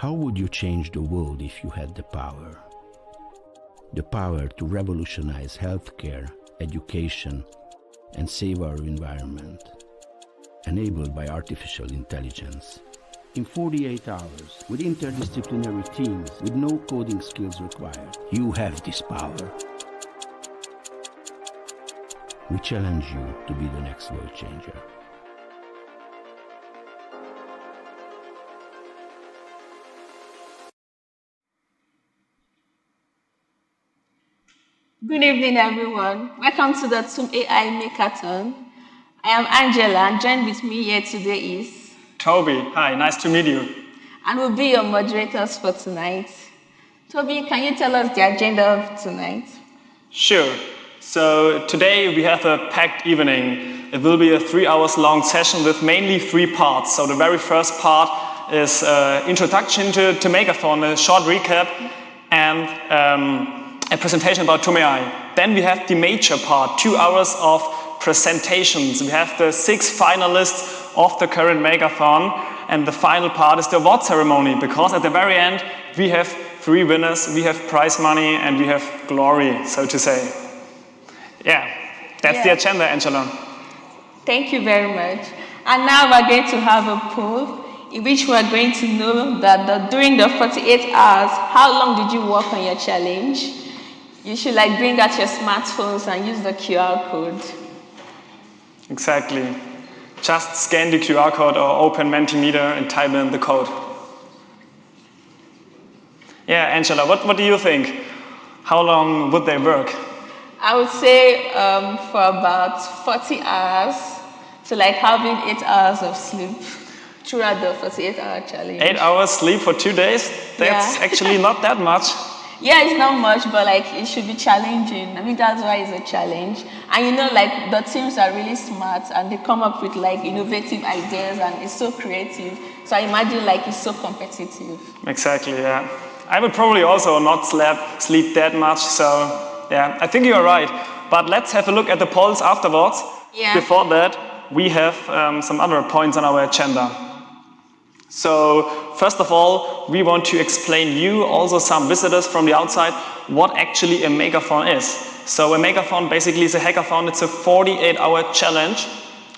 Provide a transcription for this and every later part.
How would you change the world if you had the power? The power to revolutionize healthcare, education, and save our environment, enabled by artificial intelligence. In 48 hours, with interdisciplinary teams, with no coding skills required, you have this power. We challenge you to be the next world changer. Good evening, everyone. Welcome to the TUM.ai Makeathon. I am Angela, and joined with me here today is Toby. Hi, nice to meet you. And we'll be your moderators for tonight. Toby, can you tell us the agenda of tonight? Sure. So today we have a packed evening. It will be a 3 hours long session with mainly 3 parts. So the very first part is introduction to Makeathon, a short recap, and a presentation about TUM.ai. Then we have the major part, 2 hours of presentations. We have the 6 finalists of the current Makeathon, and the final part is the award ceremony, because at the very end we have 3 winners, we have prize money, and we have glory, so to say. Yeah, that's the agenda, Angela. Thank you very much. And now we're going to have a poll in which we're going to know that during the 48 hours, how long did you work on your challenge? You should bring out your smartphones and use the QR code. Exactly. Just scan the QR code or open Mentimeter and type in the code. Yeah, Angela, what do you think? How long would they work? I would say for about 40 hours, so having 8 hours of sleep throughout the 48-hour challenge. 8 hours sleep for 2 days? That's actually not that much. Yeah, it's not much, but it should be challenging. I mean, that's why it's a challenge. And the teams are really smart, and they come up with innovative ideas, and it's so creative. So I imagine it's so competitive. Exactly, yeah. I would probably also not sleep that much, so yeah, I think you're right. But let's have a look at the polls afterwards. Yeah. Before that, we have some other points on our agenda. So, first of all, we want to explain you, also some visitors from the outside, what actually a Makeathon is. So a Makeathon basically is a hackathon. It's a 48-hour challenge.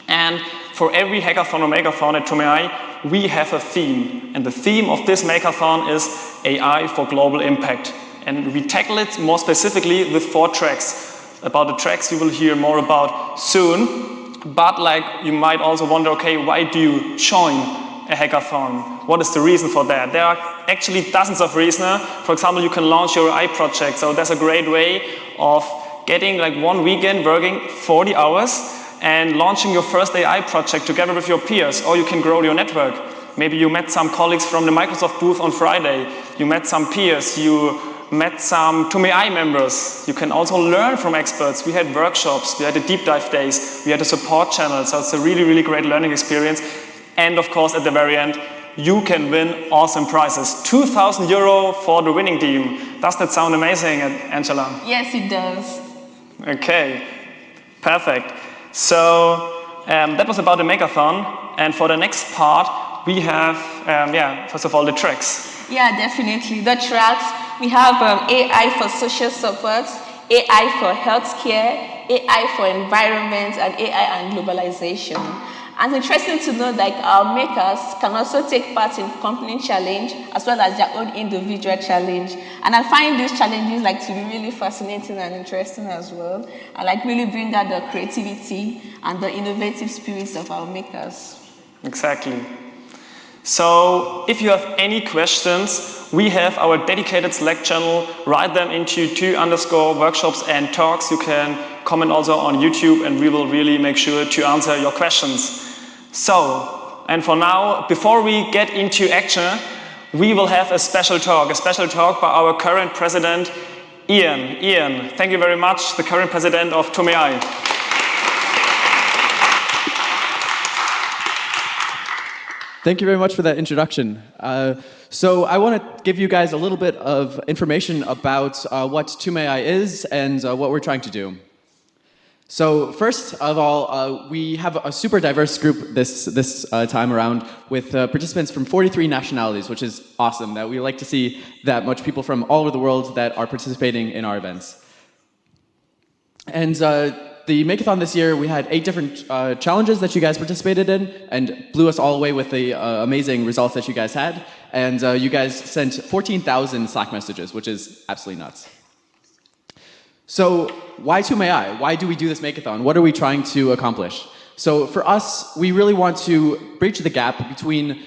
And for every hackathon or Makeathon at TUM.ai, we have a theme. And the theme of this Makeathon is AI for Global Impact. And we tackle it more specifically with 4 tracks. About the tracks you will hear more about soon. But you might also wonder, okay, why do you join a hackathon? What is the reason for that? There are actually dozens of reasons. For example, you can launch your AI project. So that's a great way of getting 1 weekend working 40 hours and launching your first AI project together with your peers. Or you can grow your network. Maybe you met some colleagues from the Microsoft booth on Friday. You met some peers. You met some TUM.ai members. You can also learn from experts. We had workshops. We had a deep dive days. We had a support channel. So it's a really, really great learning experience. And of course, at the very end, you can win awesome prizes. €2,000 for the winning team. Does that sound amazing, Angela? Yes, it does. Okay, perfect. So that was about the Makeathon. And for the next part, we have, first of all, the tracks. Yeah, definitely. The tracks, we have AI for social support, AI for healthcare, AI for environment, and AI and globalization. And it's interesting to know that our makers can also take part in company challenge as well as their own individual challenge. And I find these challenges to be really fascinating and interesting as well. And really bring out the creativity and the innovative spirits of our makers. Exactly. So if you have any questions, we have our dedicated Slack channel. Write them into _workshops and talks. You can comment also on YouTube, and we will really make sure to answer your questions. So, and for now, before we get into action, we will have a special talk by our current president, Ian. Ian, thank you very much, the current president of TUM.ai. Thank you very much for that introduction. So I want to give you guys a little bit of information about what TUM.ai is and what we're trying to do. So first of all, we have a super diverse group this time around with participants from 43 nationalities, which is awesome. That we like to see that much people from all over the world that are participating in our events. And the Makeathon this year, we had 8 different challenges that you guys participated in and blew us all away with the amazing results that you guys had. And you guys sent 14,000 Slack messages, which is absolutely nuts. So why TUM.ai? Why do we do this Makeathon? What are we trying to accomplish? So for us, we really want to bridge the gap between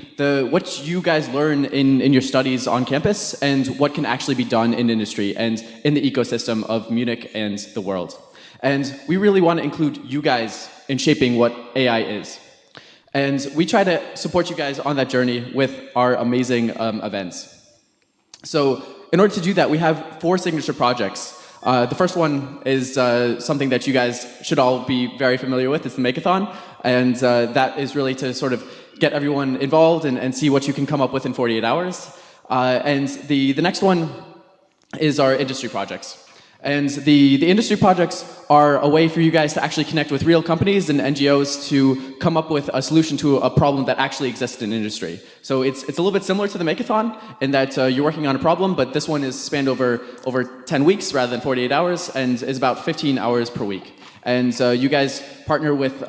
what you guys learn in your studies on campus and what can actually be done in industry and in the ecosystem of Munich and the world. And we really want to include you guys in shaping what AI is. And we try to support you guys on that journey with our amazing events. So in order to do that, we have 4 signature projects. The first one is something that you guys should all be very familiar with. It's the Makeathon, and that is really to sort of get everyone involved and see what you can come up with in 48 hours. And the next one is our industry projects. And the industry projects are a way for you guys to actually connect with real companies and NGOs to come up with a solution to a problem that actually exists in industry. So it's a little bit similar to the Makeathon in that you're working on a problem, but this one is spanned over 10 weeks rather than 48 hours and is about 15 hours per week. And you guys partner with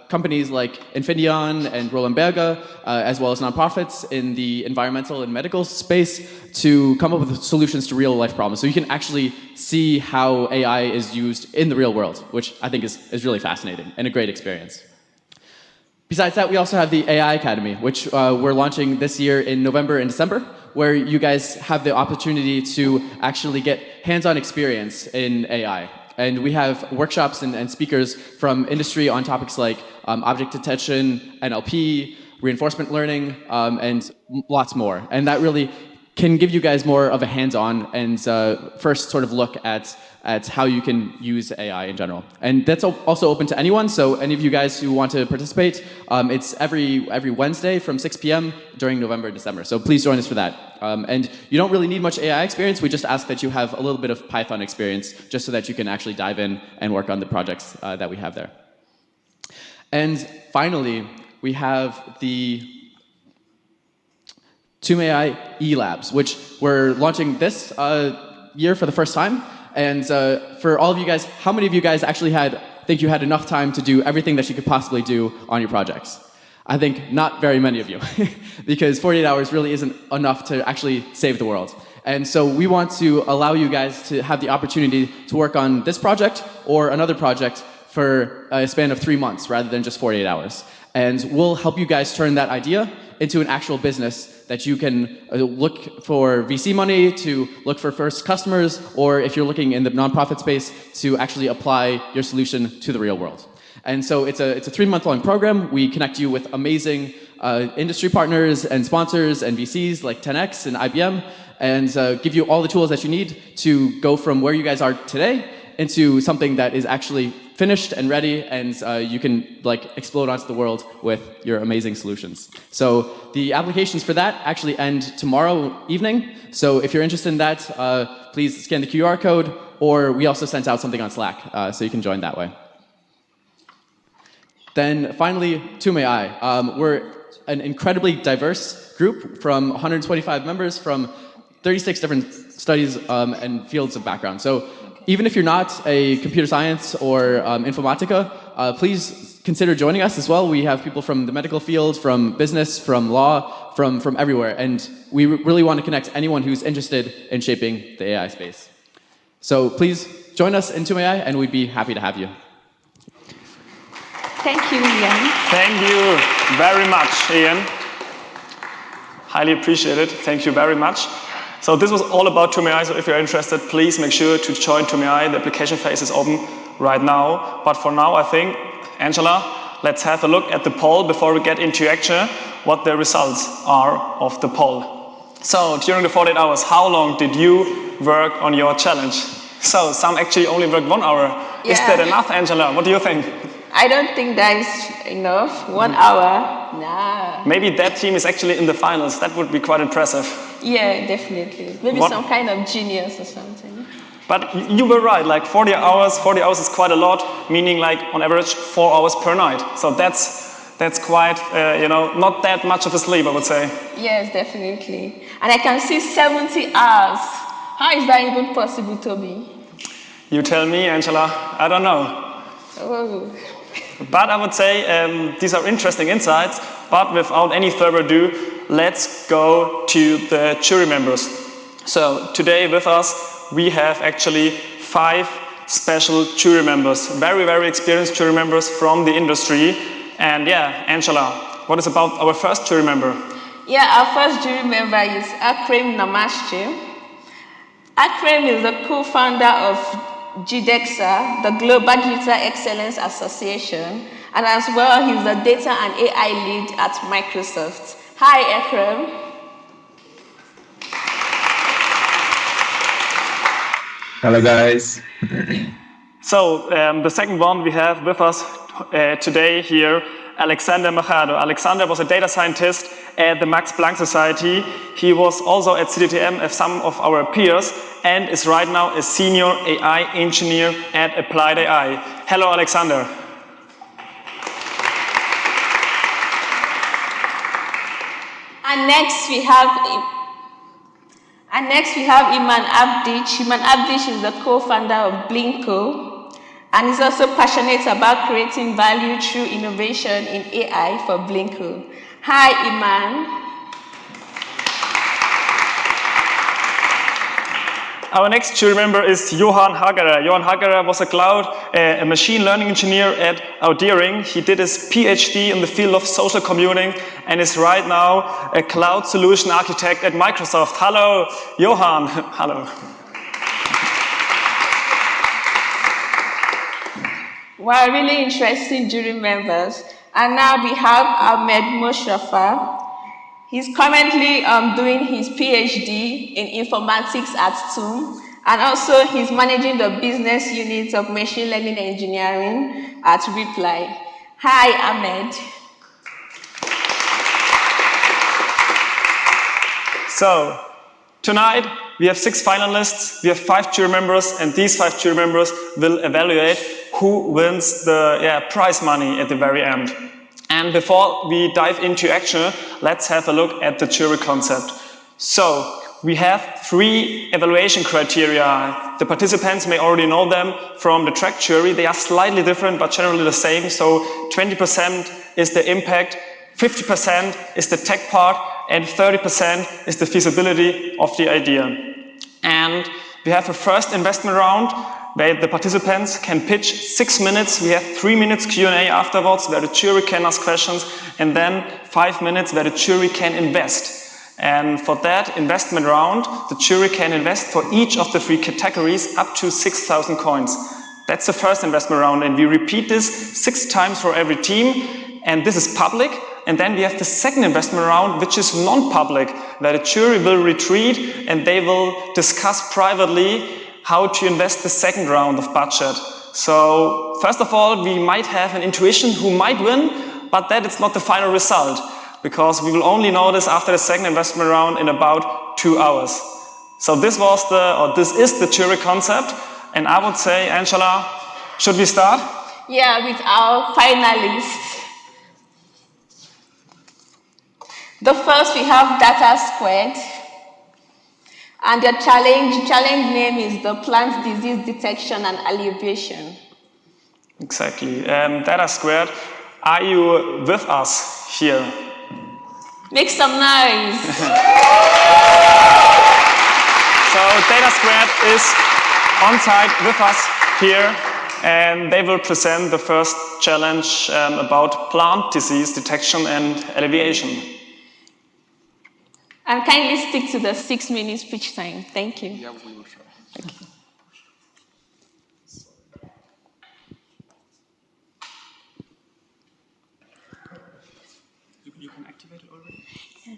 companies like Infineon and Roland Berger, as well as nonprofits in the environmental and medical space to come up with solutions to real life problems. So you can actually see how AI is used in the real world, which I think is really fascinating and a great experience. Besides that, we also have the AI Academy, which we're launching this year in November and December, where you guys have the opportunity to actually get hands-on experience in AI. And we have workshops and speakers from industry on topics like object detection, NLP, reinforcement learning, and lots more. And that really can give you guys more of a hands-on and first sort of look at how you can use AI in general. And that's also open to anyone, so any of you guys who want to participate, it's every Wednesday from 6 p.m. during November and December. So please join us for that. And you don't really need much AI experience, we just ask that you have a little bit of Python experience just so that you can actually dive in and work on the projects that we have there. And finally, we have the TUM.ai E-Labs, which we're launching this year for the first time. And for all of you guys, how many of you guys actually think you had enough time to do everything that you could possibly do on your projects? I think not very many of you, because 48 hours really isn't enough to actually save the world. And so we want to allow you guys to have the opportunity to work on this project or another project for a span of 3 months rather than just 48 hours. And we'll help you guys turn that idea into an actual business that you can look for VC money, to look for first customers, or if you're looking in the nonprofit space, to actually apply your solution to the real world. And so it's a 3-month-long program. We connect you with amazing industry partners and sponsors and VCs like 10X and IBM, and give you all the tools that you need to go from where you guys are today into something that is actually finished and ready, and you can explode onto the world with your amazing solutions. So the applications for that actually end tomorrow evening. So if you're interested in that, please scan the QR code, or we also sent out something on Slack, so you can join that way. Then finally, TUM.ai. We're an incredibly diverse group from 125 members from 36 different studies and fields of background. So even if you're not a computer science or informatica, please consider joining us as well. We have people from the medical field, from business, from law, from everywhere. And we really want to connect anyone who's interested in shaping the AI space. So please join us in TUM.ai, and we'd be happy to have you. Thank you, Ian. Thank you very much, Ian. Highly appreciate it. Thank you very much. So this was all about TUM.ai, so if you're interested, please make sure to join TUM.ai. The application phase is open right now. But for now, I think, Angela, let's have a look at the poll before we get into action, what the results are of the poll. So during the 48 hours, how long did you work on your challenge? So some actually only worked 1 hour. Yeah. Is that enough, Angela? What do you think? I don't think that is enough. 1 hour, nah. Maybe that team is actually in the finals. That would be quite impressive. Yeah, definitely. Maybe some kind of genius or something. But you were right, like 40 hours is quite a lot, meaning like on average 4 hours per night. So that's quite, not that much of a sleep, I would say. Yes, definitely. And I can see 70 hours. How is that even possible, Toby? You tell me, Angela. I don't know. Oh. But I would say these are interesting insights, but without any further ado, let's go to the jury members. So today with us, we have actually 5 special jury members, very, very experienced jury members from the industry. And yeah, Angela, what is about our first jury member? Yeah, our first jury member is Akron Namashe. Akron is the co-founder of GDEXA, the Global Digital Excellence Association, and as well, he's the data and AI lead at Microsoft. Hi, Akron. Hello, guys. So the second one we have with us today here, Alexander Mojado. Alexander was a data scientist at the Max Planck Society. He was also at CDTM as some of our peers and is right now a senior AI engineer at Applied AI. Hello, Alexander. And next we have Iman Abdic. Iman Abdic is the co-founder of Blinko, and he's also passionate about creating value through innovation in AI for Blinko. Hi, Iman. Our next jury member is Johan Hagara. Johan Hagara was a machine learning engineer at Audering. He did his PhD in the field of social computing and is right now a cloud solution architect at Microsoft. Hello, Johan. Hello. Wow, really interesting jury members. And now we have Ahmed Moshrafa. He's currently doing his PhD in informatics at TUM, and also he's managing the business unit of machine learning engineering at Reply. Hi, Ahmed. So, tonight we have 6 finalists, we have 5 jury members, and these 5 jury members will evaluate who wins the prize money at the very end. And before we dive into action, let's have a look at the jury concept. So, we have 3 evaluation criteria. The participants may already know them from the track jury. They are slightly different, but generally the same. So, 20% is the impact, 50% is the tech part, and 30% is the feasibility of the idea. And we have a first investment round where the participants can pitch 6 minutes. We have 3 minutes Q&A afterwards where the jury can ask questions, and then 5 minutes where the jury can invest. And for that investment round, the jury can invest for each of the 3 categories up to 6,000 coins. That's the first investment round, and we repeat this 6 times for every team, and this is public. And then we have the second investment round, which is non-public, where the jury will retreat and they will discuss privately how to invest the second round of budget. So, first of all, we might have an intuition who might win, but that is not the final result, because we will only know this after the second investment round in about 2 hours. So this is the jury concept, and I would say, Angela, should we start? Yeah, with our finalists. The first we have Data Squared, and the challenge name is the Plant Disease Detection and Alleviation. Exactly. Data Squared, are you with us here? Make some noise. So Data Squared is on site with us here, and they will present the first challenge about plant disease detection and alleviation. And kindly stick to the 6 minutes speech time. Thank you. Yeah, we will try. Thank you. You can activate it already? Yes.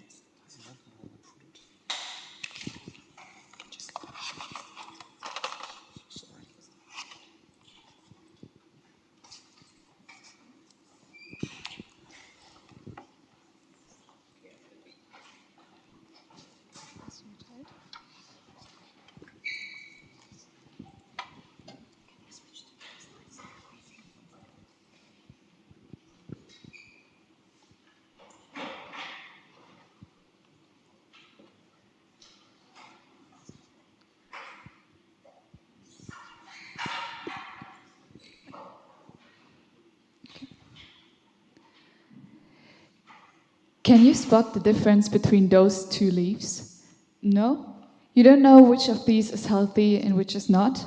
Can you spot the difference between those two leaves? No? You don't know which of these is healthy and which is not?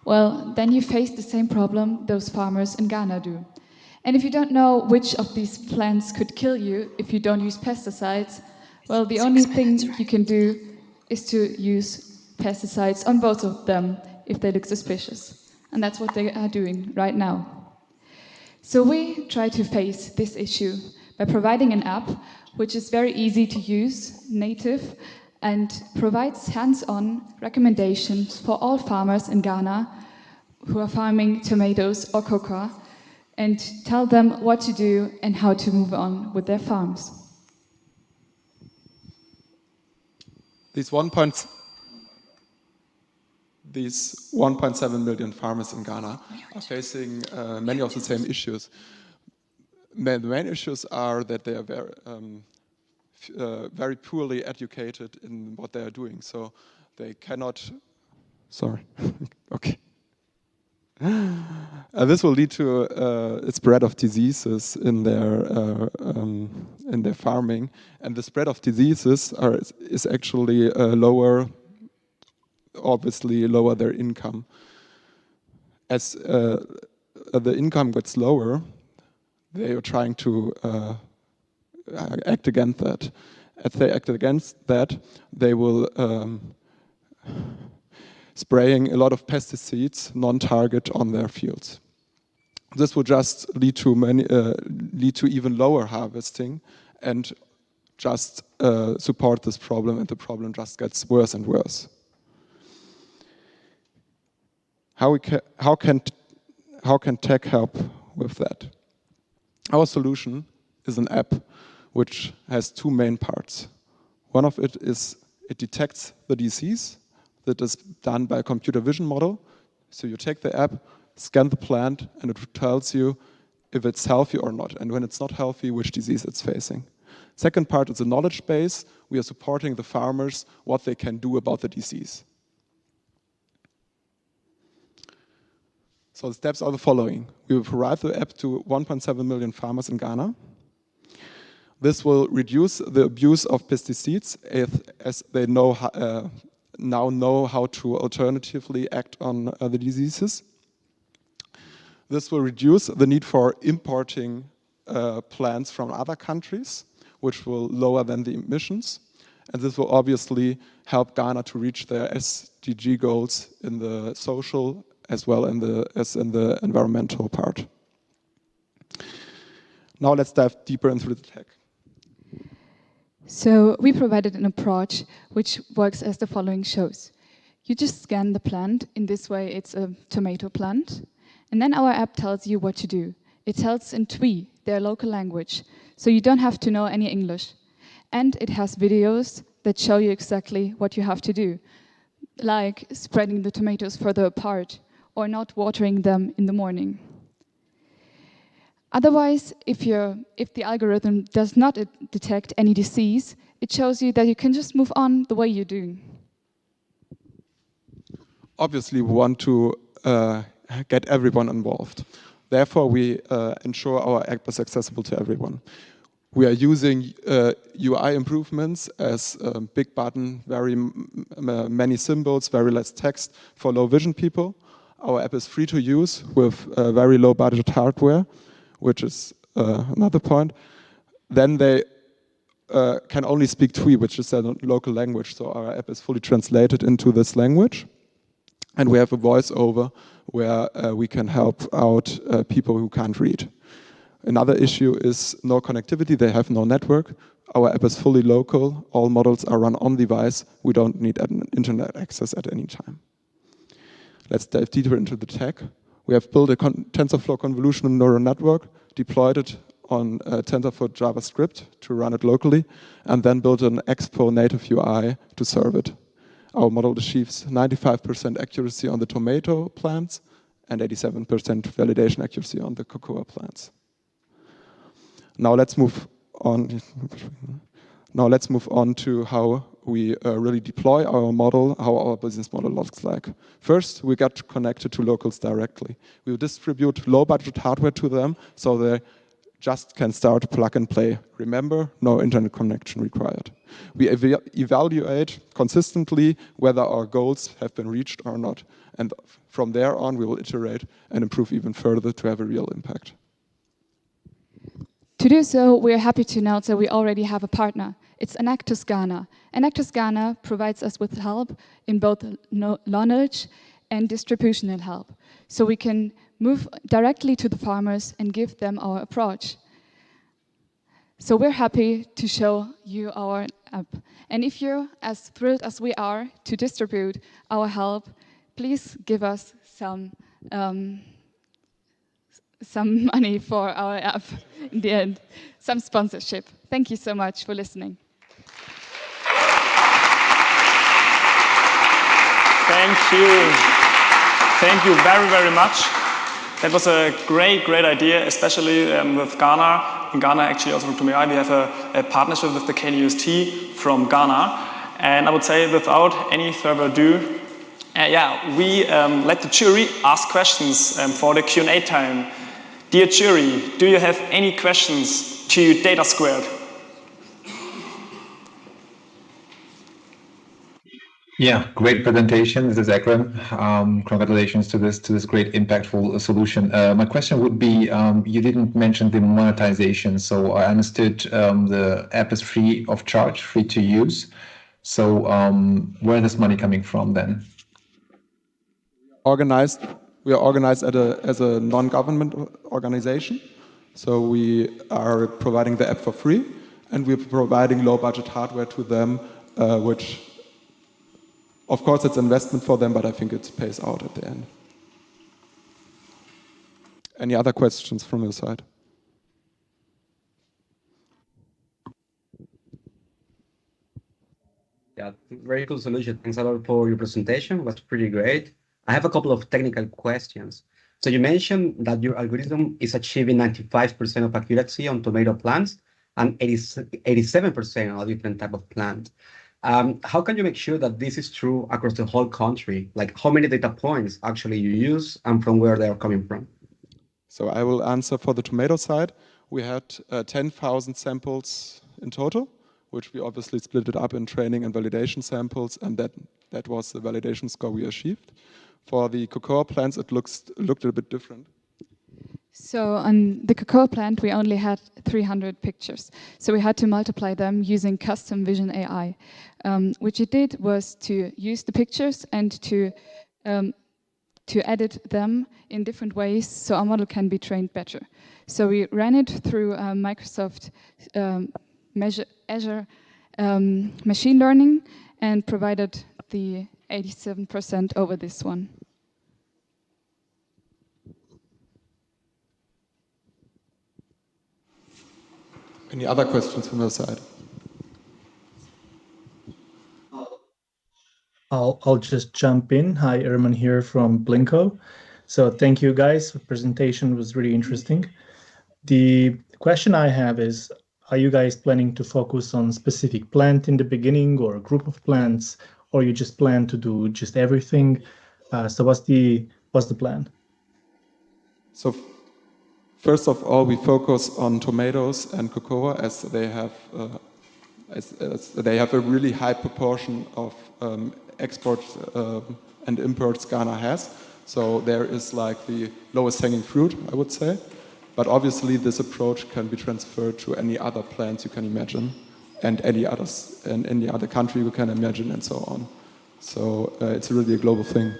Well, then you face the same problem those farmers in Ghana do. And if you don't know which of these plants could kill you if you don't use pesticides, well, the only thing you can do is to use pesticides on both of them if they look suspicious. And that's what they are doing right now. So we try to face this issue by providing an app which is very easy to use, native, and provides hands-on recommendations for all farmers in Ghana who are farming tomatoes or cocoa, and tell them what to do and how to move on with their farms. These 1.7 million farmers in Ghana are facing many of the same issues. The main issues are that they are very poorly educated in what they are doing, so they cannot. Sorry. Okay. This will lead to a spread of diseases in their farming, and the spread of diseases is actually obviously lower their income. As the income gets lower, they are trying to act against that. As they act against that, they will spraying a lot of pesticides, non-target, on their fields. This will just lead to even lower harvesting and just support this problem, and the problem just gets worse and worse. How can tech help with that? Our solution is an app which has two main parts. One of it is it detects the disease. That is done by a computer vision model. So you take the app, scan the plant, and it tells you if it's healthy or not, and when it's not healthy, which disease it's facing. Second part is a knowledge base. We are supporting the farmers what they can do about the disease. So the steps are the following. We will provide the app to 1.7 million farmers in Ghana. This will reduce the abuse of pesticides as they now know how to alternatively act on the diseases. This will reduce the need for importing plants from other countries, which will lower then the emissions. And this will obviously help Ghana to reach their SDG goals in the social as well as in the environmental part. Now let's dive deeper into the tech. So we provided an approach which works as the following shows. You just scan the plant. In this way, it's a tomato plant. And then our app tells you what to do. It tells in TUM.ai, their local language. So you don't have to know any English. And it has videos that show you exactly what you have to do, like spreading the tomatoes further apart or not watering them in the morning. Otherwise, if the algorithm does not detect any disease, it shows you that you can just move on the way you're doing. Obviously, we want to get everyone involved. Therefore, we ensure our app is accessible to everyone. We are using UI improvements as a big button, very many symbols, very less text for low vision people. Our app is free to use with very low budget hardware, which is another point. Then they can only speak TUI, which is their local language. So our app is fully translated into this language. And we have a voiceover where we can help out people who can't read. Another issue is no connectivity. They have no network. Our app is fully local. All models are run on device. We don't need internet access at any time. Let's dive deeper into the tech. We have built a TensorFlow convolutional neural network, deployed it on TensorFlow JavaScript to run it locally, and then built an Expo native UI to serve it. Our model achieves 95% accuracy on the tomato plants and 87% validation accuracy on the cocoa plants. Now let's move on. Now let's move on to how we really deploy our model, how our business model looks like. First, we got connected to locals directly. We will distribute low-budget hardware to them so they just can start plug and play. Remember, no internet connection required. We evaluate consistently whether our goals have been reached or not. And from there on, we will iterate and improve even further to have a real impact. To do so, we are happy to announce that we already have a partner. It's Enactus Ghana. Enactus Ghana provides us with help in both knowledge and distributional help. So we can move directly to the farmers and give them our approach. So we're happy to show you our app. And if you're as thrilled as we are to distribute our help, please give us some money for our app in the end, some sponsorship. Thank you so much for listening. Thank you. Thank you very, very much. That was a great idea, especially with Ghana. In Ghana, actually, also from TUM.ai, we have a partnership with the KNUST from Ghana. And I would say, without any further ado, we let the jury ask questions for the Q&A time. Dear jury, do you have any questions to Data Squared? Yeah, great presentation. This is Akron. Congratulations to this great impactful solution. My question would be, you didn't mention the monetization. So I understood the app is free of charge, free to use. So where is this money coming from then? We are organized as a non-government organization. So we are providing the app for free, and we're providing low-budget hardware to them, which, of course, it's investment for them, but I think it pays out at the end. Any other questions from your side? Yeah, very cool solution. Thanks a lot for your presentation. It was pretty great. I have a couple of technical questions. So you mentioned that your algorithm is achieving 95% of accuracy on tomato plants and 87% on a different type of plant. How can you make sure that this is true across the whole country? Like how many data points actually you use and from where they are coming from? So I will answer for the tomato side. We had 10,000 samples in total, which we obviously split it up in training and validation samples, and that was the validation score we achieved. For the cocoa plants, it looked a bit different. So on the cocoa plant, we only had 300 pictures. So we had to multiply them using custom vision AI. What you did was to use the pictures and to edit them in different ways so our model can be trained better. So we ran it through Microsoft Azure machine learning and provided the 87% over this one. Any other questions from your side? I'll just jump in. Hi, Erman here from Blinko. So thank you guys. The presentation was really interesting. The question I have is, are you guys planning to focus on specific plant in the beginning or a group of plants, or you just plan to do just everything? So what's the plan? So first of all, we focus on tomatoes and cocoa as they have a really high proportion of exports and imports Ghana has. So there is like the lowest hanging fruit, I would say. But obviously, this approach can be transferred to any other plants you can imagine, and any other country you can imagine, and so on. So it's really a global thing.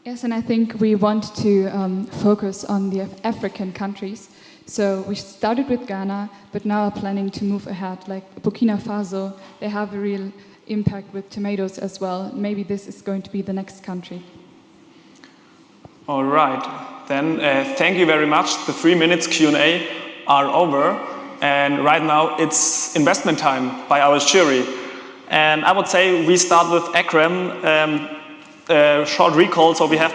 Yes, and I think we want to focus on the African countries. So we started with Ghana, but now are planning to move ahead. Like Burkina Faso, they have a real impact with tomatoes as well. Maybe this is going to be the next country. All right, then thank you very much. The 3 minutes Q&A are over, and right now it's investment time by our jury. And I would say we start with Akron. Short recall. So we have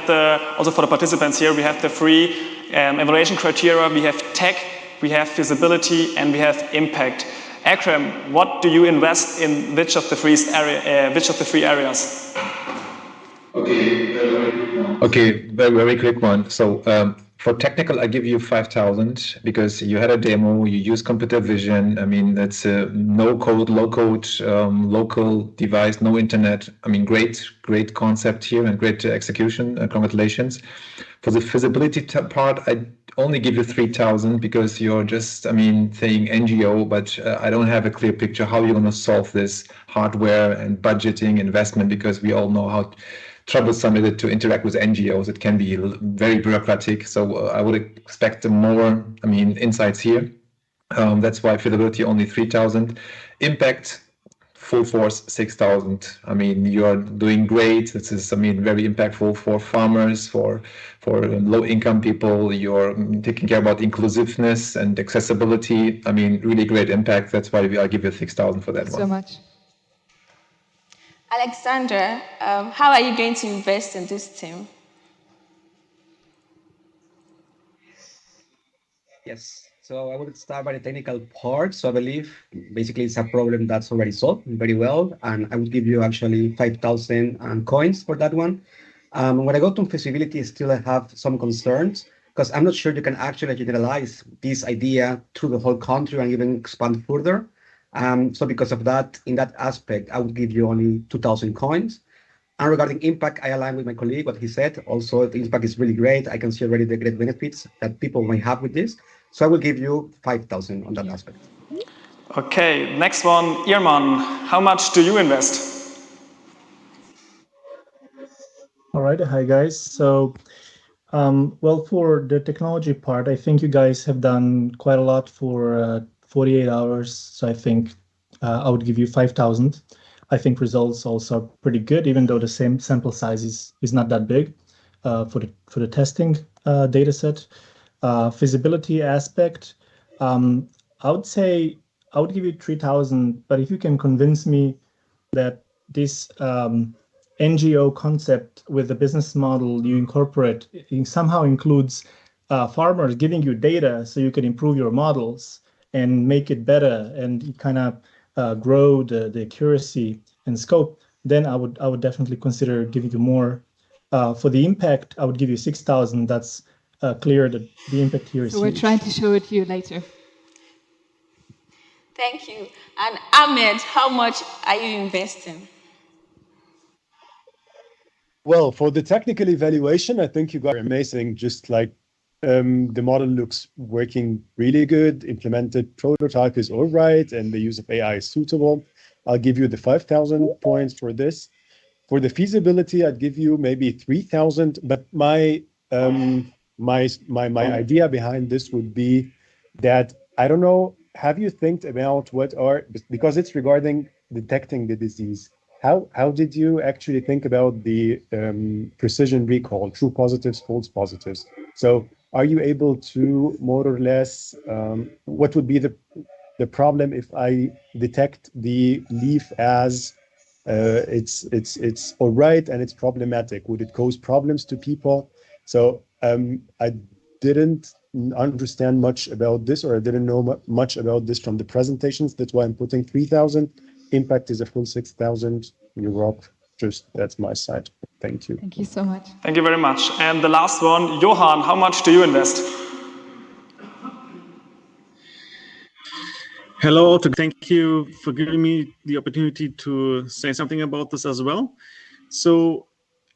also for the participants here, we have the 3 evaluation criteria. We have tech, we have feasibility, and we have impact. Akron, what do you invest in which of the 3 areas? Okay, very quick one. So For technical, I give you 5,000 because you had a demo, you use computer vision. I mean, that's a no code, low code, local device, no internet. I mean, great concept here and great execution. Congratulations. For the feasibility part, I only give you 3,000 because you're just, I mean, saying NGO, but I don't have a clear picture how you're going to solve this hardware and budgeting investment, because we all know how troublesome it is to interact with NGOs. It can be very bureaucratic. So I would expect more, I mean, insights here. That's why feasibility only 3,000. Impact, full force 6,000. I mean, you are doing great. This is, I mean, very impactful for farmers, for low income people. You're taking care about inclusiveness and accessibility. I mean, really great impact. That's why I'll give you 6,000 for that one. So much. Alexandra, how are you going to invest in this team? Yes, so I would start by the technical part. So I believe basically it's a problem that's already solved very well. And I would give you actually 5,000 coins for that one. When I go to feasibility, still I have some concerns because I'm not sure you can actually generalize this idea through the whole country and even expand further. So because of that, in that aspect, I would give you only 2,000 coins. And regarding impact, I align with my colleague, what he said. Also, the impact is really great. I can see already the great benefits that people may have with this. So I will give you 5,000 on that aspect. Okay, next one, Irman. How much do you invest? All right, hi guys. So, well, for the technology part, I think you guys have done quite a lot for 48 hours. So I think I would give you 5,000. I think results also are pretty good, even though the same sample size is not that big for the testing data set. Feasibility aspect, I would say I would give you 3,000, but if you can convince me that this NGO concept with the business model you incorporate somehow includes farmers giving you data so you can improve your models and make it better and kind of grow the accuracy and scope, then I would definitely consider giving you more. For the impact, I would give you 6,000. That's clear that the impact here is So we're huge. trying to show it to you later. Thank you. And Ahmed, how much are you investing? Well, for the technical evaluation, I think you guys are amazing. Just like the model looks working really good, implemented prototype is all right, and the use of AI is suitable. I'll give you the 5,000 points for this. For the feasibility, I'd give you maybe 3,000, but my idea behind this would be that, I don't know, have you think about because it's regarding detecting the disease. How did you actually think about the precision recall, true positives, false positives? So are you able to more or less, what would be the problem if I detect the leaf as it's all right and it's problematic? Would it cause problems to people? So I didn't understand much about this, or I didn't know much about this from the presentations. That's why I'm putting 3,000. Impact is a full 6,000. Europe, that's my side. Thank you. Thank you so much. Thank you very much. And the last one, Johan, how much do you invest? Hello, thank you for giving me the opportunity to say something about this as well. So,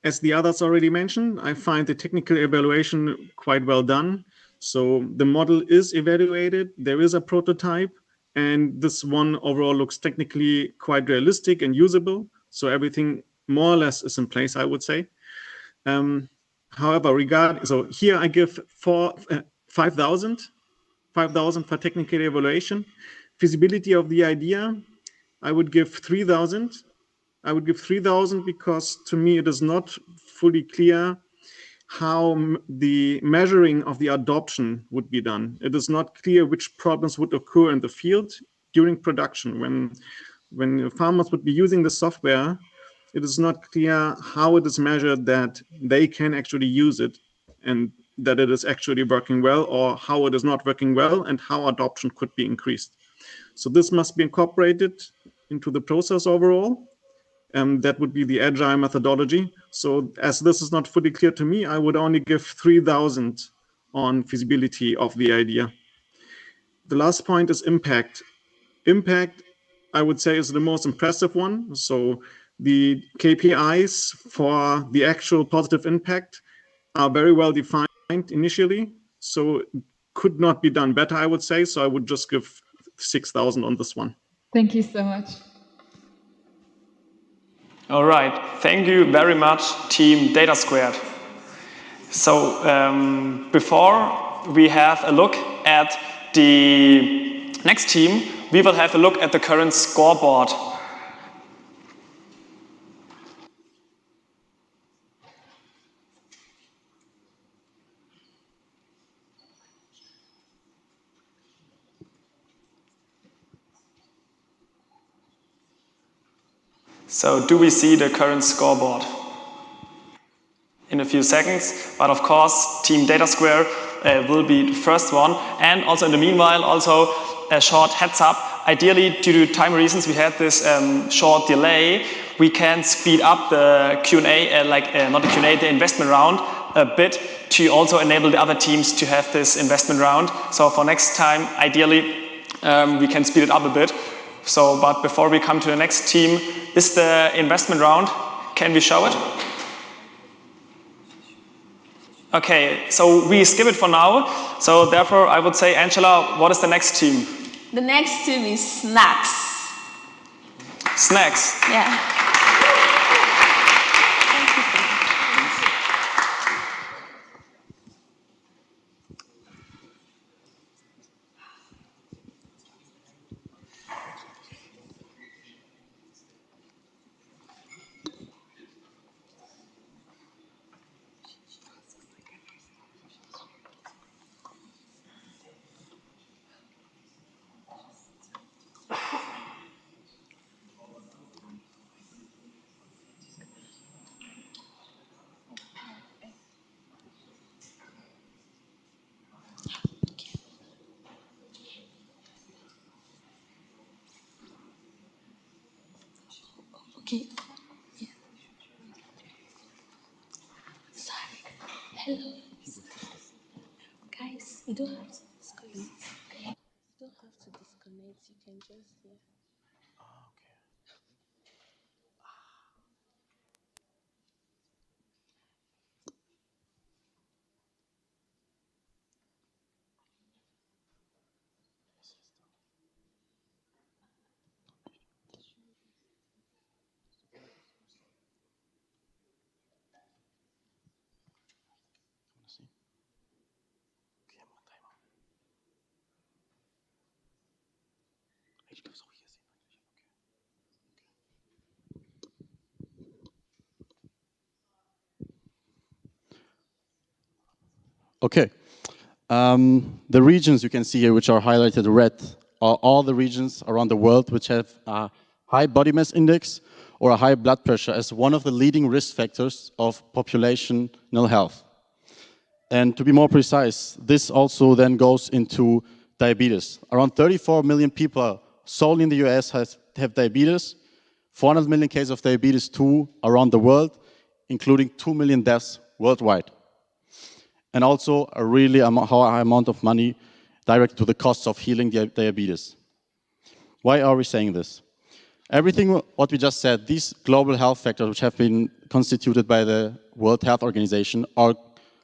as the others already mentioned, I find the technical evaluation quite well done. So the model is evaluated, there is a prototype, and this one overall looks technically quite realistic and usable. So everything more or less is in place, I would say. However, so here I give 5,000 for technical evaluation. Feasibility of the idea, I would give 3,000. I would give 3,000 because to me it is not fully clear how the measuring of the adoption would be done. It is not clear which problems would occur in the field during production. When farmers would be using the software, it is not clear how it is measured that they can actually use it and that it is actually working well, or how it is not working well and how adoption could be increased. So this must be incorporated into the process overall. That would be the agile methodology. So as this is not fully clear to me, I would only give 3,000 on feasibility of the idea. The last point is impact. Impact, I would say, is the most impressive one. So the KPIs for the actual positive impact are very well defined initially. So could not be done better, I would say. So I would just give 6,000 on this one. Thank you so much. All right, thank you very much, Team Data Squared. So before we have a look at the next team, we will have a look at the current scoreboard. So do we see the current scoreboard? In a few seconds, but of course, Team Data Square will be the first one. And also in the meanwhile, also a short heads up. Ideally, due to time reasons, we had this short delay. We can speed up the Q&A, not the Q&A, the investment round a bit to also enable the other teams to have this investment round. So for next time, ideally, we can speed it up a bit. So, but before we come to the next team, is the investment round. Can we show it? Okay, so we skip it for now. So therefore, I would say, Angela, what is the next team? The next team is snacks. Snacks. Yeah. Okay. Yeah. Sorry. Hello. Guys, you don't have to disconnect. You don't have to disconnect. You can just, yeah. Okay. The regions you can see here, which are highlighted red, are all the regions around the world which have a high body mass index or a high blood pressure as one of the leading risk factors of populational health. And to be more precise, this also then goes into diabetes. Around 34 million people solely in the US have diabetes, 400 million cases of diabetes 2 around the world, including 2 million deaths worldwide. And also a really high amount of money directed to the costs of healing diabetes. Why are we saying this? Everything what we just said, these global health factors which have been constituted by the World Health Organization are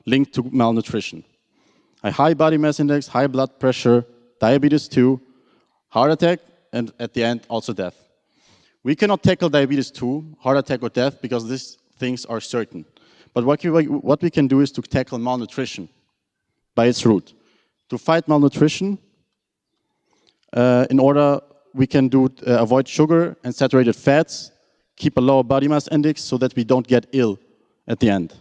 linked to malnutrition. A high body mass index, high blood pressure, diabetes 2, heart attack, and at the end also death. We cannot tackle diabetes 2, heart attack or death because these things are certain. But what we can do is to tackle malnutrition by its root. To fight malnutrition, in order we can avoid sugar and saturated fats, keep a lower body mass index so that we don't get ill at the end.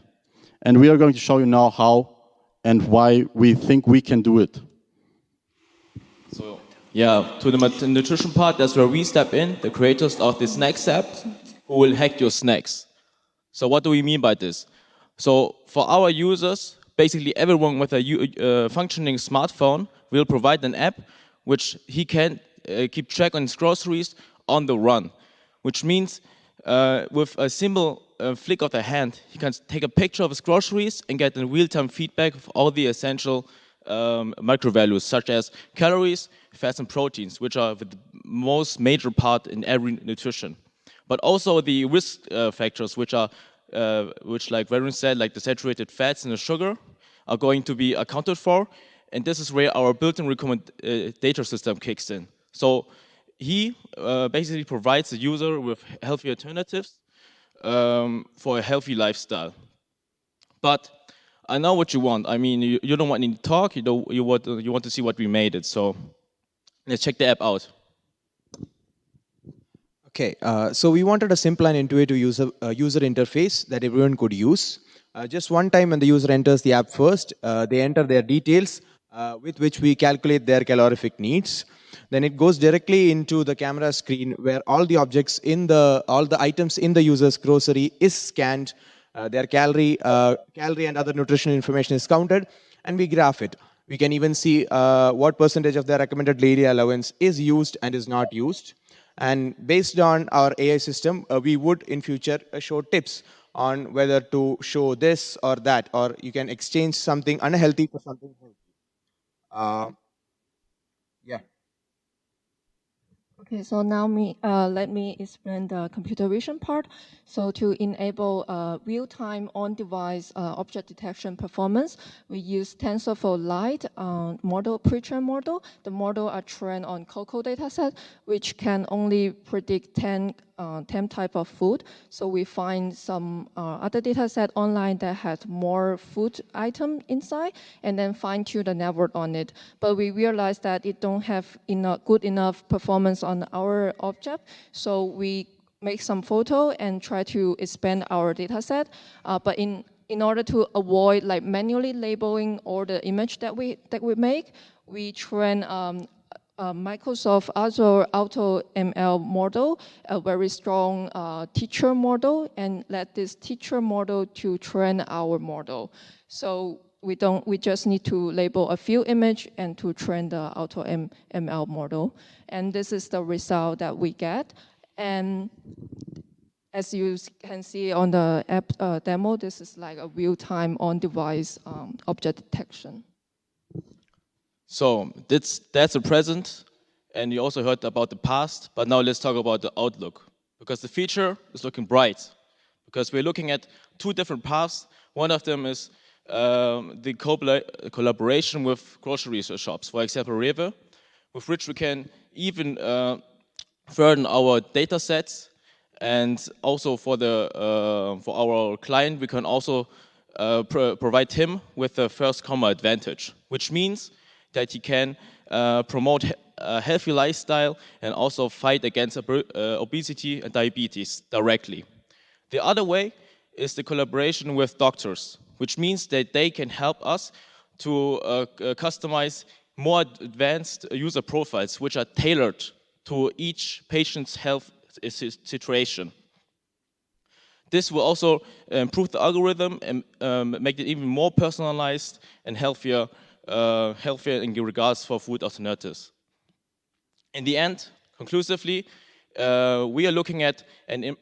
And we are going to show you now how and why we think we can do it. So, yeah, to the nutrition part, that's where we step in, the creators of the Snacks app, who will hack your snacks. So what do we mean by this? So for our users, basically everyone with a functioning smartphone will provide an app which he can keep track on his groceries on the run, which means with a simple flick of the hand, he can take a picture of his groceries and get a real-time feedback of all the essential micro values, such as calories, fats, and proteins, which are the most major part in every nutrition. But also the risk factors, which like Varun said, like the saturated fats and the sugar, are going to be accounted for. And this is where our built-in data system kicks in. So he basically provides the user with healthy alternatives for a healthy lifestyle. But I know what you want. I mean, you don't want any talk. You want to see what we made it. So let's check the app out. Okay, so we wanted a simple and intuitive user interface that everyone could use. Just one time when the user enters the app first, they enter their details with which we calculate their calorific needs. Then it goes directly into the camera screen where all the objects all the items in the user's grocery is scanned, their calorie and other nutritional information is counted, and we graph it. We can even see what percentage of their recommended daily allowance is used and is not used. And based on our AI system, we would in future show tips on whether to show this or that, or you can exchange something unhealthy for something healthy. Yeah. Okay, so now let me explain the computer vision part. So to enable real-time on-device object detection performance, we use TensorFlow Lite model, pre-trained model. The model are trained on COCO dataset, which can only predict 10 type of food. So we find some other dataset online that has more food item inside, and then fine-tune the network on it. But we realized that it don't have good enough performance on our object, so we make some photo and try to expand our dataset. But in order to avoid like manually labeling all the image that we make, we train Microsoft Azure Auto ML model, a very strong teacher model, and let this teacher model to train our model. So we just need to label a few image and to train the Auto ML model. And this is the result that we get. And as you can see on the app demo, this is like a real-time on-device object detection. So that's the present, and you also heard about the past, but now let's talk about the outlook, because the future is looking bright, because we're looking at two different paths. One of them is the collaboration with grocery shops, for example, Rewe, with which we can even further our data sets, and also for our client, we can also provide him with a first-comer advantage, which means that he can promote a healthy lifestyle and also fight against obesity and diabetes directly. The other way is the collaboration with doctors, which means that they can help us to customize more advanced user profiles, which are tailored to each patient's health situation. This will also improve the algorithm and make it even more personalized and healthier in regards for food alternatives. In the end, conclusively, we are looking at an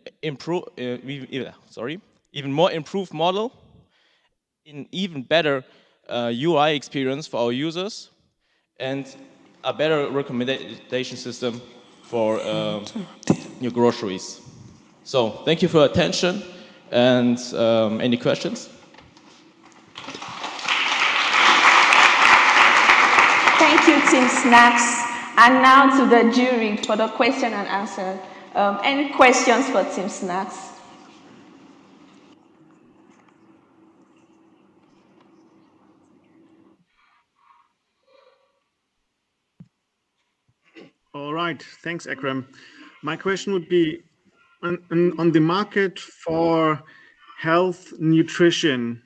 even more improved model, an even better UI experience for our users, and a better recommendation system for your groceries. So thank you for your attention, and any questions? Thank you, Team Snacks. And now to the jury for the question and answer. Any questions for Team Snacks? All right, thanks, Akram. My question would be on the market for health nutrition.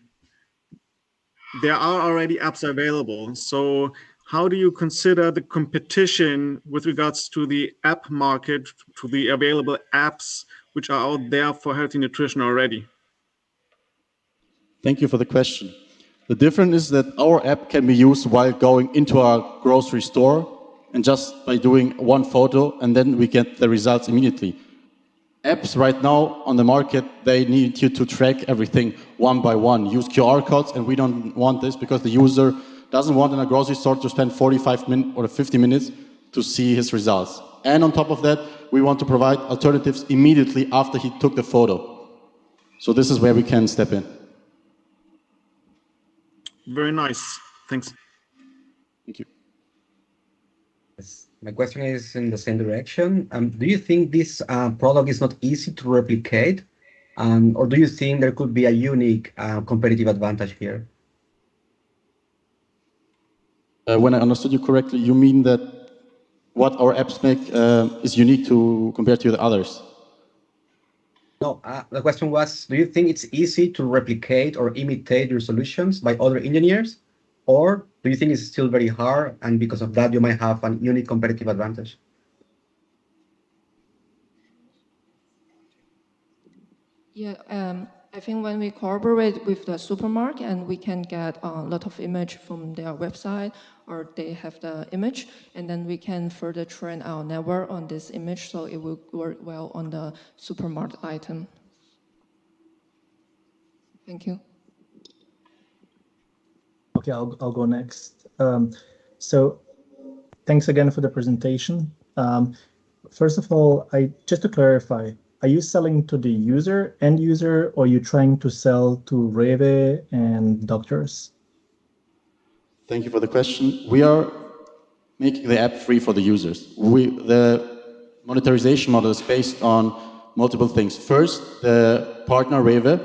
There are already apps available. So how do you consider the competition with regards to the app market, to the available apps which are out there for healthy nutrition already? Thank you for the question. The difference is that our app can be used while going into our grocery store and just by doing one photo, and then we get the results immediately. apps right now on the market, they need you to track everything one by one, use QR codes, and we don't want this because the user doesn't want in a grocery store to spend 45 minutes or 50 minutes to see his results. And on top of that, we want to provide alternatives immediately after he took the photo. So this is where we can step in. Very nice. Thanks. Thank you. Yes. My question is in the same direction. Do you think this product is not easy to replicate? Or do you think there could be a unique competitive advantage here? When I understood you correctly, you mean that what our apps make is unique compared to the others? No, the question was, do you think it's easy to replicate or imitate your solutions by other engineers? Or do you think it's still very hard, and because of that, you might have a unique competitive advantage? Yeah, I think when we collaborate with the supermarket and we can get a lot of image from their website, or they have the image, and then we can further train our network on this image, so it will work well on the supermarket item. Thank you. Okay, I'll go next. So thanks again for the presentation. First of all, just to clarify, are you selling to the end user, or are you trying to sell to Rewe and doctors? Thank you for the question. We are making the app free for the users. The monetization model is based on multiple things. First, the partner Rewe,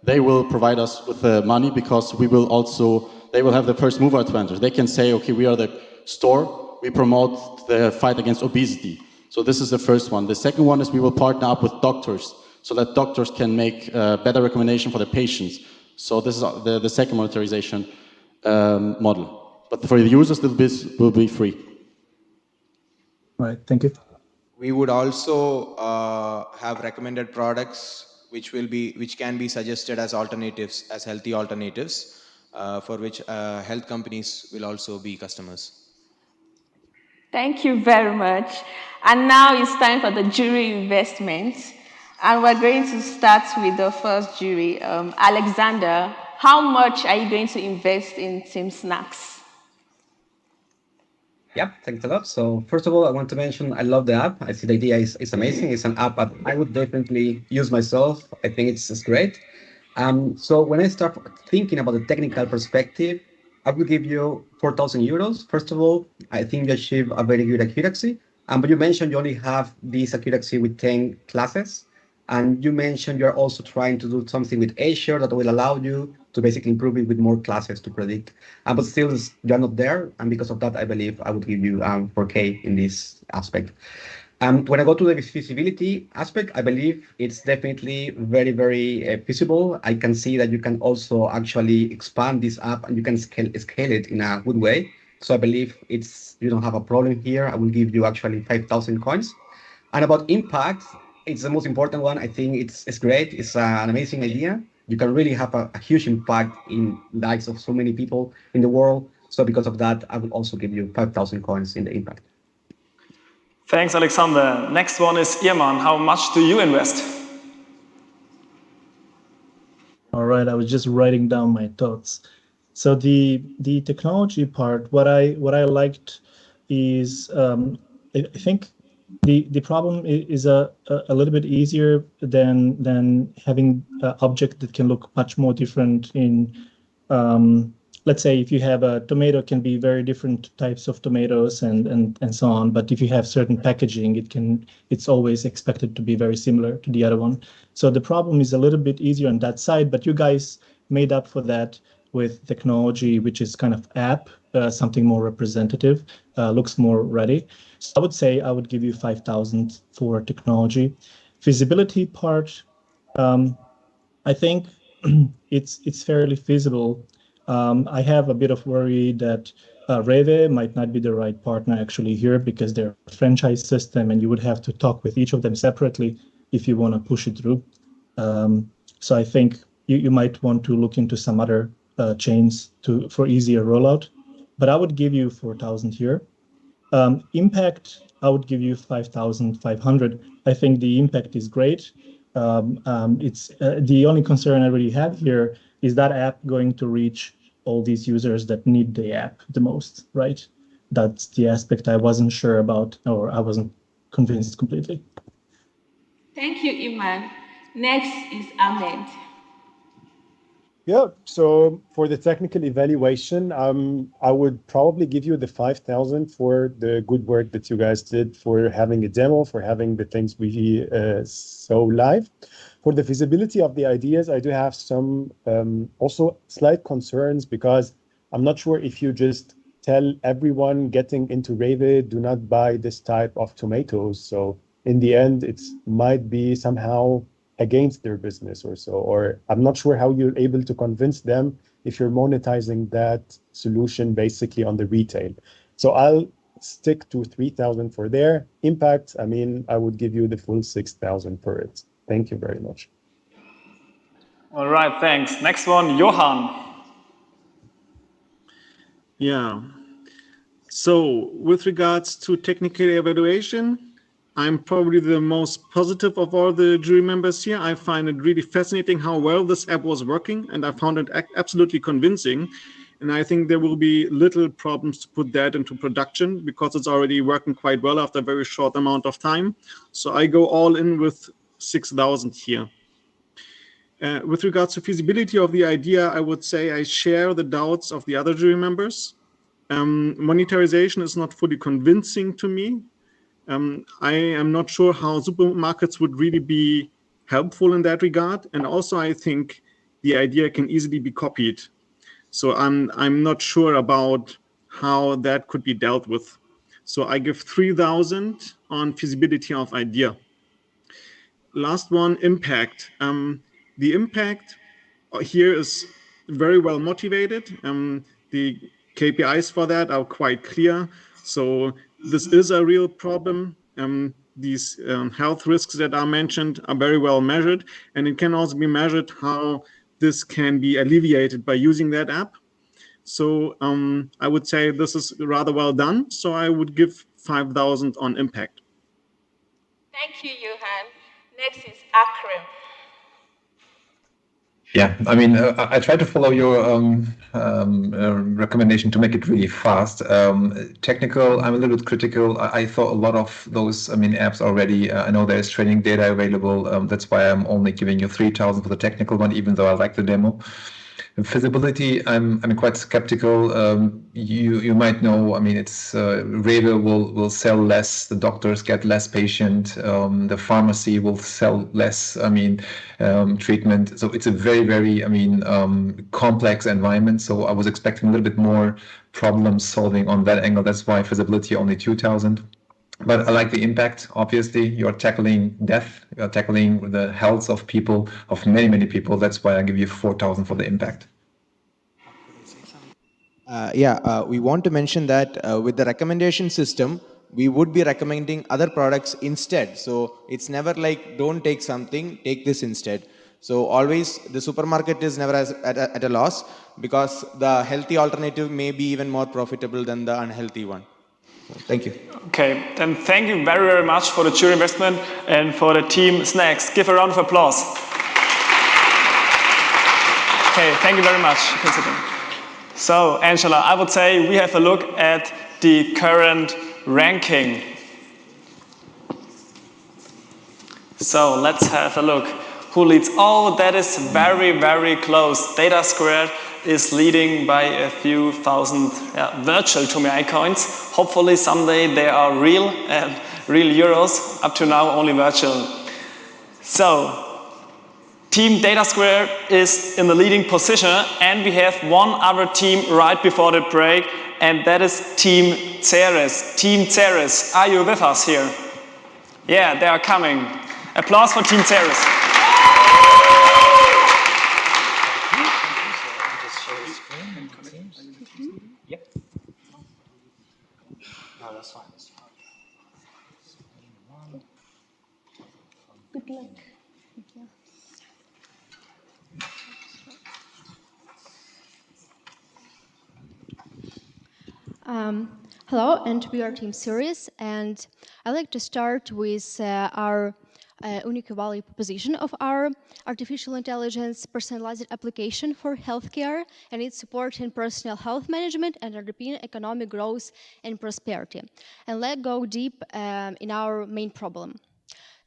they will provide us with the money because they will have the first mover advantage. They can say, okay, we are the store, we promote the fight against obesity. So this is the first one. The second one is we will partner up with doctors so that doctors can make better recommendation for the patients. So this is the second monetization model. But for the users, this will be free. All right, thank you. We would also have recommended products which can be suggested as alternatives, as healthy alternatives, for which health companies will also be customers. Thank you very much. And now it's time for the jury investment. And we're going to start with the first jury. Alexander, how much are you going to invest in Team Snacks? Yeah, thanks a lot. So first of all, I want to mention I love the app. I see the idea is amazing. It's an app that I would definitely use myself. I think it's great. So when I start thinking about the technical perspective, I will give you 4,000 euros. First of all, I think you achieve a very good accuracy. But you mentioned you only have this accuracy with 10 classes. And you mentioned you're also trying to do something with Azure that will allow you to basically improve it with more classes to predict. But still, you're not there. And because of that, I believe I would give you 4K in this aspect. When I go to the feasibility aspect, I believe it's definitely very, very feasible. I can see that you can also actually expand this app and you can scale it in a good way. So I believe you don't have a problem here. I will give you actually 5,000 coins. And about impact, it's the most important one. I think it's great. It's an amazing idea. You can really have a huge impact in the lives of so many people in the world. So because of that, I will also give you 5,000 coins in the impact. Thanks, Alexander. Next one is Irman. How much do you invest? All right, I was just writing down my thoughts. So the technology part, what I liked is I think the problem is a little bit easier than having an object that can look much more different in let's say if you have a tomato, can be very different types of tomatoes and so on. But if you have certain packaging, it's always expected to be very similar to the other one. So the problem is a little bit easier on that side, but you guys made up for that with technology, which is kind of app, something more representative, looks more ready. So I would say I would give you 5,000 for technology. Feasibility part, I think it's fairly feasible. I have a bit of worry that Rewe might not be the right partner actually here because they're a franchise system and you would have to talk with each of them separately if you want to push it through. So I think you might want to look into some other chains for easier rollout. But I would give you 4,000 here. Impact, I would give you 5,500. I think the impact is great. It's the only concern I really have here is that app going to reach all these users that need the app the most, right? That's the aspect I wasn't sure about, or I wasn't convinced completely. Thank you, Iman. Next is Ahmed. Yeah, so for the technical evaluation, I would probably give you the 5,000 for the good work that you guys did for having a demo, for having the things we saw live. For the feasibility of the ideas, I do have some also slight concerns because I'm not sure if you just tell everyone getting into Revit, do not buy this type of tomatoes. So in the end, it might be somehow against their business or so, or I'm not sure how you're able to convince them if you're monetizing that solution basically on the retail. So I'll stick to 3,000 for their impact. I mean, I would give you the full 6,000 for it. Thank you very much. All right, thanks. Next one, Johan. Yeah. So with regards to technical evaluation, I'm probably the most positive of all the jury members here. I find it really fascinating how well this app was working, and I found it absolutely convincing. And I think there will be little problems to put that into production because it's already working quite well after a very short amount of time. So I go all in with 6,000 here. With regards to feasibility of the idea, I would say I share the doubts of the other jury members. Monetization is not fully convincing to me. I am not sure how supermarkets would really be helpful in that regard. And also, I think the idea can easily be copied. So I'm not sure about how that could be dealt with. So I give 3,000 on feasibility of idea. Last one, impact. The impact here is very well motivated. The KPIs for that are quite clear. So this is a real problem. These health risks that are mentioned are very well measured, and it can also be measured how this can be alleviated by using that app. So I would say this is rather well done. So I would give 5,000 on impact. Thank you, Johan. Next is Akron. Yeah, I mean, I try to follow your recommendation to make it really fast. Technical, I'm a little bit critical. I thought a lot of those, apps already. I know there's training data available. That's why I'm only giving you 3,000 for the technical one, even though I like the demo. Feasibility, I'm quite skeptical. You might know. It's Revit will sell less. The doctors get less patient. The pharmacy will sell less. Treatment. So it's a very, very complex environment. So I was expecting a little bit more problem solving on that angle. That's why feasibility only 2,000. But I like the impact. Obviously, you're tackling death. You're tackling the health of people, of many, many people. That's why I give you 4,000 for the impact. We want to mention that with the recommendation system, we would be recommending other products instead. So it's never like, don't take something, take this instead. So always the supermarket is never at a loss because the healthy alternative may be even more profitable than the unhealthy one. Thank you. Okay, then thank you very, very much for the jury investment and for the team snacks. Give a round of applause. Okay, thank you very much. So, Angela, I would say we have a look at the current ranking. So let's have a look. Who leads? Oh, that is very, very close. Data Squared is leading by a few thousand virtual TUM.ai coins. Hopefully someday they are real euros. Up to now, only virtual. So, Team Data Squared is in the leading position, and we have one other team right before the break, and that is Team Ceres. Team Ceres, are you with us here? Yeah, they are coming. Applause for Team Ceres. Good luck. Hello, and we are Team Ceres, and I'd like to start with our unique value proposition of our artificial intelligence personalized application for healthcare and its support in personal health management and underpin economic growth and prosperity. And let's go deep in our main problem.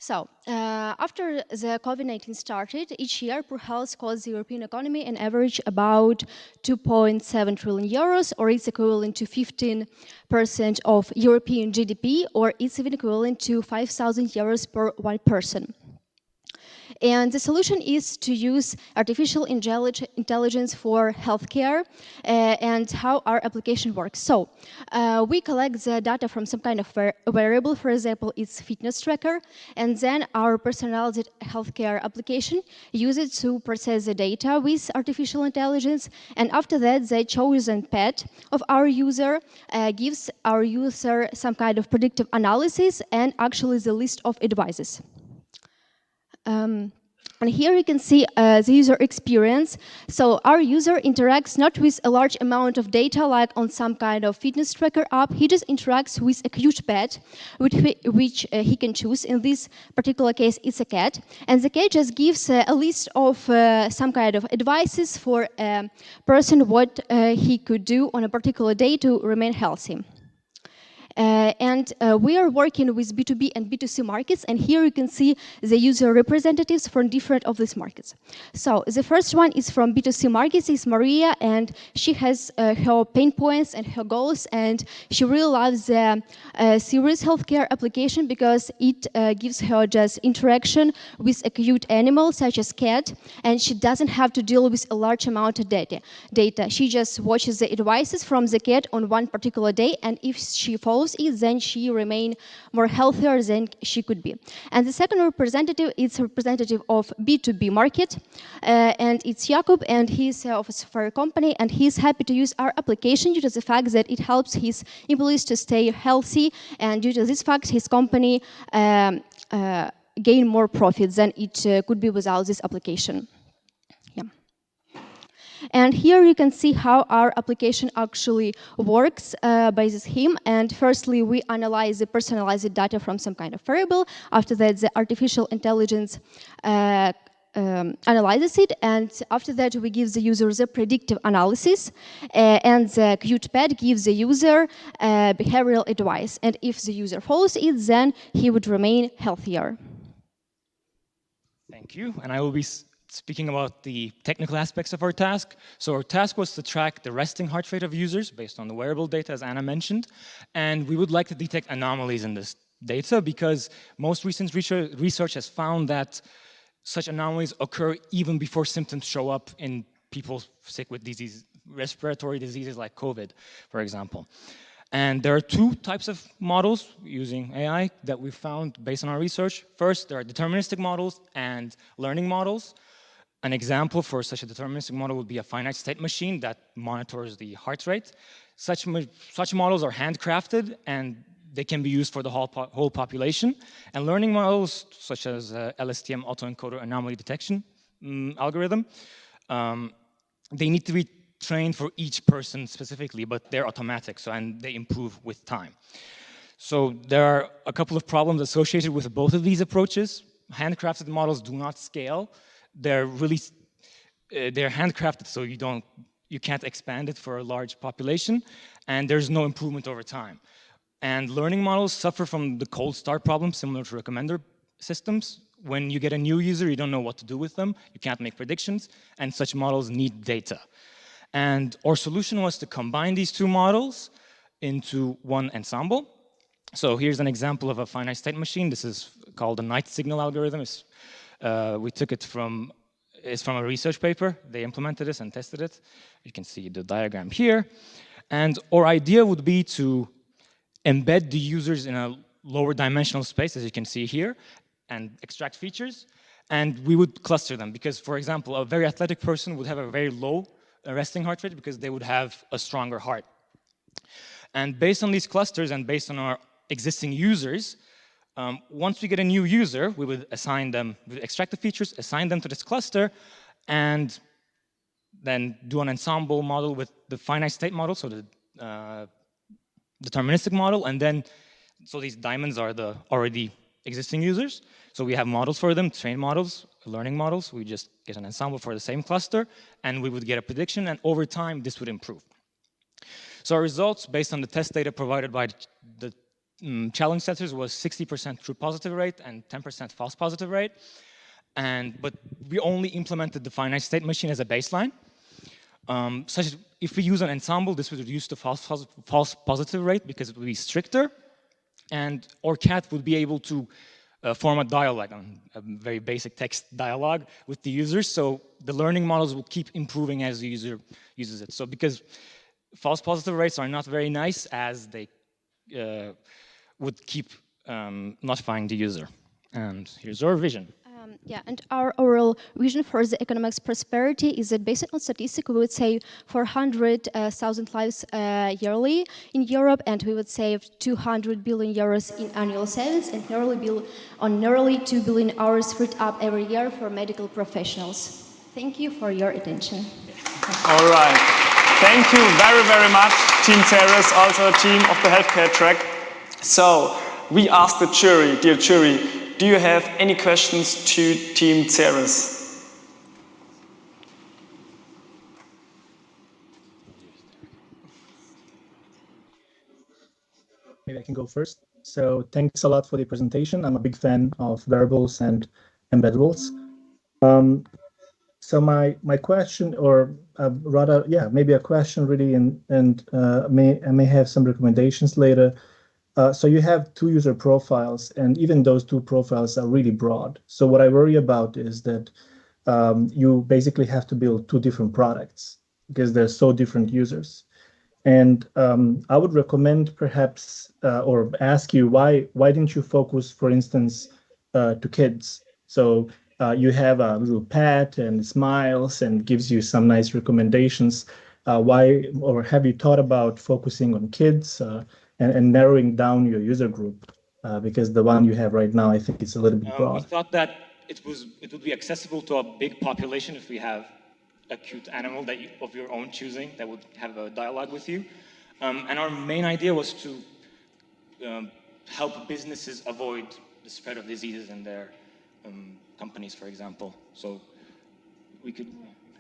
So, after the COVID-19 started, each year poor health costs the European economy an average about 2.7 trillion euros, or it's equivalent to 15% of European GDP, or it's even equivalent to 5,000 euros per one person. And the solution is to use artificial intelligence for healthcare and how our application works. So we collect the data from some kind of variable, for example, it's fitness tracker, and then our personalized healthcare application uses to process the data with artificial intelligence, and after that, the chosen pet of our user gives our user some kind of predictive analysis and actually the list of advices. And here you can see the user experience. So our user interacts not with a large amount of data like on some kind of fitness tracker app. He just interacts with a huge pet, which he can choose. In this particular case, it's a cat. And the cat just gives a list of some kind of advices for a person what he could do on a particular day to remain healthy. And we are working with B2B and B2C markets, and here you can see the user representatives from different of these markets. So the first one is from B2C markets, is Maria, and she has her pain points and her goals, and she really loves the serious healthcare application because it gives her just interaction with a cute animal such as cat, and she doesn't have to deal with a large amount of data. She just watches the advices from the cat on one particular day, and if she follows it, then she remain more healthier than she could be. And the second representative is a representative of B2B market, and it's Jakub, and he's of a software company, and he's happy to use our application due to the fact that it helps his employees to stay healthy, and due to this fact, his company gain more profits than it could be without this application. And here you can see how our application actually works by this scheme. And firstly, we analyze the personalized data from some kind of variable. After that, the artificial intelligence analyzes it. And after that, we give the user the predictive analysis. And the cute pet gives the user behavioral advice. And if the user follows it, then he would remain healthier. Thank you. And I will be speaking about the technical aspects of our task. So our task was to track the resting heart rate of users based on the wearable data, as Anna mentioned. And we would like to detect anomalies in this data because most recent research has found that such anomalies occur even before symptoms show up in people sick with respiratory diseases like COVID, for example. And there are two types of models using AI that we found based on our research. First, there are deterministic models and learning models. An example for such a deterministic model would be a finite state machine that monitors the heart rate. Such models are handcrafted and they can be used for the whole population. And learning models, such as LSTM autoencoder anomaly detection algorithm, they need to be trained for each person specifically, but they're automatic, and they improve with time. So there are a couple of problems associated with both of these approaches. Handcrafted models do not scale. They're handcrafted, so you can't expand it for a large population, and there's no improvement over time. And learning models suffer from the cold start problem, similar to recommender systems. When you get a new user, you don't know what to do with them, you can't make predictions, and such models need data. And our solution was to combine these two models into one ensemble. So here's an example of a finite state machine. This is called the night signal algorithm. We took it from a research paper. They implemented this and tested it. You can see the diagram here. And our idea would be to embed the users in a lower dimensional space, as you can see here, and extract features. And we would cluster them because, for example, a very athletic person would have a very low resting heart rate because they would have a stronger heart. And based on these clusters and based on our existing users, once we get a new user, we would assign them, we would extract the features, assign them to this cluster, and then do an ensemble model with the finite state model, so the deterministic model, and then So these diamonds are the already existing users. So we have models for them, trained models, learning models. We just get an ensemble for the same cluster, and we would get a prediction, and over time, this would improve. So our results, based on the test data provided by the challenge setters, was 60% true positive rate and 10% false positive rate. But we only implemented the finite state machine as a baseline. Such as if we use an ensemble, this would reduce the false positive rate because it would be stricter. And our cat would be able to form a dialogue, a very basic text dialogue with the users. So the learning models will keep improving as the user uses it. So because false positive rates are not very nice, as they would keep notifying the user. And here's our vision. Yeah, and our overall vision for the economics prosperity is that based on statistics, we would save 400,000 lives yearly in Europe, and we would save 200 billion euros in annual savings, and nearly 2 billion hours freed up every year for medical professionals. Thank you for your attention. All right. Thank you very, very much, Team Ceres, also team of the healthcare track. So we asked the jury, dear jury, do you have any questions to Team Ceres? Maybe I can go first. So thanks a lot for the presentation. I'm a big fan of variables and embeddables. So my question, or rather, yeah, maybe a question really, and I may have some recommendations later. So you have two user profiles, and even those two profiles are really broad. So what I worry about is that you basically have to build two different products because they're so different users. And I would recommend perhaps, or ask you, why didn't you focus, for instance, to kids? So you have a little pet and smiles and gives you some nice recommendations. Why, or have you thought about focusing on kids and narrowing down your user group? Because the one you have right now, I think it's a little bit broad. We thought that it would be accessible to a big population if we have a cute animal of your own choosing that would have a dialogue with you. And our main idea was to help businesses avoid the spread of diseases in their companies, for example. So we could...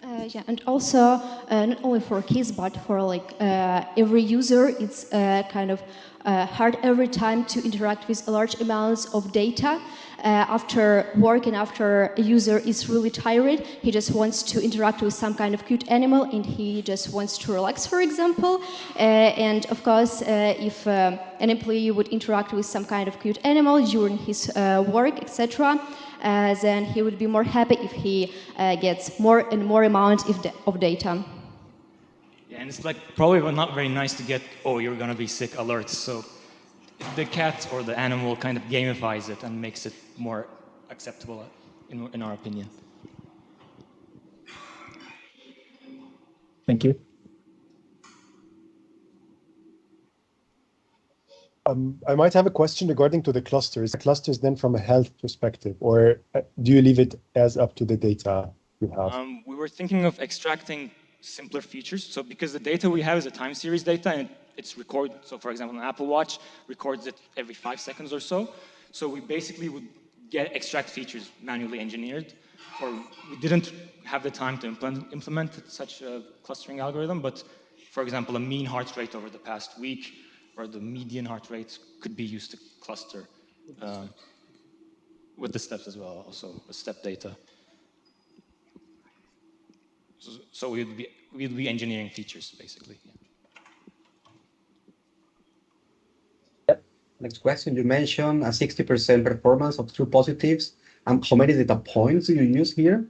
Yeah, and also not only for kids, but for like every user, it's kind of hard every time to interact with large amounts of data. After work and after a user is really tired, he just wants to interact with some kind of cute animal and he just wants to relax, for example. And of course, if an employee would interact with some kind of cute animal during his work, etc., then he would be more happy if he gets more and more amount of data. Yeah, and it's like probably not very nice to get, oh, you're gonna be sick alerts. So the cat or the animal kind of gamifies it and makes it more acceptable, in our opinion. Thank you. I might have a question regarding to the clusters. Clusters then from a health perspective, or do you leave it as up to the data you have? We were thinking of extracting simpler features. So because the data we have is a time series data and it's recorded. So for example, an Apple Watch records it every 5 seconds or so. So we basically would extract features manually engineered, or we didn't have the time to implement such a clustering algorithm. But for example, a mean heart rate over the past week, or the median heart rate could be used to cluster with the steps as well, also with step data. So we'd be engineering features, basically. Yeah. Next question, you mentioned a 60% performance of true positives. How many data points do you use here?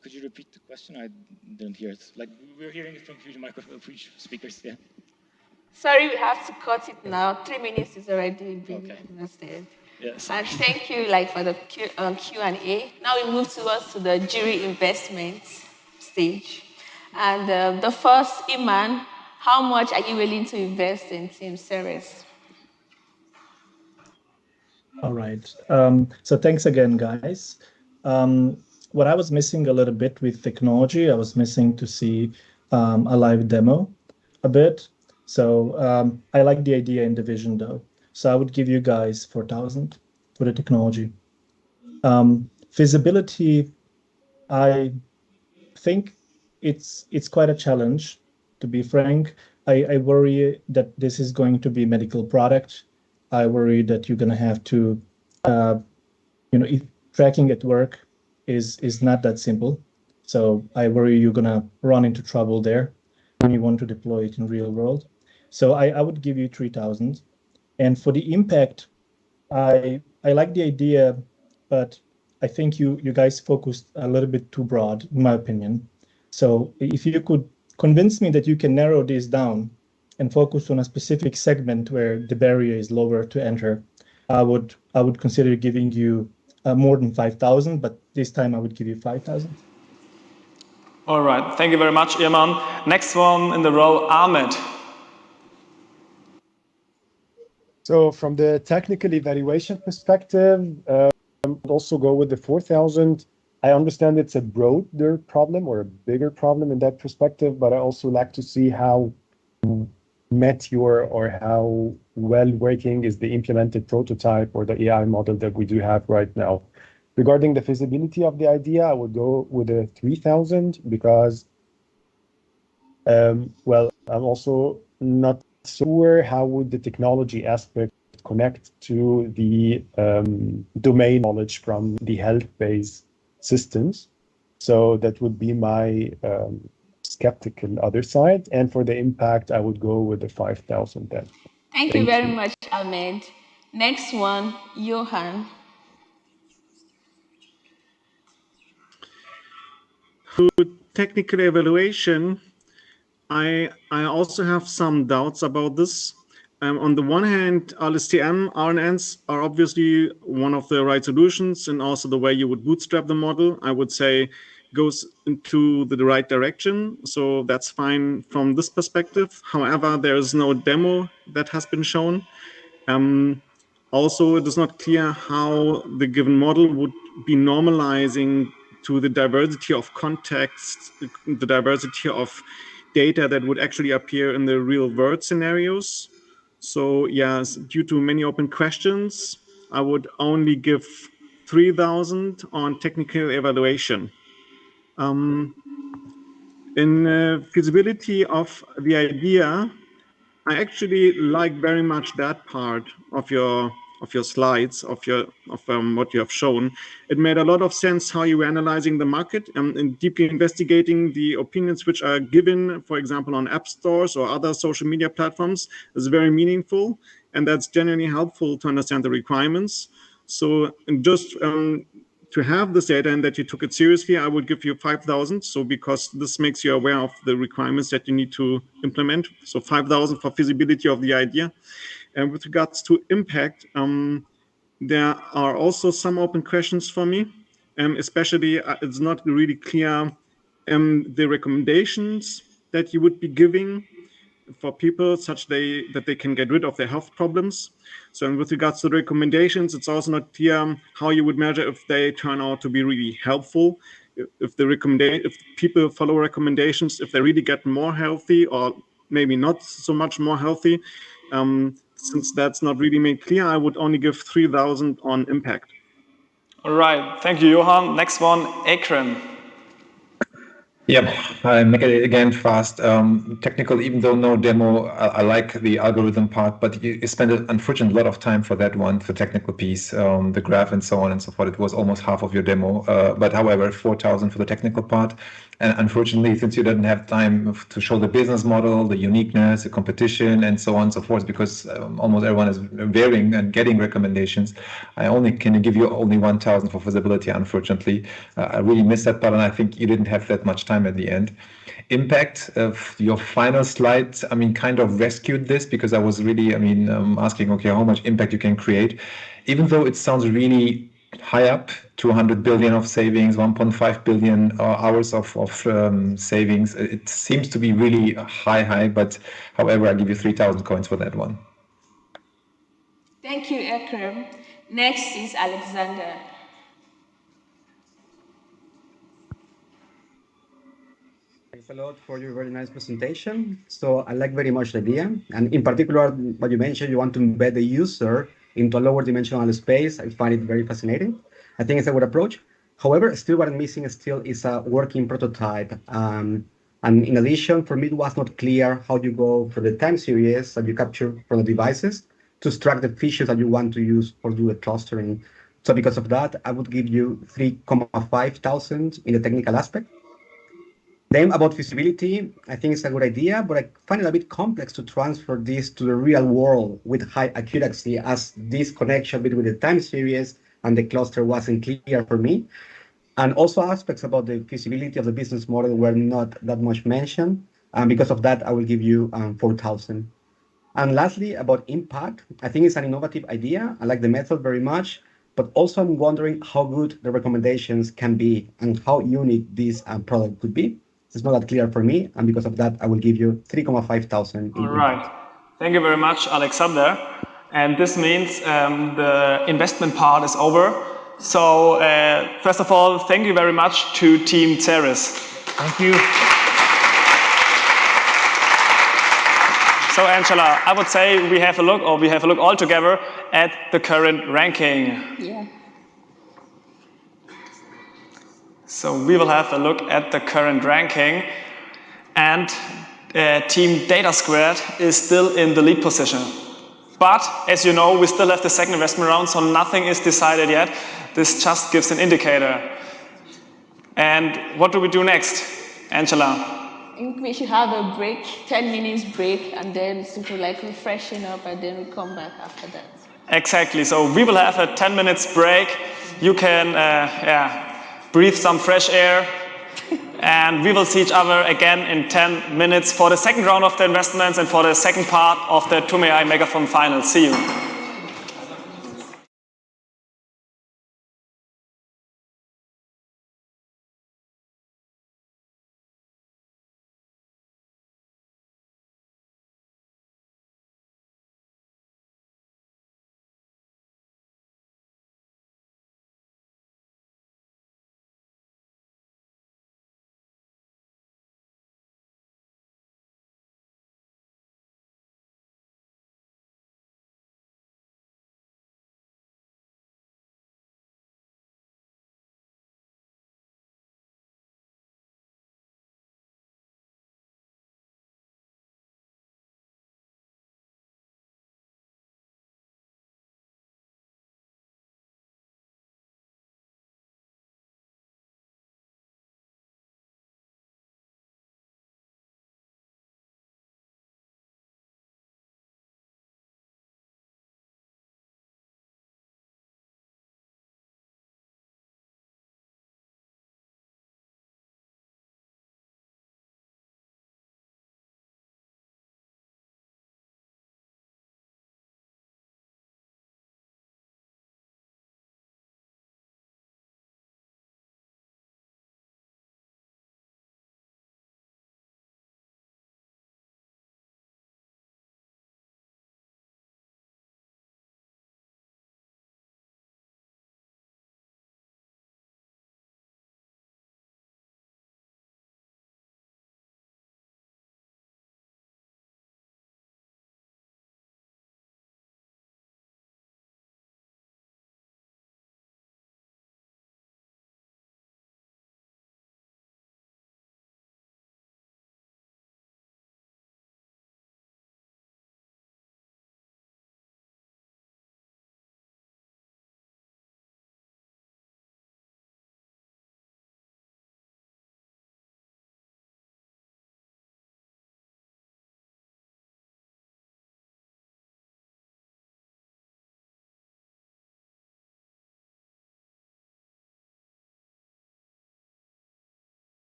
Could you repeat the question? I didn't hear it. Like, we're hearing it from huge speakers, yeah. Sorry, we have to cut it now. 3 minutes is already being invested. Yes. And thank you for the Q&A. Now we move towards the jury investment stage. And the first, Iman, how much are you willing to invest in Team Ceres? All right. So thanks again, guys. What I was missing a little bit with technology, I was missing to see a live demo a bit. So I like the idea in the vision, though. So I would give you guys 4,000 for the technology. Feasibility, I think it's quite a challenge, to be frank. I worry that this is going to be a medical product. I worry that you're going to have to, if tracking at work is not that simple. So I worry you're going to run into trouble there when you want to deploy it in real world. So I would give you 3,000. And for the impact, I like the idea, but I think you guys focused a little bit too broad, in my opinion. So if you could convince me that you can narrow this down and focus on a specific segment where the barrier is lower to enter, I would consider giving you more than 5,000, but this time I would give you 5,000. All right, thank you very much, Irman. Next one in the row, Ahmed. So from the technical evaluation perspective, I'd also go with the 4,000. I understand it's a broader problem or a bigger problem in that perspective, but I also like to see how mature or how well working is the implemented prototype or the AI model that we do have right now. Regarding the feasibility of the idea, I would go with a 3,000 because, well, I'm also not sure how would the technology aspect connect to the domain knowledge from the health-based systems. So that would be my skeptical other side. And for the impact, I would go with the 5,000 then. Thank you very much, Ahmed. Next one, Johan. To technical evaluation, I also have some doubts about this. On the one hand, LSTM RNNs are obviously one of the right solutions, and also the way you would bootstrap the model, I would say, goes into the right direction. So that's fine from this perspective. However, there is no demo that has been shown. Also, it is not clear how the given model would be normalizing to the diversity of context, the diversity of data that would actually appear in the real world scenarios. So yes, due to many open questions, I would only give 3,000 on technical evaluation. In feasibility of the idea, I actually like very much that part of your slides, of what you have shown. It made a lot of sense how you were analyzing the market and deeply investigating the opinions which are given, for example, on app stores or other social media platforms is very meaningful, and that's genuinely helpful to understand the requirements. So just to have this data and that you took it seriously, I would give you 5,000. So because this makes you aware of the requirements that you need to implement. So 5,000 for feasibility of the idea. And with regards to impact, there are also some open questions for me. Especially, it's not really clear the recommendations that you would be giving for people such that they can get rid of their health problems. So with regards to the recommendations, it's also not clear how you would measure if they turn out to be really helpful, if people follow recommendations, if they really get more healthy or maybe not so much more healthy. Since that's not really made clear, I would only give 3,000 on impact. All right, thank you, Johan. Next one, Akron. Yep, I make it again fast. Technical, even though no demo, I like the algorithm part, but you spend an unfortunate lot of time for that one, for technical piece, the graph and so on and so forth. It was almost half of your demo, but however, 4,000 for the technical part. And unfortunately, since you didn't have time to show the business model, the uniqueness, the competition, and so on and so forth, because almost everyone is varying and getting recommendations, I only can give you only 1,000 for feasibility, unfortunately. I really missed that part, and I think you didn't have that much time at the end. Impact of your final slide, I mean, kind of rescued this because I was really, asking, okay, how much impact you can create, even though it sounds really high up, 200 billion of savings, 1.5 billion hours of savings. It seems to be really high, but however, I give you 3,000 coins for that one. Thank you, Akram. Next is Alexander. Thanks a lot for your very nice presentation. So I like very much the idea. And in particular, what you mentioned, you want to embed the user into a lower dimensional space. I find it very fascinating. I think it's a good approach. However, still what I'm missing still is a working prototype. And in addition, for me, it was not clear how you go for the time series that you capture from the devices to extract the features that you want to use for do the clustering. So because of that, I would give you 3,500 in the technical aspect. Then about feasibility, I think it's a good idea, but I find it a bit complex to transfer this to the real world with high accuracy, as this connection between the time series and the cluster wasn't clear for me. And also aspects about the feasibility of the business model were not that much mentioned. And because of that, I will give you 4,000. And lastly, about impact, I think it's an innovative idea. I like the method very much, but also I'm wondering how good the recommendations can be and how unique this product could be. It's not that clear for me, and because of that, I will give you 3,500 All in right. impact. Thank you very much, Alexander. And this means the investment part is over. So first of all, thank you very much to Team Ceres. Thank you. So Angela, I would say we have a look all together at the current ranking. Yeah. So we will have a look at the current ranking, and Team Data Squared is still in the lead position. But as you know, we still have the second investment round, so nothing is decided yet. This just gives an indicator. And what do we do next, Angela? I think we should have a break, 10 minutes break, and then simply like refreshing up, and then we come back after that. Exactly. So we will have a 10 minutes break. You can breathe some fresh air. And we will see each other again in 10 minutes for the second round of the investments and for the second part of the TUM.ai Makeathon final. See you.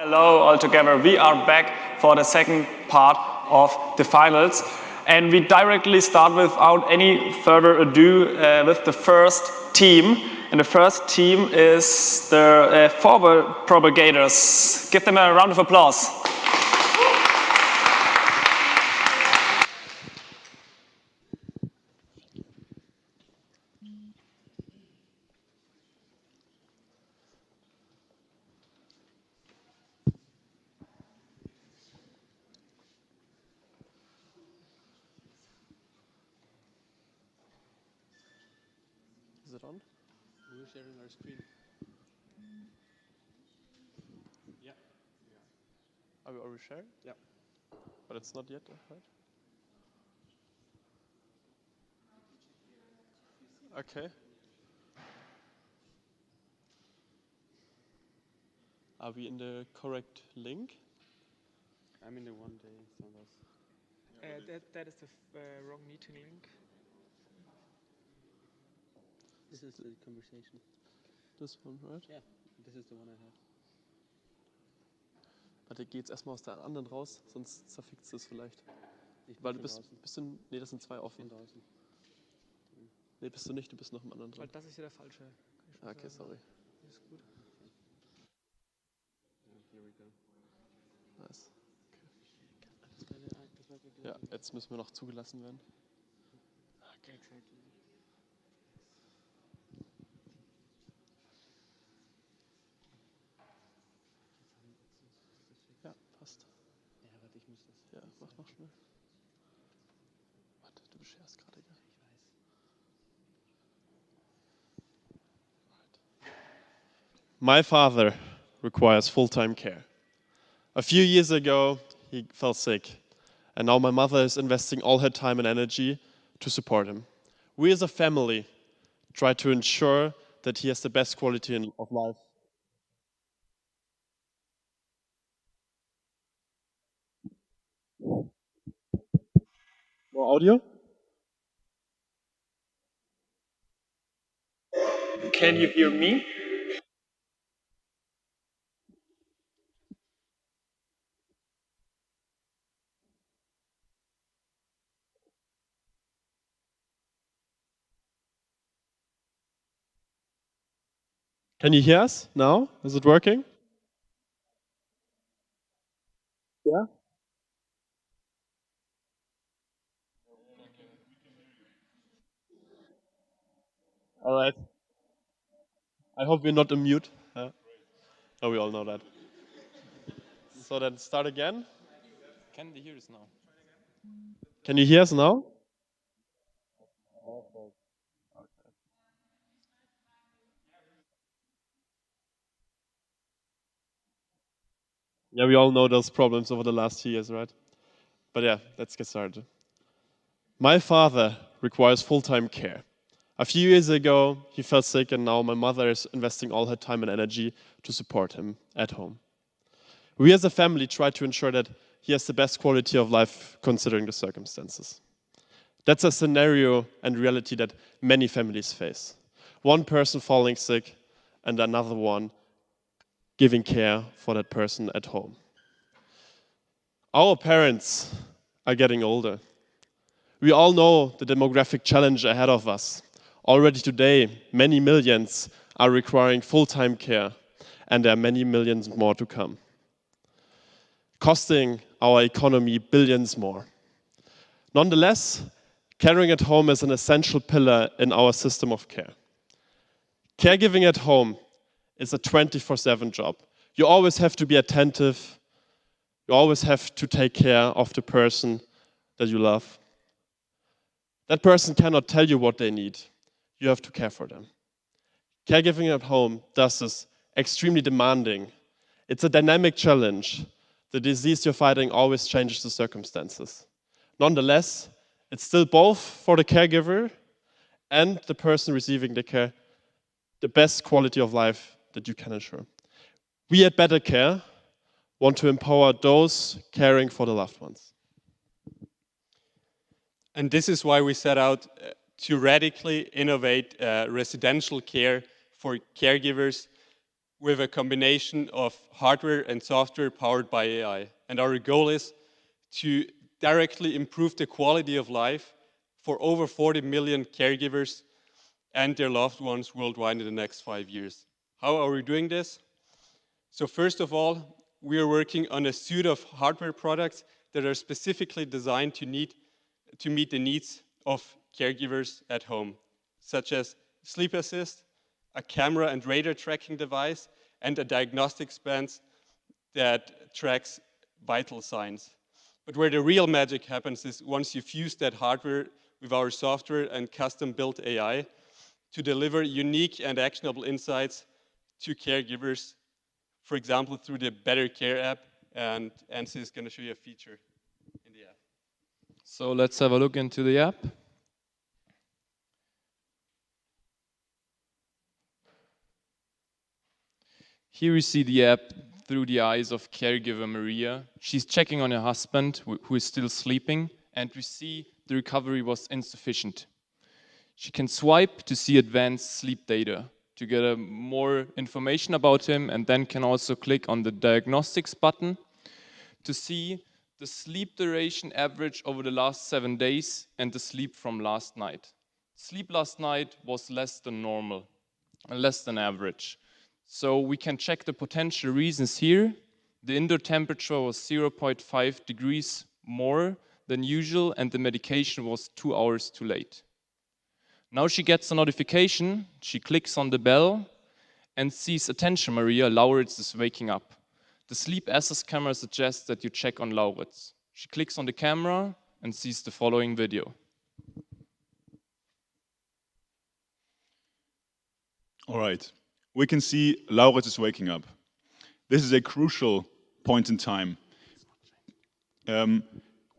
Hello all together. We are back for the second part of the finals. And we directly start without any further ado with the first team. And the first team is the forward propagators. Give them a round of applause. Is it on? We're sharing our screen. Yeah. Are we sharing? Yeah. But it's not yet, right? Okay. Are we in the correct link? I'm in the one day. That is the wrong meeting link. This is the conversation. This one, right? Yeah, this is the one I have. Warte, geh jetzt erstmal aus der anderen raus, sonst zerfickt es vielleicht. Weil du bist du, nee, das sind zwei offen. Nee, bist du nicht, du bist noch im anderen dran. Das ist ja der falsche. Okay, sorry. Ist gut. Here we go. Nice. Okay. Ja, jetzt müssen wir noch zugelassen werden. Okay. Ja, passt. Ja, warte, ich muss das. Ja, mach noch schnell. Warte, du bescherst gerade, gell? Ich weiß. My father requires full-time care. A few years ago, he fell sick, and now my mother is investing all her time and energy to support him. We as a family try to ensure that he has the best quality of life. More audio? Can you hear me? Can you hear us now? Is it working? Yeah. All right. I hope we're not on mute. Oh, we all know that. So then start again. Can they hear us now? Can you hear us now? Yeah, we all know those problems over the last 2 years, right? But yeah, let's get started. My father requires full-time care. A few years ago, he fell sick, and now my mother is investing all her time and energy to support him at home. We as a family try to ensure that he has the best quality of life considering the circumstances. That's a scenario and reality that many families face. One person falling sick and another one giving care for that person at home. Our parents are getting older. We all know the demographic challenge ahead of us. Already today, many millions are requiring full-time care, and there are many millions more to come, costing our economy billions more. Nonetheless, caring at home is an essential pillar in our system of care. Caregiving at home is a 24/7 job. You always have to be attentive. You always have to take care of the person that you love. That person cannot tell you what they need. You have to care for them. Caregiving at home thus is extremely demanding. It's a dynamic challenge. The disease you're fighting always changes the circumstances. Nonetheless, it's still both for the caregiver and the person receiving the care, the best quality of life that you can ensure. We at Better Care want to empower those caring for the loved ones. And this is why we set out to radically innovate residential care for caregivers with a combination of hardware and software powered by AI. And our goal is to directly improve the quality of life for over 40 million caregivers and their loved ones worldwide in the next 5 years. How are we doing this? So first of all, we are working on a suite of hardware products that are specifically designed to meet the needs of caregivers at home, such as sleep assist, a camera and radar tracking device, and a diagnostic band that tracks vital signs. But where the real magic happens is once you fuse that hardware with our software and custom-built AI to deliver unique and actionable insights to caregivers, for example, through the Better Care app, and Ansi is going to show you a feature in the app. So let's have a look into the app. Here we see the app through the eyes of caregiver Maria. She's checking on her husband, who is still sleeping, and we see the recovery was insufficient. She can swipe to see advanced sleep data to get more information about him, and then can also click on the diagnostics button to see the sleep duration average over the last 7 days and the sleep from last night. Sleep last night was less than normal, less than average. So we can check the potential reasons here. The indoor temperature was 0.5 degrees more than usual, and the medication was 2 hours too late. Now she gets a notification, she clicks on the bell and sees, "Attention Maria, Lauritz is waking up." The sleep access camera suggests that you check on Lauritz. She clicks on the camera and sees the following video. All right, we can see Lauritz is waking up. This is a crucial point in time.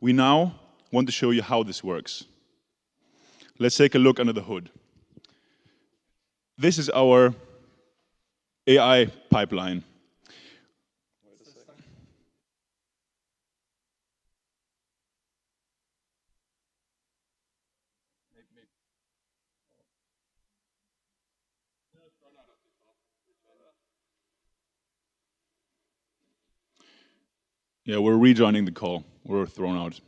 We now want to show you how this works. Let's take a look under the hood. This is our AI pipeline. Yeah, we're rejoining the call. We're thrown out.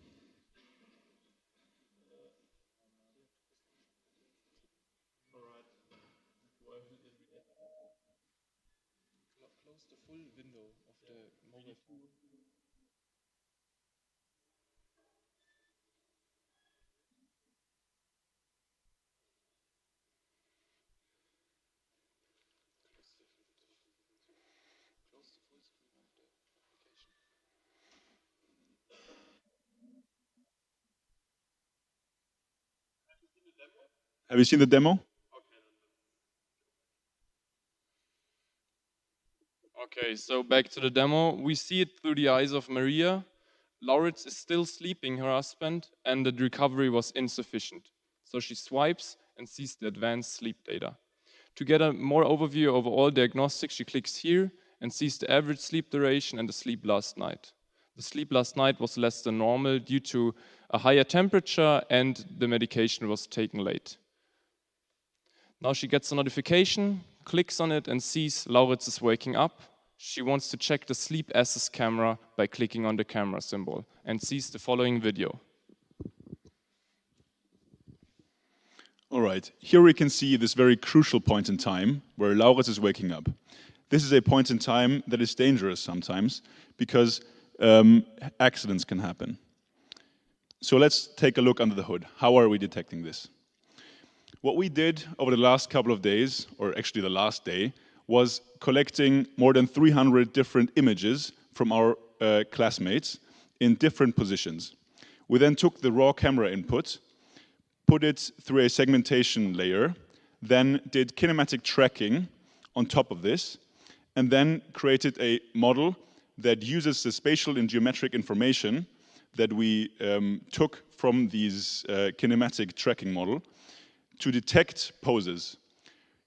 Have you seen the demo? Okay, so back to the demo. We see it through the eyes of Maria. Lauritz is still sleeping, her husband, and the recovery was insufficient. So she swipes and sees the advanced sleep data. To get a more overview over all diagnostics, she clicks here and sees the average sleep duration and the sleep last night. The sleep last night was less than normal due to a higher temperature and the medication was taken late. Now she gets a notification, clicks on it and sees Lauritz is waking up. She wants to check the sleep access camera by clicking on the camera symbol and sees the following video. All right, here we can see this very crucial point in time where Lauritz is waking up. This is a point in time that is dangerous sometimes because accidents can happen. So let's take a look under the hood. How are we detecting this? What we did over the last couple of days, or actually the last day, was collecting more than 300 different images from our classmates in different positions. We then took the raw camera input, put it through a segmentation layer, then did kinematic tracking on top of this, and then created a model that uses the spatial and geometric information that we took from these kinematic tracking model to detect poses.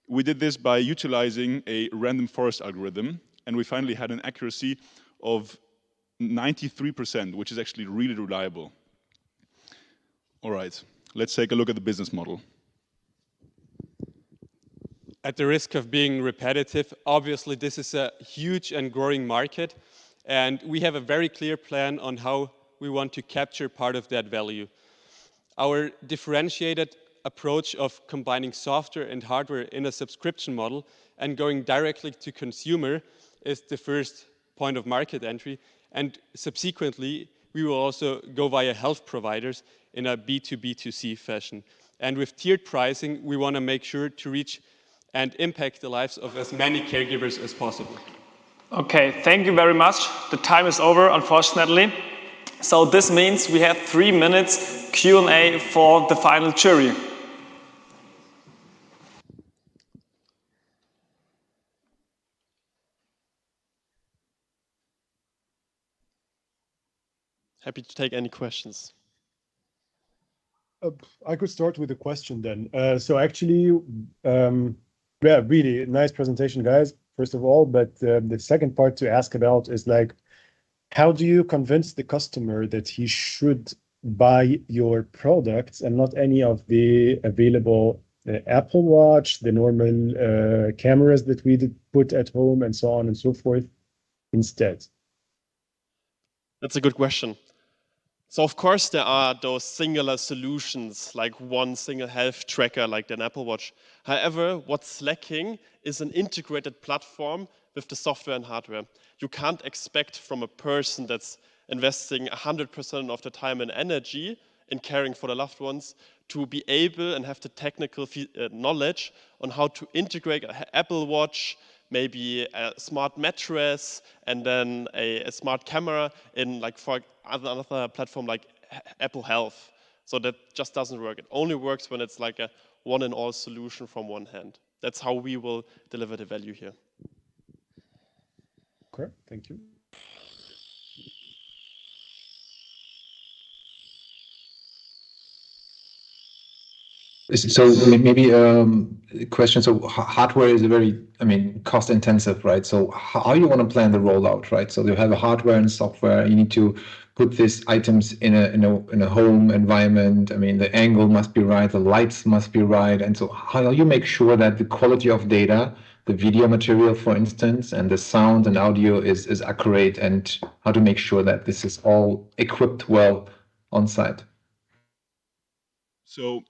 We did this by utilizing a random forest algorithm, and we finally had an accuracy of 93%, which is actually really reliable. All right, let's take a look at the business model. at the risk of being repetitive, obviously this is a huge and growing market, and we have a very clear plan on how we want to capture part of that value. Our differentiated approach of combining software and hardware in a subscription model and going directly to consumer is the first point of market entry, and subsequently we will also go via health providers in a B2B2C fashion. And with tiered pricing, we want to make sure to reach and impact the lives of as many caregivers as possible. Okay, thank you very much. The time is over, unfortunately. So this means we have 3 minutes Q&A for the final jury. Happy to take any questions. I could start with a question then. So actually, yeah, really nice presentation, guys, first of all. But the second part to ask about is like, how do you convince the customer that he should buy your products and not any of the available Apple Watch, the normal cameras that we did put at home and so on and so forth instead? That's a good question. So of course there are those singular solutions, like one single health tracker like an Apple Watch. However, what's lacking is an integrated platform with the software and hardware. You can't expect from a person that's investing 100% of the time and energy in caring for the loved ones to be able and have the technical knowledge on how to integrate an Apple Watch, maybe a smart mattress, and then a smart camera in, like, for another platform like Apple Health. So that just doesn't work. It only works when it's like a one-and-all solution from one hand. That's how we will deliver the value here. Okay, thank you. So maybe a question. So hardware is a very, I mean, cost intensive, right? So how you want to plan the rollout, right? So you have a hardware and software. You need to put these items in a home environment. I mean, the angle must be right, the lights must be right, and so how you make sure that the quality of data, the video material, for instance, and the sound and audio is accurate, and how to make sure that this is all equipped well on site. So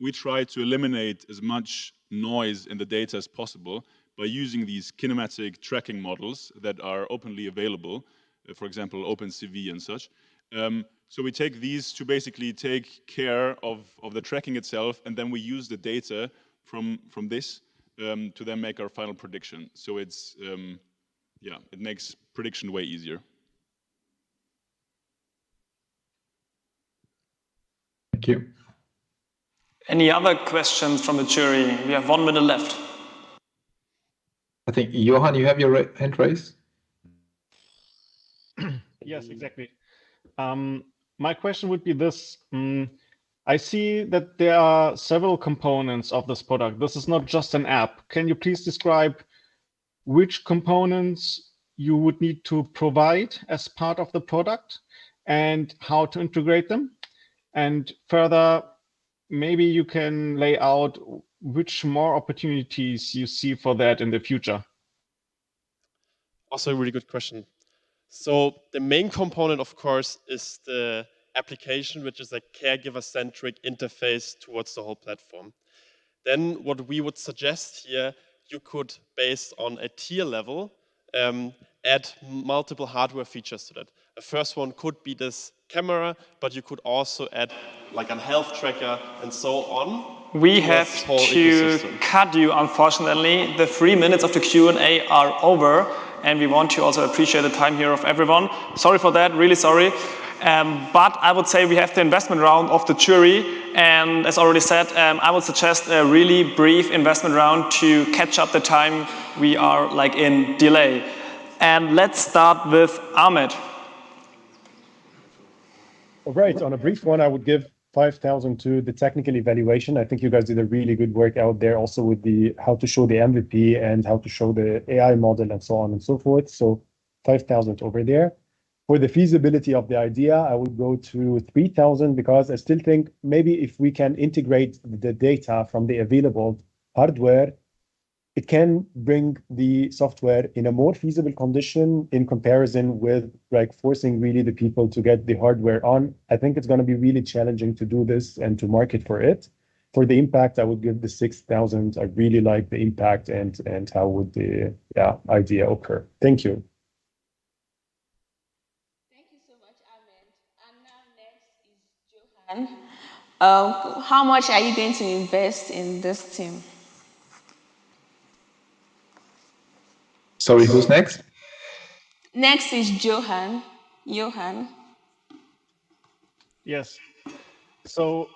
we try to eliminate as much noise in the data as possible by using these kinematic tracking models that are openly available, for example, OpenCV and such. So we take these to basically take care of the tracking itself, and then we use the data from this to then make our final prediction. So it's, yeah, it makes prediction way easier. Thank you. Any other questions from the jury? We have 1 minute left. I think, Johan, you have your hand raised? Yes, exactly. My question would be this. I see that there are several components of this product. This is not just an app. Can you please describe which components you would need to provide as part of the product and how to integrate them? And further, maybe you can lay out which more opportunities you see for that in the future. Also a really good question. So the main component, of course, is the application, which is a caregiver-centric interface towards the whole platform. Then what we would suggest here, you could, based on a tier level, add multiple hardware features to that. The first one could be this camera, but you could also add like a health tracker and so on. We have to cut you, unfortunately. The 3 minutes of the Q&A are over, and we want to also appreciate the time here of everyone. Sorry for that, really sorry. But I would say we have the investment round of the jury, and as already said, I would suggest a really brief investment round to catch up the time we are like in delay. And let's start with Ahmed. All right, on a brief one, I would give 5,000 to the technical evaluation. I think you guys did a really good work out there also with the how to show the MVP and how to show the AI model and so on and so forth. So 5,000 over there. For the feasibility of the idea, I would go to 3,000 because I still think maybe if we can integrate the data from the available hardware it can bring the software in a more feasible condition in comparison with like forcing really the people to get the hardware on. I think it's going to be really challenging to do this and to market for it. For the impact, I would give the 6,000. I really like the impact and how would the idea occur. Thank you. Thank you so much, Ahmed. And now next is Johan. How much are you going to invest in this team? Sorry, who's next? Next is Johan. Johan. Yes. So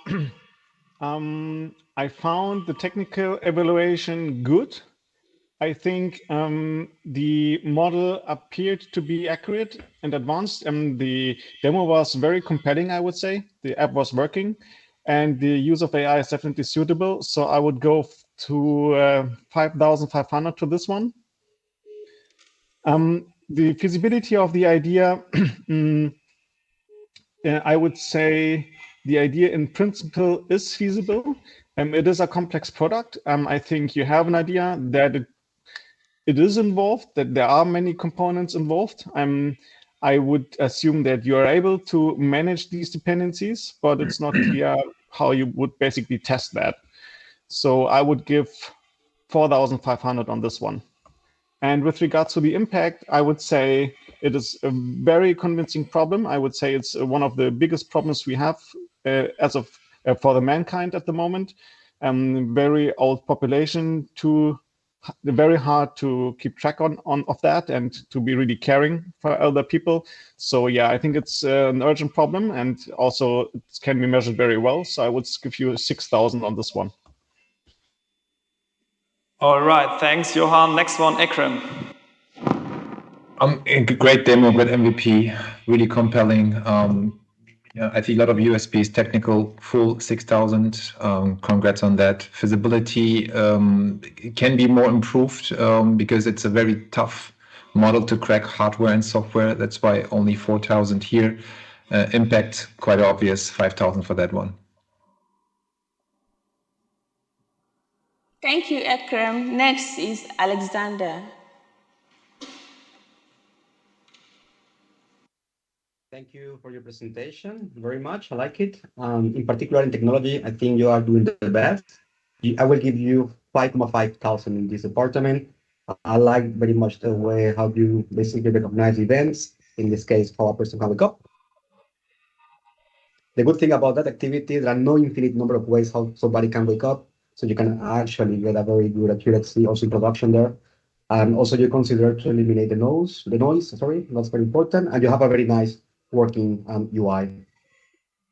I found the technical evaluation good. I think the model appeared to be accurate and advanced, and the demo was very compelling, I would say. The app was working, and the use of AI is definitely suitable. So I would go to 5,500 to this one. The feasibility of the idea, I would say the idea in principle is feasible. It is a complex product. I think you have an idea that it is involved, that there are many components involved. I would assume that you are able to manage these dependencies, but it's not clear how you would basically test that. So I would give 4,500 on this one. And with regards to the impact, I would say it is a very convincing problem. I would say it's one of the biggest problems we have for the mankind at the moment. Very old population, very hard to keep track of that and to be really caring for other people. So yeah, I think it's an urgent problem, and also it can be measured very well. So I would give you 6,000 on this one. All right, thanks, Johan. Next one, Akron. Great demo, great MVP, really compelling. I think a lot of USPs, technical, full 6,000. Congrats on that. Feasibility can be more improved because it's a very tough model to crack, hardware and software. That's why only 4,000 here. Impact, quite obvious, 5,000 for that one. Thank you, Akram. Next is Alexander. Thank you for your presentation very much. I like it. In particular, in technology, I think you are doing the best. I will give you 5,500 in this department. I like very much the way how you basically recognize events. In this case, how a person can wake up. The good thing about that activity, there are no infinite number of ways how somebody can wake up. So you can actually get a very good accuracy also in production there. And also you consider to eliminate the noise, that's very important. And you have a very nice working UI.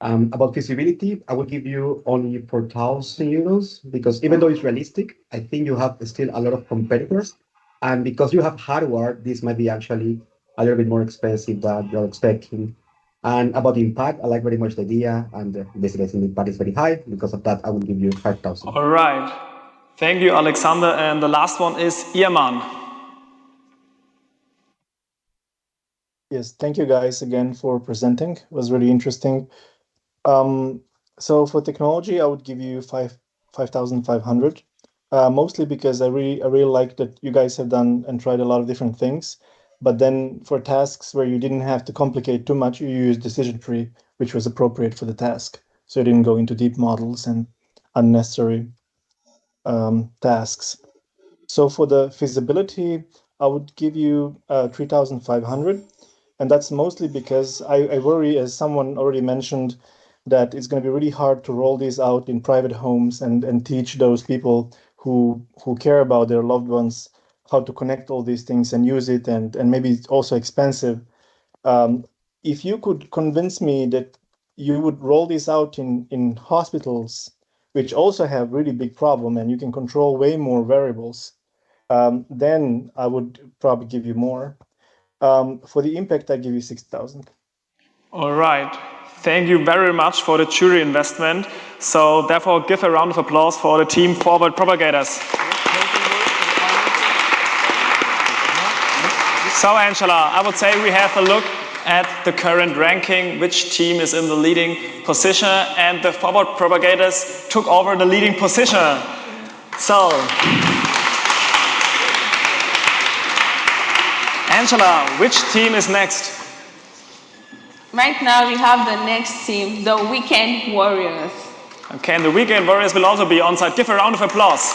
About feasibility, I will give you only 4,000 euros because even though it's realistic, I think you have still a lot of competitors. And because you have hardware, this might be actually a little bit more expensive than you're expecting. And about the impact, I like very much the idea, and basically I think the impact is very high. Because of that, I will give you 5,000. All right. Thank you, Alexander. And the last one is Irman. Yes, thank you guys again for presenting. It was really interesting. So for technology, I would give you 5,500. Mostly because I really like that you guys have done and tried a lot of different things. But then for tasks where you didn't have to complicate too much, you used decision tree, which was appropriate for the task. So you didn't go into deep models and unnecessary tasks. So for the feasibility, I would give you 3,500. And that's mostly because I worry, as someone already mentioned, that it's going to be really hard to roll these out in private homes and teach those people who care about their loved ones how to connect all these things and use it, and maybe it's also expensive. If you could convince me that you would roll this out in hospitals, which also have really big problem, and you can control way more variables, then I would probably give you more. For the impact, I give you 6,000. All right. Thank you very much for the jury investment. So therefore, give a round of applause for the team Forward Propagators. So Angela, I would say we have a look at the current ranking, which team is in the leading position, and the Forward Propagators took over the leading position. So Angela, which team is next? Right now we have the next team, the Weekend Warriors. Okay, and the Weekend Warriors will also be on site. Give a round of applause.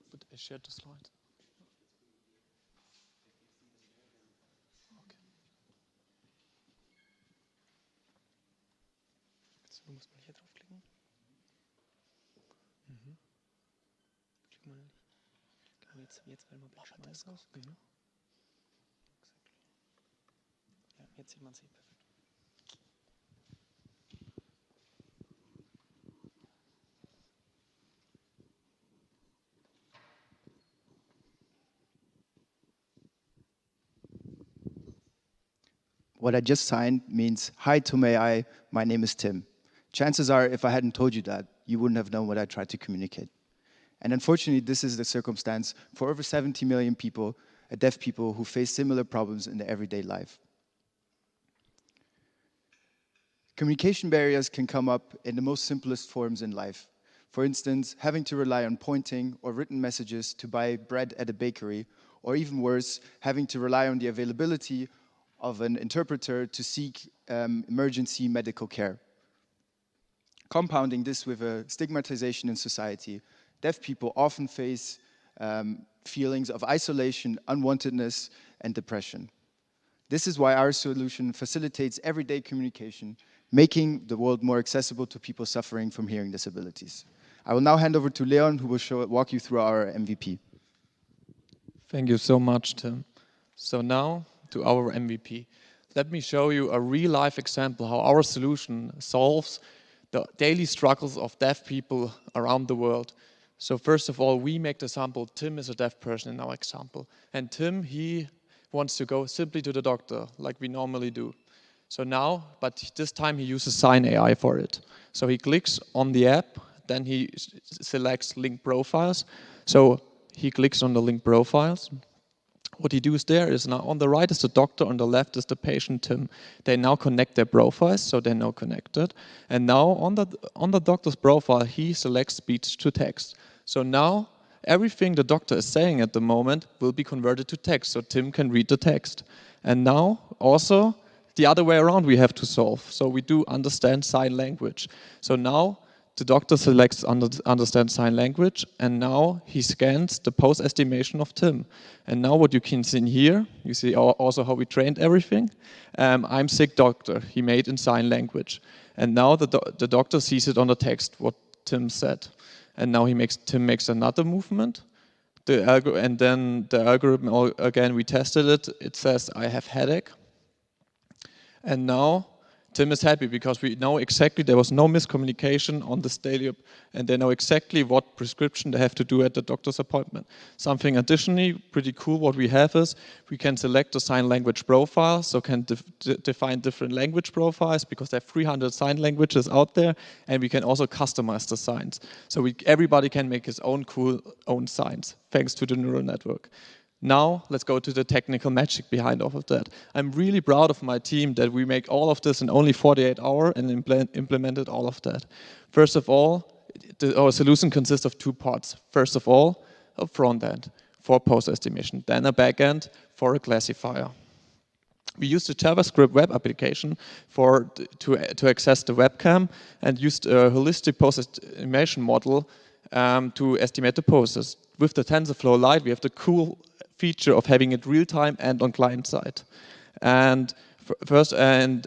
But I shared the slide. Jetzt muss man hier draufklicken. Klick mal. Jetzt werden wir blau raus. Ja, jetzt sieht man es hier perfekt. What I just signed means, hi TUM.ai, my name is Tim. Chances are, if I hadn't told you that, you wouldn't have known what I tried to communicate. And unfortunately, this is the circumstance for over 70 million people, deaf people, who face similar problems in their everyday life. Communication barriers can come up in the most simplest forms in life. For instance, having to rely on pointing or written messages to buy bread at a bakery, or even worse, having to rely on the availability of an interpreter to seek emergency medical care. Compounding this with a stigmatization in society, deaf people often face feelings of isolation, unwantedness, and depression. This is why our solution facilitates everyday communication, making the world more accessible to people suffering from hearing disabilities. I will now hand over to Leon, who will walk you through our MVP. Thank you so much, Tim. So now to our MVP. Let me show you a real-life example how our solution solves the daily struggles of deaf people around the world. So first of all, we make the sample. Tim is a deaf person in our example. And Tim, he wants to go simply to the doctor, like we normally do. So now, but this time he uses Sign AI for it. So he clicks on the app, then he selects link profiles. So he clicks on the link profiles. What he does there is now on the right is the doctor, on the left is the patient, Tim. They now connect their profiles, so they're now connected. And now on the doctor's profile, he selects speech to text. So now everything the doctor is saying at the moment will be converted to text, so Tim can read the text. And now also the other way around we have to solve. So we do understand sign language. So now the doctor selects understand sign language, and now he scans the pose estimation of Tim. And now what you can see here, you see also how we trained everything. I'm sick doctor, he made in sign language. And now the doctor sees it on the text, what Tim said. And now Tim makes another movement. And then the algorithm, again, we tested it. It says, I have headache. And now Tim is happy because we know exactly there was no miscommunication on this daily, and they know exactly what prescription they have to do at the doctor's appointment. Something additionally pretty cool what we have is we can select the sign language profile, so can define different language profiles because there are 300 sign languages out there, and we can also customize the signs. So everybody can make his own cool own signs thanks to the neural network. Now, let's go to the technical magic behind all of that. I'm really proud of my team that we make all of this in only 48 hours and implemented all of that. First of all, our solution consists of two parts. First of all, a front end for pose estimation, then a back end for a classifier. We used a JavaScript web application to access the webcam and used a holistic pose estimation model to estimate the poses. With the TensorFlow Lite, we have the cool feature of having it real-time and on client side. And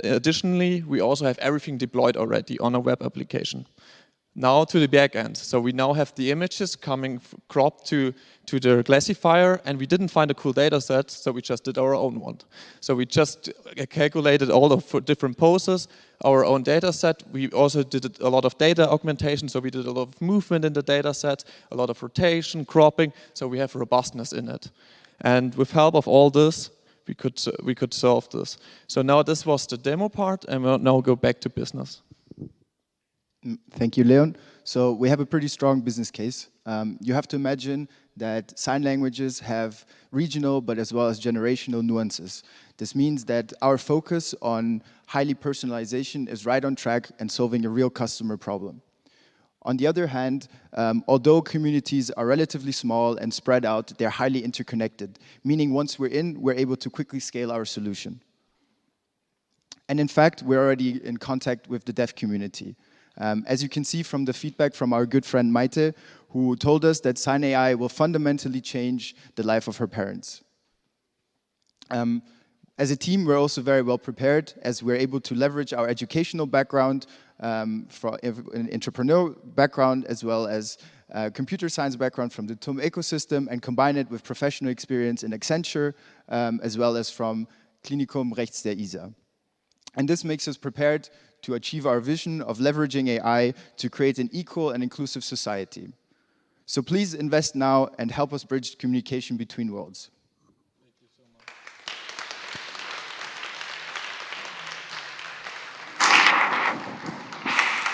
additionally, we also have everything deployed already on a web application. Now to the back end. So we now have the images coming cropped to the classifier, and we didn't find a cool data set, so we just did our own one. So we just calculated all of different poses, our own data set. We also did a lot of data augmentation, so we did a lot of movement in the data set, a lot of rotation, cropping, so we have robustness in it. And with help of all this, we could solve this. So now this was the demo part, and we'll now go back to business. Thank you, Leon. So we have a pretty strong business case. You have to imagine that sign languages have regional but as well as generational nuances. This means that our focus on highly personalization is right on track and solving a real customer problem. On the other hand, although communities are relatively small and spread out, they're highly interconnected, meaning once we're in, we're able to quickly scale our solution. And in fact, we're already in contact with the dev community. As you can see from the feedback from our good friend Maite, who told us that Sign AI will fundamentally change the life of her parents. As a team, we're also very well prepared, as we're able to leverage our educational background, from an entrepreneur background, as well as computer science background from the TUM ecosystem, and combine it with professional experience in Accenture, as well as from Klinikum Rechts der Isar. And this makes us prepared to achieve our vision of leveraging AI to create an equal and inclusive society. So please invest now and help us bridge communication between worlds.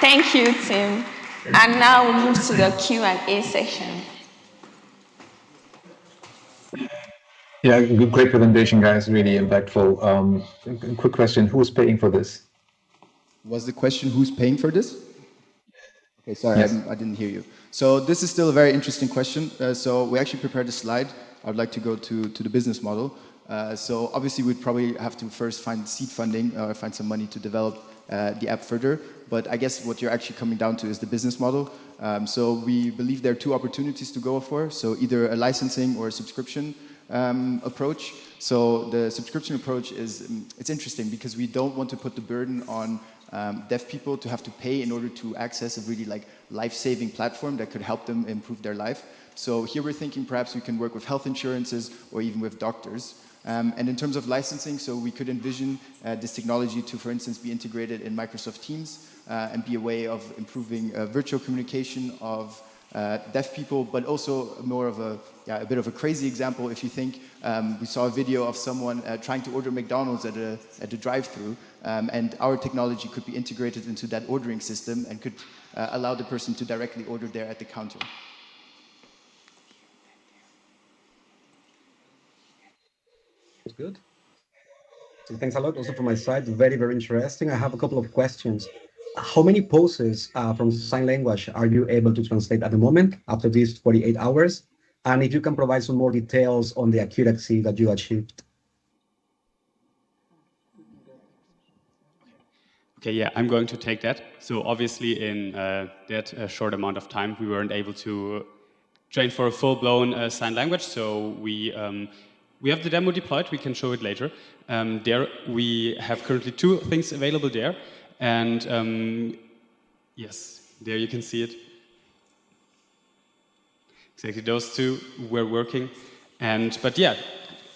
Thank you, Tim. And now we move to the Q&A section. Yeah, great presentation, guys. Really impactful. Quick question: who's paying for this? Was the question who's paying for this? Okay, sorry, Yes. I didn't hear you. So this is still a very interesting question. So we actually prepared a slide. I would like to go to the business model. So obviously we'd probably have to first find seed funding or find some money to develop the app further. But I guess what you're actually coming down to is the business model. So we believe there are two opportunities to go for. So either a licensing or a subscription approach. So the subscription approach is, it's interesting because we don't want to put the burden on deaf people to have to pay in order to access a really life-saving platform that could help them improve their life. So here we're thinking perhaps we can work with health insurances or even with doctors. And in terms of licensing, so we could envision this technology to, for instance, be integrated in Microsoft Teams and be a way of improving virtual communication of deaf people, but also more of a bit of a crazy example. If you think we saw a video of someone trying to order McDonald's at a drive-through, and our technology could be integrated into that ordering system and could allow the person to directly order there at the counter. That's good. So thanks a lot also from my side. Very, very interesting. I have a couple of questions. How many poses from sign language are you able to translate at the moment after these 48 hours? And if you can provide some more details on the accuracy that you achieved. Okay, yeah, I'm going to take that. So obviously in that short amount of time, we weren't able to train for a full-blown sign language. So we have the demo deployed. We can show it later. There we have currently two things available there. And yes, there you can see it. Exactly, those two were working. But yeah,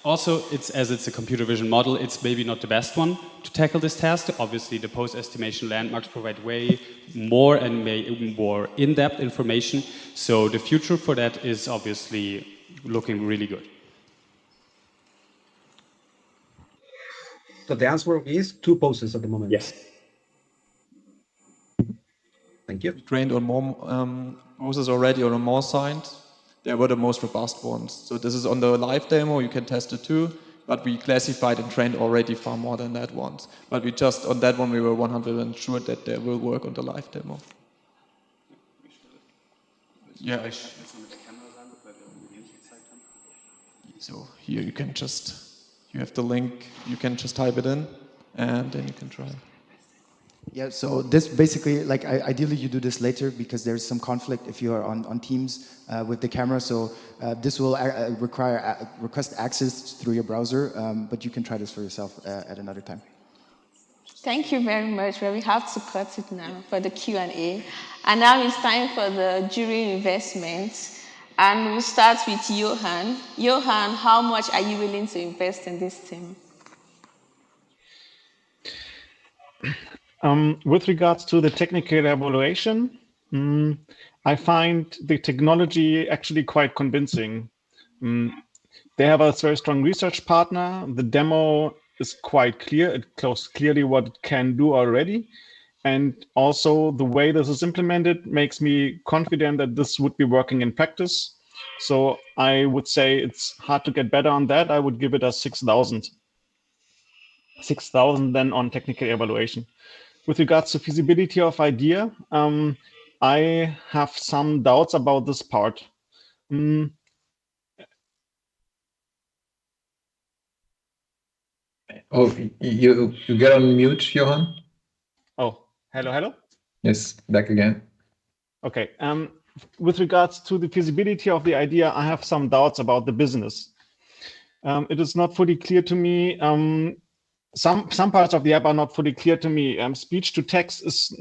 also, as it's a computer vision model, it's maybe not the best one to tackle this task. Obviously, the post-estimation landmarks provide way more and more in-depth information. So the future for that is obviously looking really good. So the answer is 2 poses at the moment. Yes. Thank you. We trained on more poses already, on more signs. They were the most robust ones. So this is on the live demo, you can test it too, but we classified and trained already far more than that once. But we just, on that one, we were 100% sure that they will work on the live demo. Yeah. So here you can just, you have the link, you can just type it in, and then you can try. Yeah, so this basically, ideally you do this later because there's some conflict if you are on Teams with the camera. So this will require request access through your browser, but you can try this for yourself at another time. Thank you very much. Well, we have to cut it now for the Q&A. And now it's time for the jury investment. And we'll start with Johan. Johan, how much are you willing to invest in this team? With regards to the technical evaluation, I find the technology actually quite convincing. They have a very strong research partner. The demo is quite clear. It shows clearly what it can do already. And also the way this is implemented makes me confident that this would be working in practice. So I would say it's hard to get better on that. I would give it a 6,000. 6,000 then on technical evaluation. With regards to feasibility of idea, I have some doubts about this part. Oh, you get on mute, Johan? Oh, hello? Yes, back again. Okay. With regards to the feasibility of the idea, I have some doubts about the business. It is not fully clear to me. Some parts of the app are not fully clear to me. Speech to text is,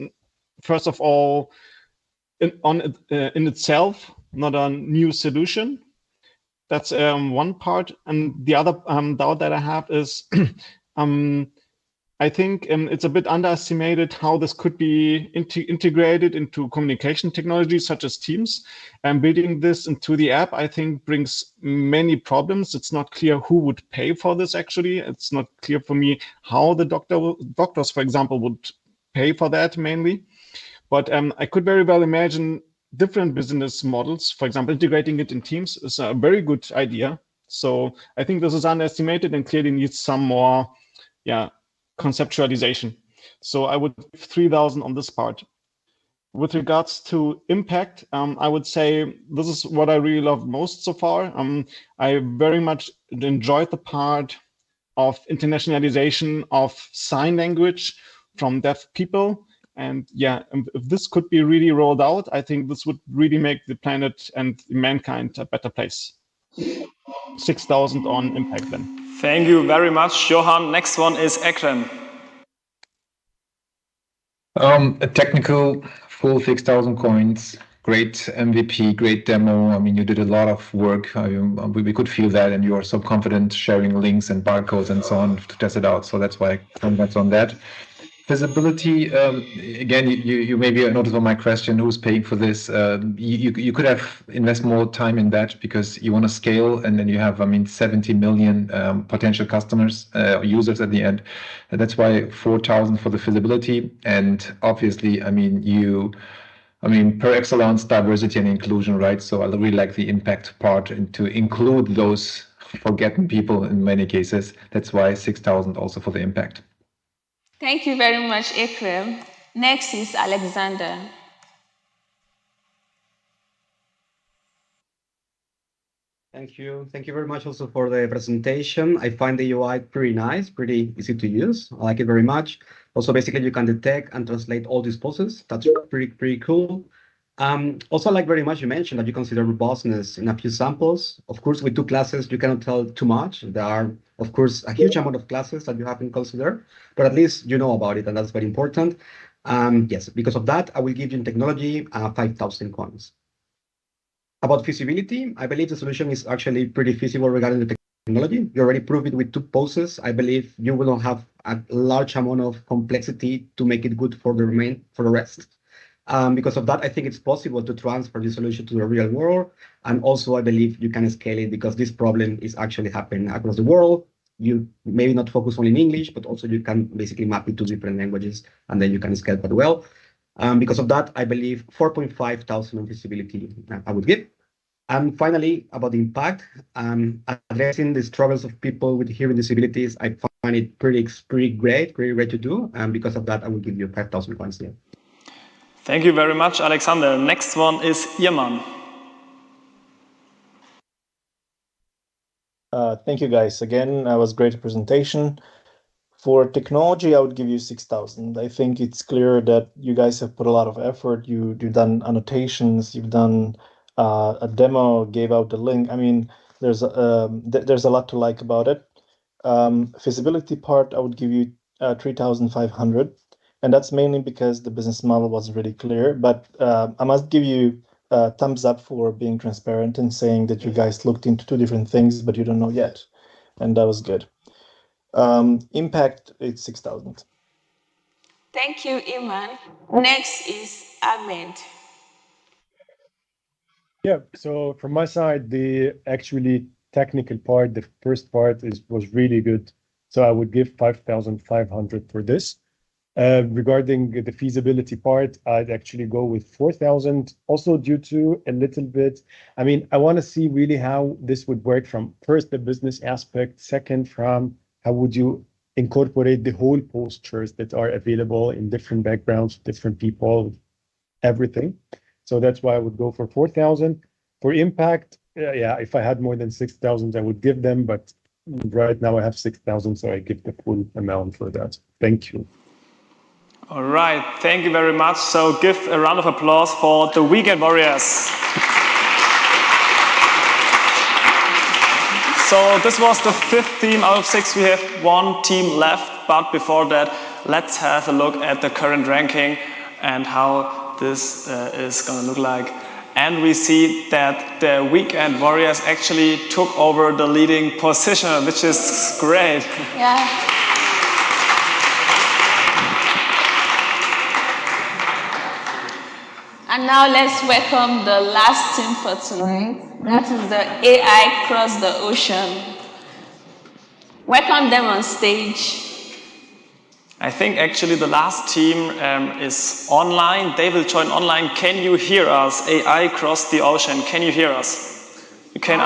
first of all, in itself not a new solution. That's one part. And the other doubt that I have is I think it's a bit underestimated how this could be integrated into communication technologies such as Teams. And building this into the app, I think, brings many problems. It's not clear who would pay for this, actually. It's not clear for me how the doctors, for example, would pay for that mainly. But I could very well imagine different business models. For example, integrating it in Teams is a very good idea. So I think this is underestimated and clearly needs some more conceptualization. So I would give 3,000 on this part. With regards to impact, I would say this is what I really love most so far. I very much enjoyed the part of internationalization of sign language from deaf people. And yeah, if this could be really rolled out, I think this would really make the planet and mankind a better place. 6,000 on impact then. Thank you very much, Johan. Next one is Akron. A technical full 6,000 coins, great MVP, great demo. I mean, you did a lot of work. We could feel that, and you are so confident sharing links and barcodes and so on to test it out. So that's why congrats on that. Feasibility, again, you maybe noticed on my question, who's paying for this? You could have invest more time in that because you want to scale, and then you have, 70 million potential customers, users at the end. And that's why 4,000 for the feasibility. And obviously, per excellence, diversity and inclusion, right? So I really like the impact part and to include those forgotten people in many cases. That's why 6,000 also for the impact. Thank you very much, Akram. Next is Alexander. Thank you. Thank you very much also for the presentation. I find the UI pretty nice, pretty easy to use. I like it very much. Also, basically, you can detect and translate all these poses. That's pretty cool. Also, I like very much you mentioned that you consider robustness in a few samples. Of course, with 2 classes, you cannot tell too much. There are, of course, a huge amount of classes that you have to consider, but at least you know about it, and that's very important. Yes, because of that, I will give you in technology 5,000 coins. About feasibility, I believe the solution is actually pretty feasible regarding the technology. You already proved it with 2 poses. I believe you will not have a large amount of complexity to make it good for the rest. Because of that, I think it's possible to transfer the solution to the real world. And also, I believe you can scale it because this problem is actually happening across the world. You maybe not focus only in English, but also you can basically map it to different languages, and then you can scale quite well. Because of that, I believe 4,500 on feasibility I would give. And finally, about the impact, addressing the struggles of people with hearing disabilities, I find it pretty great to do. And because of that, I will give you 5,000 coins here. Thank you very much, Alexander. Next one is Irman. Thank you, guys. Again, that was a great presentation. For technology, I would give you 6,000. I think it's clear that you guys have put a lot of effort. You've done annotations, you've done a demo, gave out the link. I mean, there's a lot to like about it. Feasibility part, I would give you 3,500. And that's mainly because the business model wasn't really clear. But I must give you a thumbs up for being transparent and saying that you guys looked into two different things, but you don't know yet. And that was good. Impact, it's 6,000. Thank you, Iman. Next is Ahmed. Yeah, so from my side, the actually technical part, the first part was really good. So I would give 5,500 for this. Regarding the feasibility part, I'd actually go with 4,000, also due to a little bit. I mean, I want to see really how this would work from first the business aspect, second from how would you incorporate the whole postures that are available in different backgrounds, different people, everything. So that's why I would go for 4,000. For impact, yeah, if I had more than 6,000, I would give them, but right now I have 6,000, so I give the full amount for that. Thank you. All right, thank you very much. So give a round of applause for the Weekend Warriors. So this was the 5th team out of 6. We have 1 team left, but before that, let's have a look at the current ranking and how this is going to look like. And we see that the Weekend Warriors actually took over the leading position, which is great. Yeah. And now let's welcome the last team for tonight. That is the AI Cross the Ocean. Welcome them on stage. I think actually the last team is online. They will join online. Can you hear us? AI Cross the Ocean. Can you hear us? You can.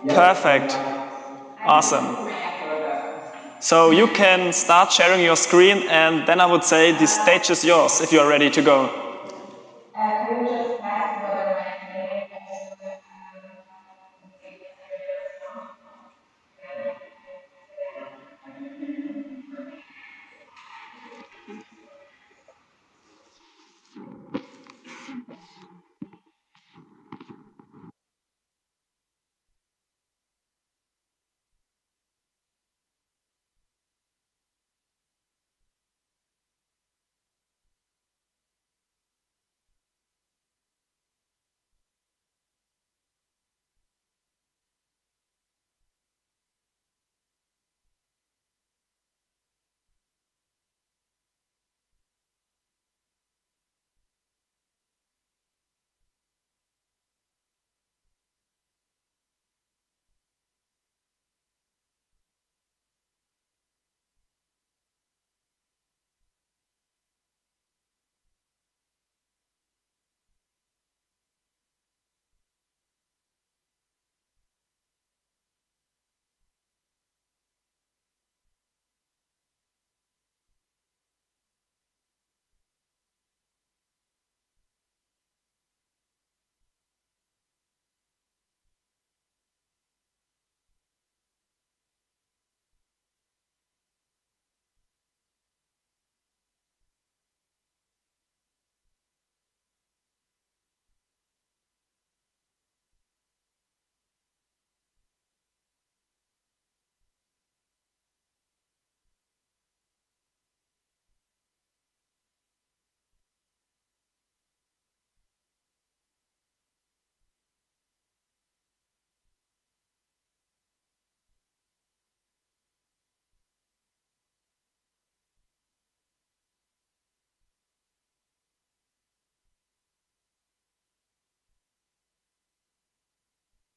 Perfect. Awesome. So you can start sharing your screen, and then I would say the stage is yours if you are ready to go.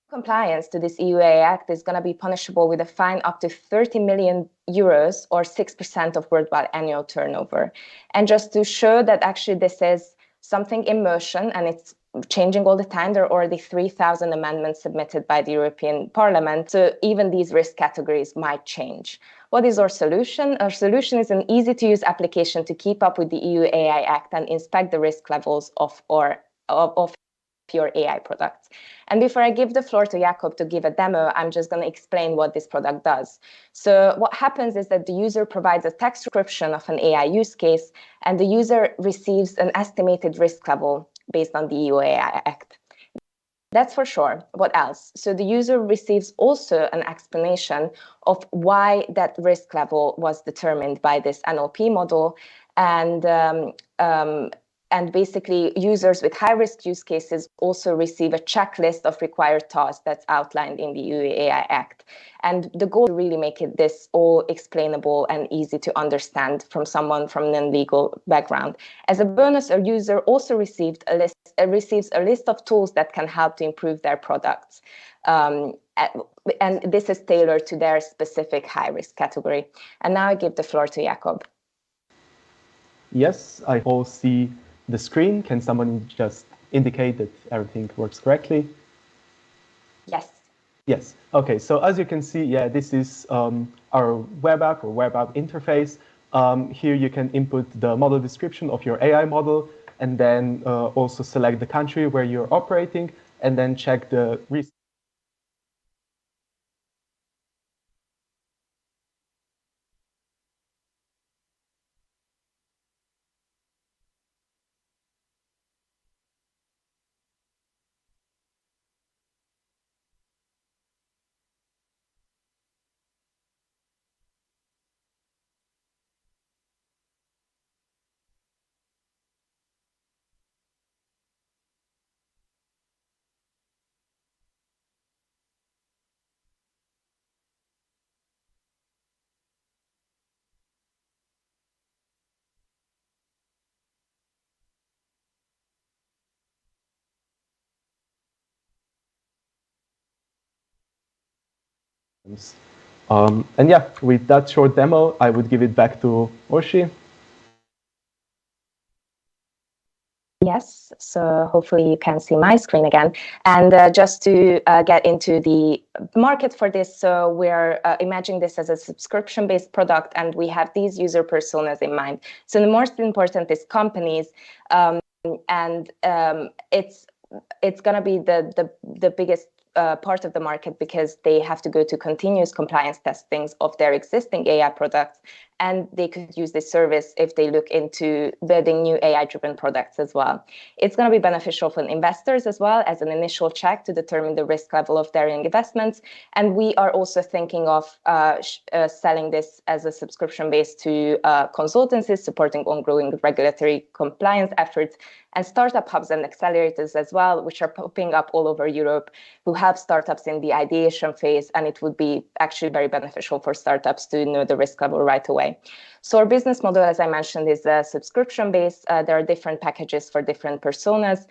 Compliance to this EU AI Act is going to be punishable with a fine up to 30 million euros or 6% of worldwide annual turnover. And just to show that actually this is something in motion and it's changing all the time, there are already 3,000 amendments submitted by the European Parliament, so even these risk categories might change. What is our solution? Our solution is an easy-to-use application to keep up with the EU AI Act and inspect the risk levels of your AI products. And before I give the floor to Jakob to give a demo, I'm just going to explain what this product does. So what happens is that the user provides a text description of an AI use case, and the user receives an estimated risk level based on the EU AI Act. That's for sure. What else? So the user receives also an explanation of why that risk level was determined by this NLP model, and basically users with high-risk use cases also receive a checklist of required tasks that's outlined in the EU-AI Act. And the goal is to really make this all explainable and easy to understand from someone from a non-legal background. As a bonus, a user also receives a list of tools that can help to improve their products. And this is tailored to their specific high-risk category. And now I give the floor to Jakob. Yes, I all see the screen. Can someone just indicate that everything works correctly? Yes. Yes. Okay. So as you can see, yeah, this is our web app or web app interface. Here you can input the model description of your AI model, and then also select the country where you're operating, and then check the risk. And yeah, with that short demo, I would give it back to Oshi. Yes, so hopefully you can see my screen again. And just to get into the market for this, so we're imagining this as a subscription-based product, and we have these user personas in mind. So the most important is companies, and it's going to be the biggest part of the market because they have to go to continuous compliance testings of their existing AI products, and they could use this service if they look into building new AI-driven products as well. It's going to be beneficial for investors as well as an initial check to determine the risk level of their investments. And we are also thinking of selling this as a subscription base to consultancies supporting ongoing regulatory compliance efforts, and startup hubs and accelerators as well, which are popping up all over Europe, who help startups in the ideation phase. And it would be actually very beneficial for startups to know the risk level right away. So our business model, as I mentioned, is subscription-based. There are different packages for different personas.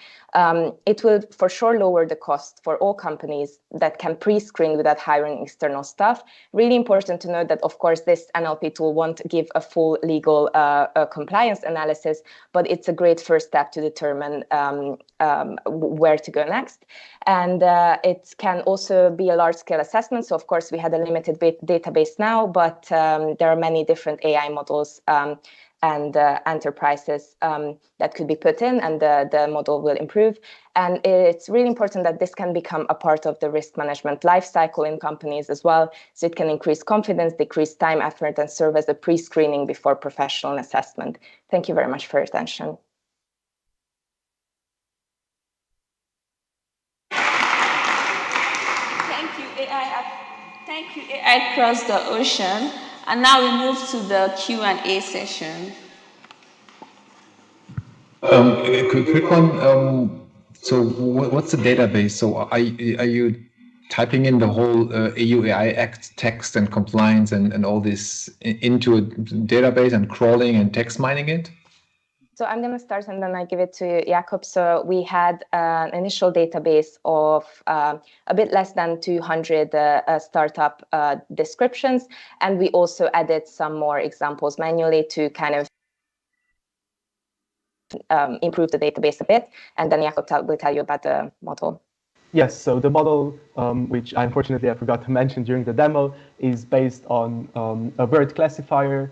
It will for sure lower the cost for all companies that can pre-screen without hiring external staff. Really important to note that, of course, this NLP tool won't give a full legal compliance analysis, but it's a great first step to determine where to go next. And it can also be a large-scale assessment. So, of course, we had a limited database now, but there are many different AI models and enterprises that could be put in, and the model will improve. And it's really important that this can become a part of the risk management lifecycle in companies as well. So it can increase confidence, decrease time, effort, and serve as a pre-screening before professional assessment. Thank you very much for your attention. Thank you, AI Across the Ocean. And now we move to the Q&A session. A quick one. So what's the database? So are you typing in the whole EU-AI Act text and compliance and all this into a database and crawling and text mining it? So I'm going to start and then I give it to Jakob. So we had an initial database of a bit less than 200 startup descriptions. And we also added some more examples manually to kind of improve the database a bit. And then Jakob will tell you about the model. Yes, so the model, which unfortunately I forgot to mention during the demo, is based on a word classifier.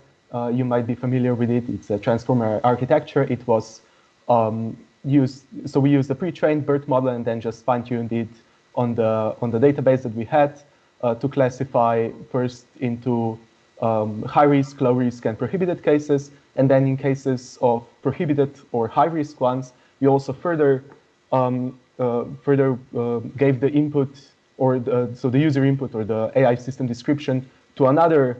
You might be familiar with it. It's a transformer architecture. It was used, so we used a pre-trained BERT model and then just fine-tuned it on the database that we had to classify first into high risk, low risk, and prohibited cases. And then in cases of prohibited or high risk ones, we also further further gave the input or so the user input or the AI system description to another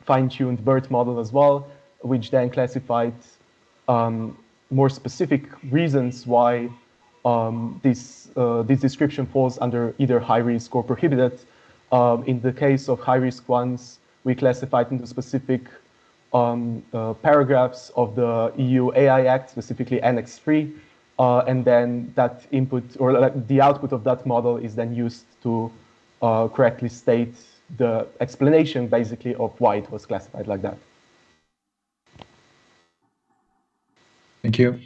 fine-tuned BERT model as well, which then classified more specific reasons why this description falls under either high risk or prohibited. In the case of high risk ones, we classified into specific paragraphs of the EU AI Act, specifically Annex 3, and then that input or the output of that model is then used to correctly state the explanation, basically, of why it was classified like that. Thank you.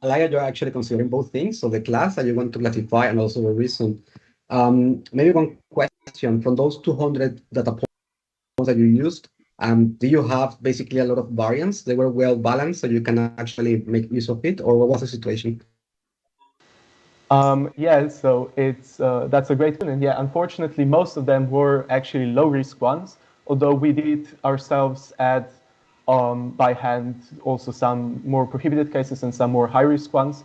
Aie, you're actually considering both things, so the class that you want to classify and also the reason. Maybe one question from those 200 data points that you used, do you have basically a lot of variance? They were well balanced, so you can actually make use of it, or what was the situation? Yeah, so it's that's a great one, and yeah, unfortunately, most of them were actually low-risk ones. Although we did ourselves add by hand also some more prohibited cases and some more high-risk ones.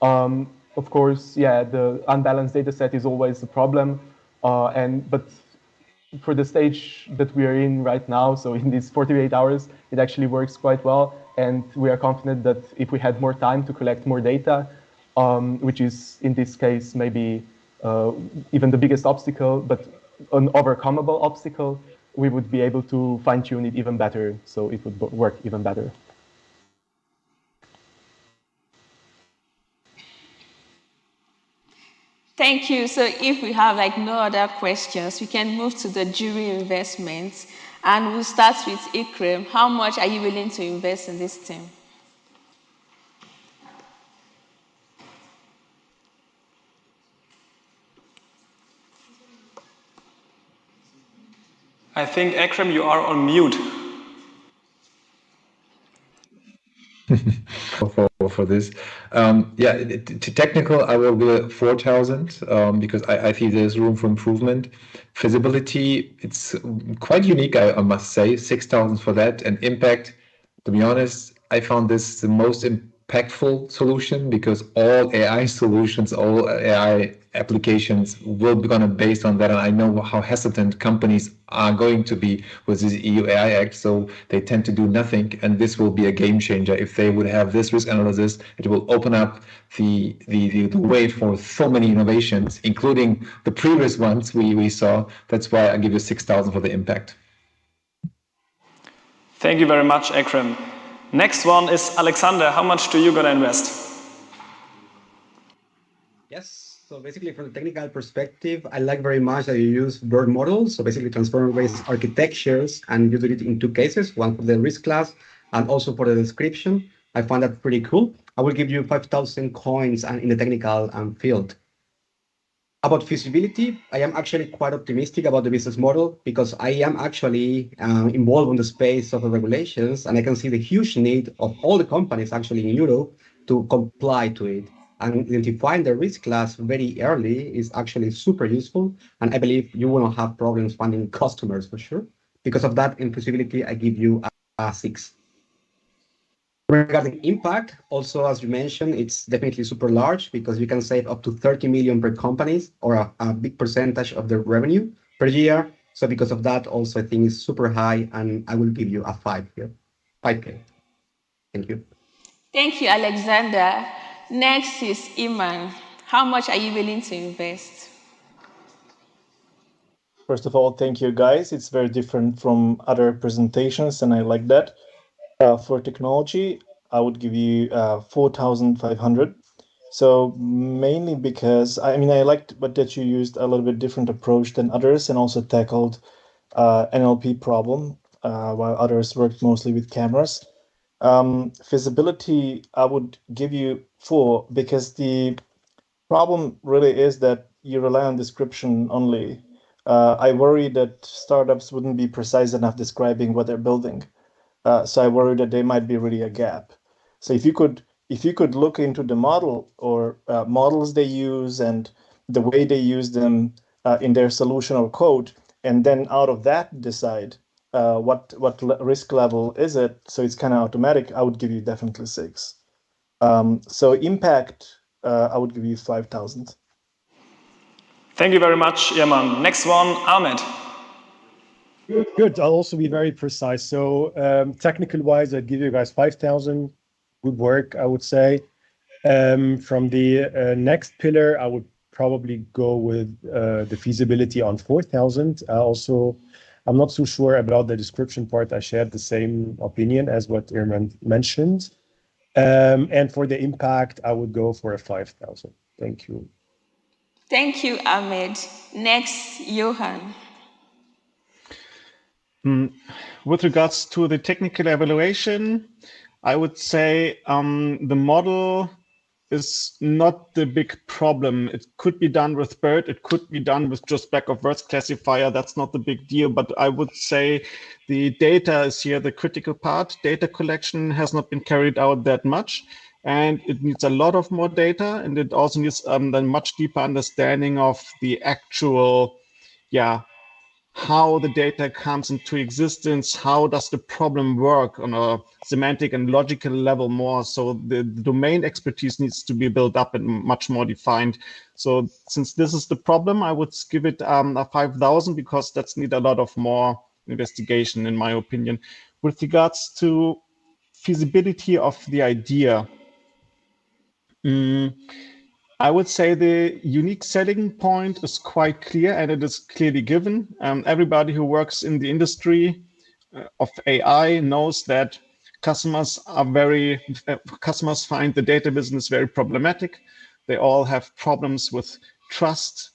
Of course, yeah, the unbalanced data set is always a problem, but for the stage that we are in right now, so in these 48 hours, it actually works quite well, and we are confident that if we had more time to collect more data, which is in this case maybe even the biggest obstacle, but an overcomable obstacle, we would be able to fine-tune it even better, so it would work even better. Thank you. So if we have like no other questions, we can move to the jury investments, and we'll start with Akron. How much are you willing to invest in this team? I think, Akram, you are on mute. for this. Yeah, to technical, I will go 4,000 because I see there's room for improvement. Feasibility, it's quite unique, I must say, 6,000 for that. And impact, to be honest, I found this the most impactful solution because all AI solutions, all AI applications will be gonna based on that. And I know how hesitant companies are going to be with this EU AI Act, so they tend to do nothing. And this will be a game changer. If they would have this risk analysis, it will open up the way for so many innovations, including the previous ones we saw. That's why I give you 6,000 for the impact. Thank you very much, Akram. Next one is Alexander. How much do you gonna invest? Yes, so basically from the technical perspective, I like very much that you use BERT models, so basically transformer-based architectures, and you do it in two cases, one for the risk class and also for the description. I find that pretty cool. I will give you 5,000 coins in the technical field. About feasibility, I am actually quite optimistic about the business model because I am actually involved in the space of the regulations, and I can see the huge need of all the companies actually in Europe to comply to it. And identifying the risk class very early is actually super useful, and I believe you will not have problems finding customers for sure. Because of that, in feasibility, I give you a 6. Regarding impact, also, as you mentioned, it's definitely super large because you can save up to 30 million per companies or a big percentage of their revenue per year. So because of that, also, I think it's super high, and I will give you a 5 here. 5K. Thank you. Thank you, Alexander. Next is Iman. How much are you willing to invest? First of all, thank you, guys. It's very different from other presentations, and I like that. For technology, I would give you 4,500. So mainly because, I mean, I liked that you used a little bit different approach than others and also tackled NLP problem, while others worked mostly with cameras. Feasibility, I would give you 4 because the problem really is that you rely on description only. I worry that startups wouldn't be precise enough describing what they're building. So I worry that there might be really a gap. So if you could look into the model or models they use and the way they use them in their solution or code, and then out of that decide what risk level is it, so it's kind of automatic, I would give you definitely 6. So impact, I would give you 5,000. Thank you very much, Irman. Next one, Ahmed. Good. I'll also be very precise. So technical wise, I'd give you guys 5,000. Good work, I would say. From the next pillar, I would probably go with the feasibility on 4,000. Also, I'm not so sure about the description part. I shared the same opinion as what Irman mentioned. And for the impact, I would go for a 5,000. Thank you. Thank you, Ahmed. Next, Johan. With regards to the technical evaluation, I would say the model is not the big problem. It could be done with BERT. It could be done with just back of words classifier. That's not the big deal. But I would say the data is here the critical part. Data collection has not been carried out that much. And it needs a lot of more data. And it also needs a much deeper understanding of the actual, how the data comes into existence, how does the problem work on a semantic and logical level more. So the domain expertise needs to be built up and much more defined. So since this is the problem, I would give it a 5,000 because that's need a lot of more investigation, in my opinion. With regards to feasibility of the idea, I would say the unique selling point is quite clear and it is clearly given. Everybody who works in the industry of AI knows that customers find the data business very problematic. They all have problems with trust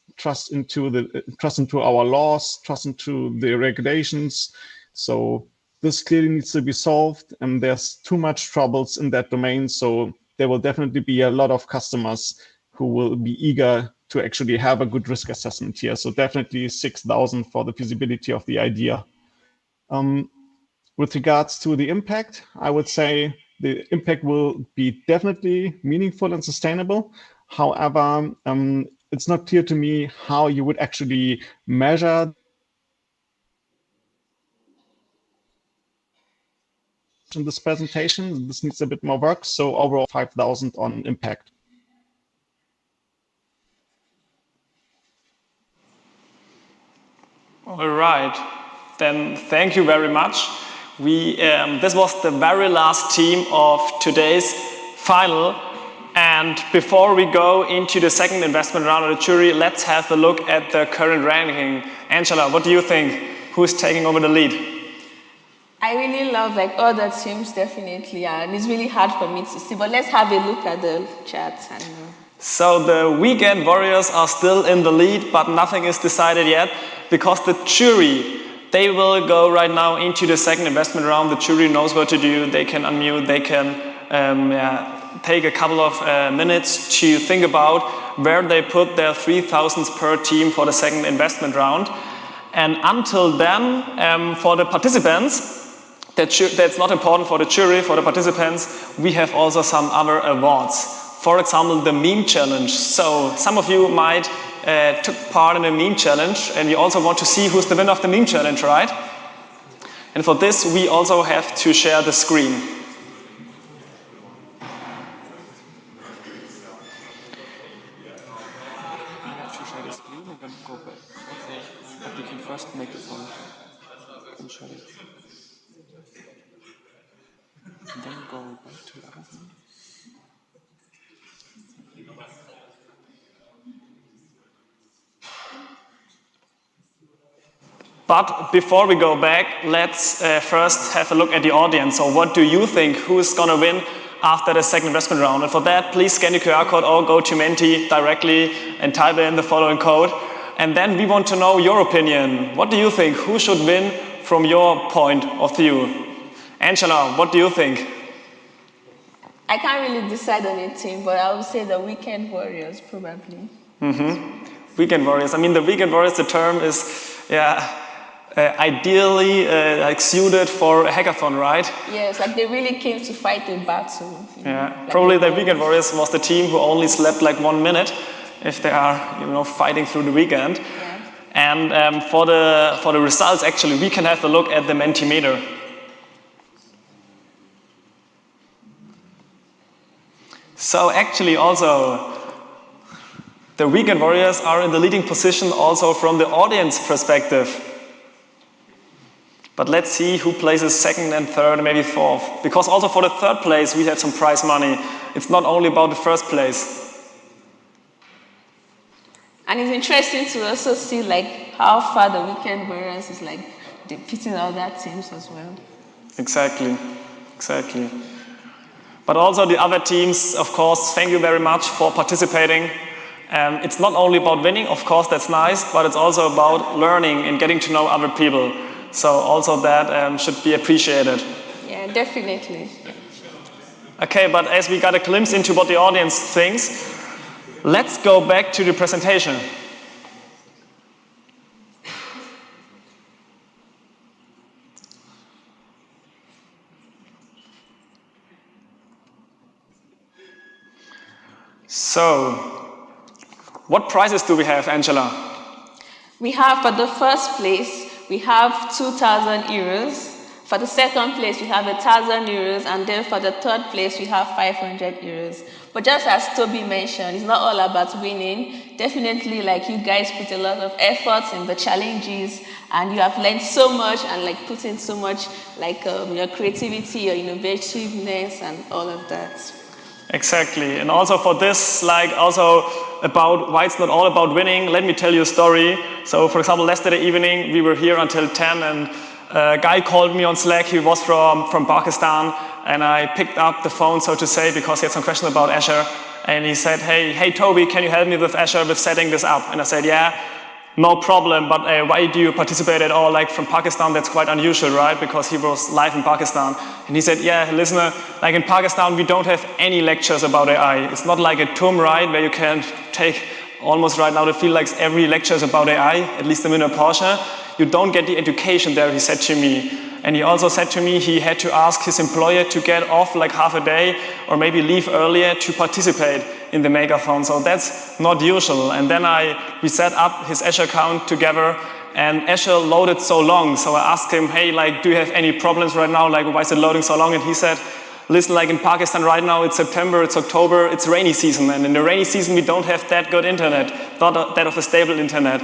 into our laws, trust into the regulations. So this clearly needs to be solved, and there's too much troubles in that domain. So there will definitely be a lot of customers who will be eager to actually have a good risk assessment here. So definitely 6,000 for the feasibility of the idea. With regards to the impact, I would say the impact will be definitely meaningful and sustainable. However, it's not clear to me how you would actually measure in this presentation. This needs a bit more work. So overall 5,000 on impact. All right, then thank you very much. This was the very last team of today's final. And before we go into the second investment round of the jury, let's have a look at the current ranking. Angela, what do you think? Who's taking over the lead? I really love all the teams, definitely, and it's really hard for me to see. But let's have a look at the charts. So the Weekend Warriors are still in the lead, but nothing is decided yet because the jury, they will go right now into the second investment round. The jury knows what to do. They can unmute, they can take a couple of minutes to think about where they put their 3,000s per team for the second investment round. And until then, for the participants, that's not important for the jury, for the participants, we have also some other awards. For example, the meme challenge. So some of you might took part in the meme challenge, and you also want to see who's the winner of the meme challenge, right? And for this, we also have to share the screen. But you can first make the phone and share it. And then go back to the other thing. But before we go back, let's first have a look at the audience. So what do you think? Who's going to win after the second investment round? And for that, please scan the QR code or go to Menti directly and type in the following code. And then we want to know your opinion. What do you think? Who should win from your point of view? Angela, what do you think? I can't really decide on a team, but I would say the Weekend Warriors, probably. Weekend Warriors. I mean, the Weekend Warriors, the term is, ideally suited for a hackathon, right? Yes, they really came to fight the battle. Yeah, probably the Weekend Warriors was the team who only slept 1 minute if they are, fighting through the weekend. Yeah. And for the results, actually, we can have a look at the Mentimeter. So actually also, The weekend warriors are in the leading position also from the audience perspective. But let's see who places second and third and maybe fourth. Because also for the third place we have some prize money. It's not only about the first place. And it's interesting to also see like how far the weekend warriors is like defeating other teams as well. Exactly, exactly. But also the other teams, of course, thank you very much for participating. It's not only about winning, of course, that's nice, but it's also about learning and getting to know other people. So also that should be appreciated. Yeah, definitely. Okay, but as we got a glimpse into what the audience thinks, let's go back to the presentation. So, what prizes do we have, Angela? We have for the first place, we have 2,000 euros. For the second place, we have 1,000 euros. And then for the third place, we have 500 euros. But just as Toby mentioned, it's not all about winning. Definitely, like you guys put a lot of efforts in the challenges and you have learned so much and like put in so much like your creativity, your innovativeness and all of that. Exactly, and also for this, like also about why it's not all about winning, let me tell you a story. So for example, yesterday evening, we were here until 10 and a guy called me on Slack, he was from Pakistan, and I picked up the phone, so to say, because he had some questions about Azure, and he said, hey Toby, can you help me with Azure with setting this up? And I said, yeah, no problem, but why do you participate at all? Like from Pakistan, that's quite unusual, right? Because he was live in Pakistan. And he said, yeah, listen, like in Pakistan, we don't have any lectures about AI. It's not like a TUM, right, where you can take almost right now, it feels like every lecture is about AI, at least a minor portion. You don't get the education there, he said to me. And he also said to me he had to ask his employer to get off like half a day or maybe leave earlier to participate in the Makeathon. So that's not usual. And then we set up his Azure account together and Azure loaded so long. So I asked him, hey, like, do you have any problems right now? Like, why is it loading so long? And he said, listen, like in Pakistan right now, it's September, it's October, it's rainy season. And in the rainy season, we don't have that good internet, not that of a stable internet.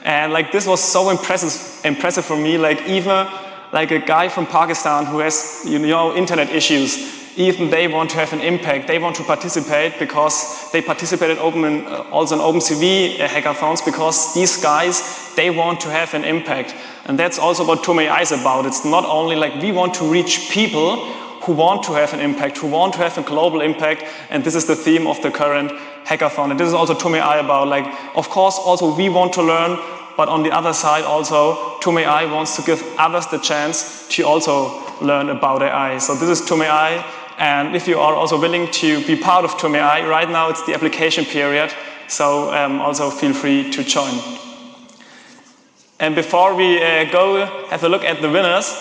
And like this was so impressive for me, like even like a guy from Pakistan who has, internet issues, even they want to have an impact. They want to participate because they participated also in OpenCV hackathons because these guys, they want to have an impact. And that's also what TUM.ai is about. It's not only like we want to reach people who want to have an impact, who want to have a global impact, and this is the theme of the current hackathon. And this is also TUM.ai about, like, of course, also we want to learn, but on the other side also, TUM.ai wants to give others the chance to also learn about AI. So this is TUM.ai, and if you are also willing to be part of TUM.ai, right now it's the application period, so also feel free to join. And before we go have a look at the winners,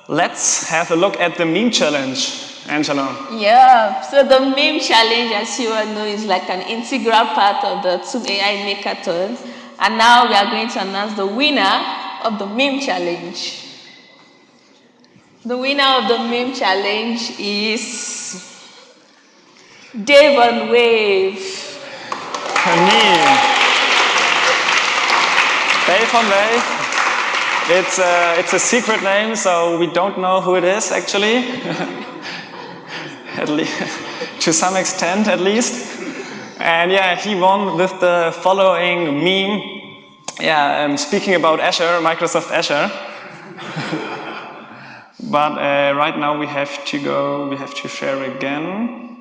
let's have a look at the meme challenge. Angela. Yeah, so the meme challenge, as you all know, is like an integral part of the TUM.ai Makeathon. And now we are going to announce the winner of the meme challenge. The winner of the meme challenge is Dave on Wave. Dave on Wave. It's a secret name, so we don't know who it is actually. At least, to some extent at least. And yeah, he won with the following meme. Yeah, speaking about Azure, Microsoft Azure. But right now we have to share again.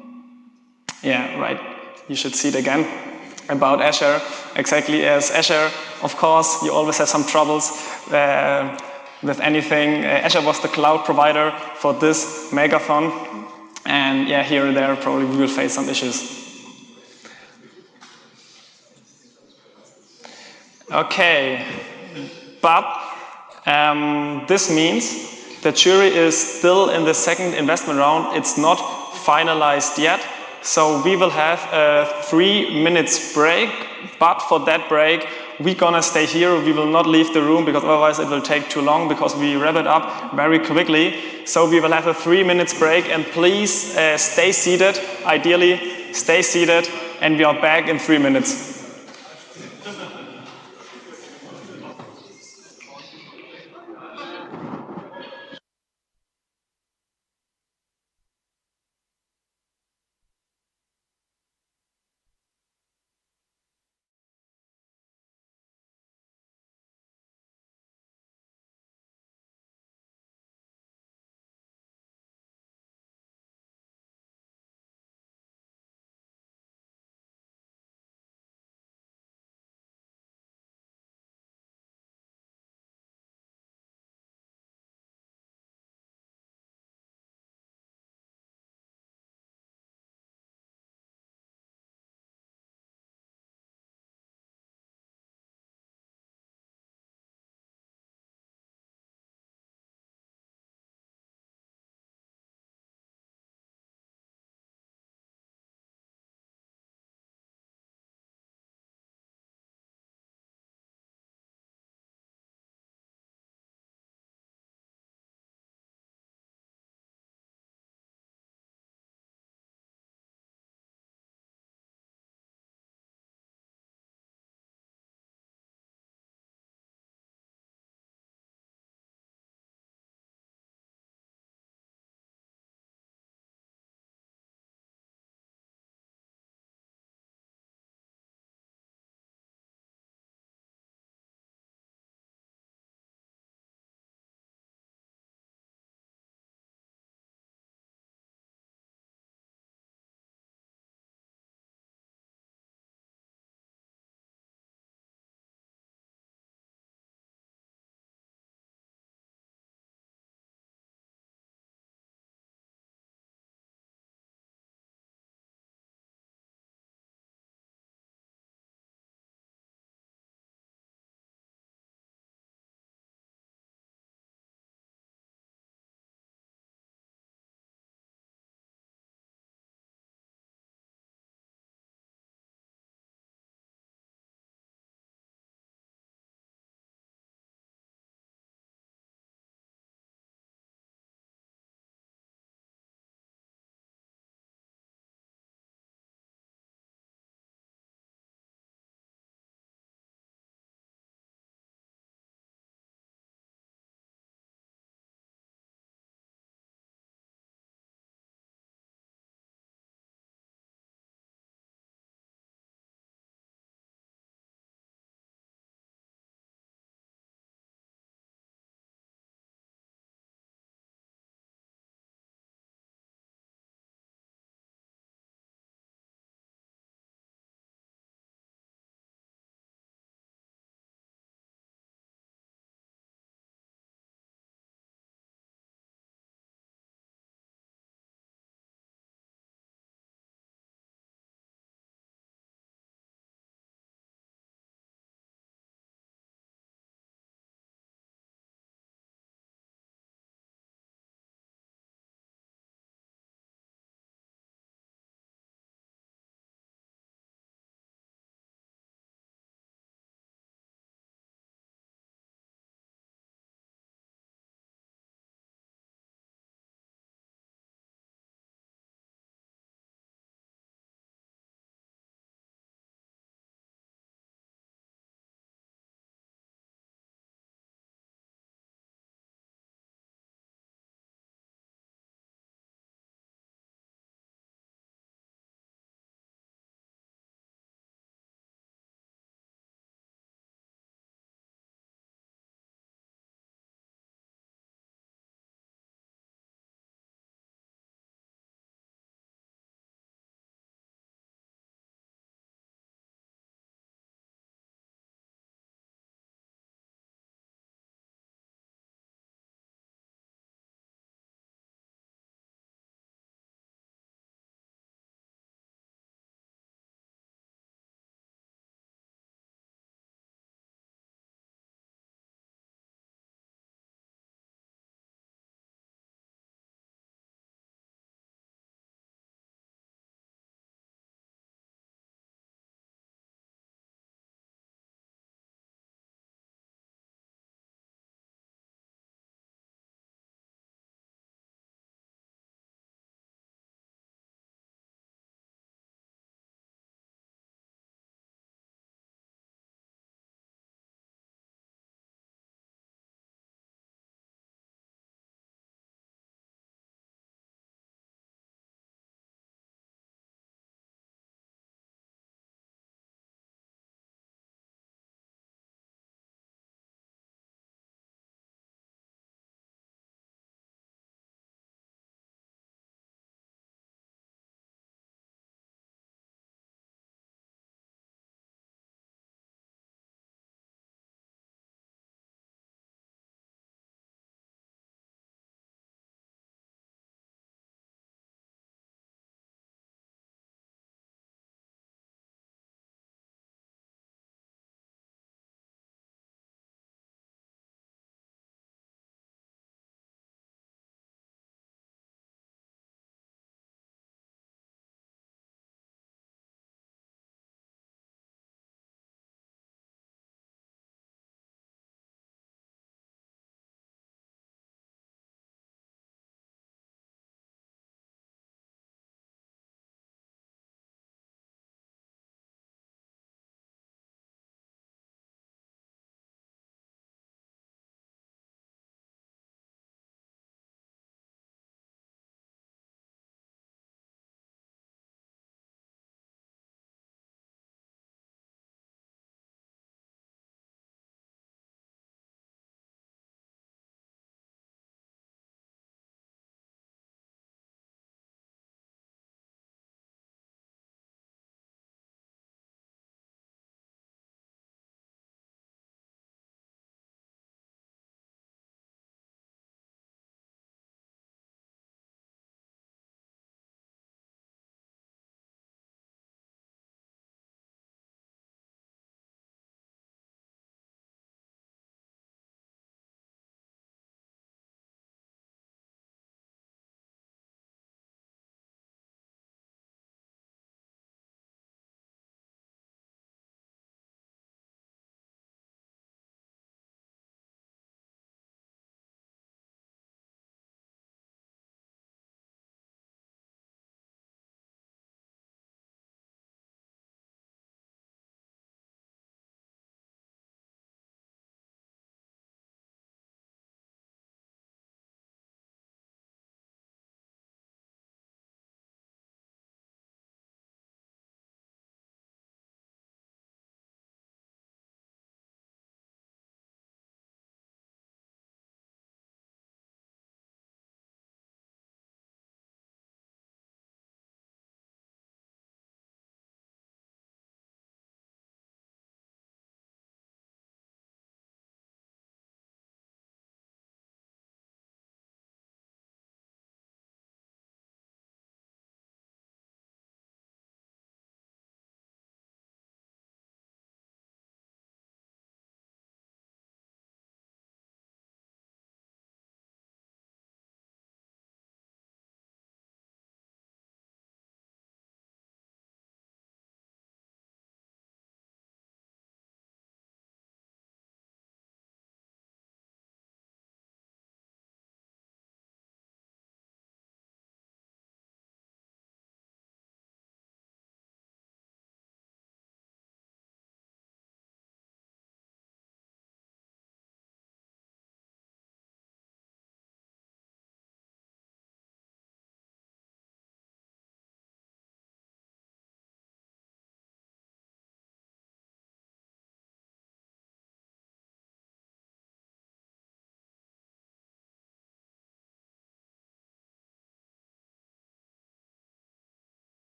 Yeah, right, you should see it again. About Azure, exactly as Azure, of course, you always have some troubles with anything. Azure was the cloud provider for this Makeathon. And yeah, here and there probably we will face some issues. Okay, but this means the jury is still in the second investment round. It's not finalized yet. So we will have a 3 minutes break, but for that break, we're gonna stay here. We will not leave the room because otherwise it will take too long because we wrap it up very quickly. So we will have a 3 minutes break and please stay seated, ideally stay seated, and we are back in 3 minutes.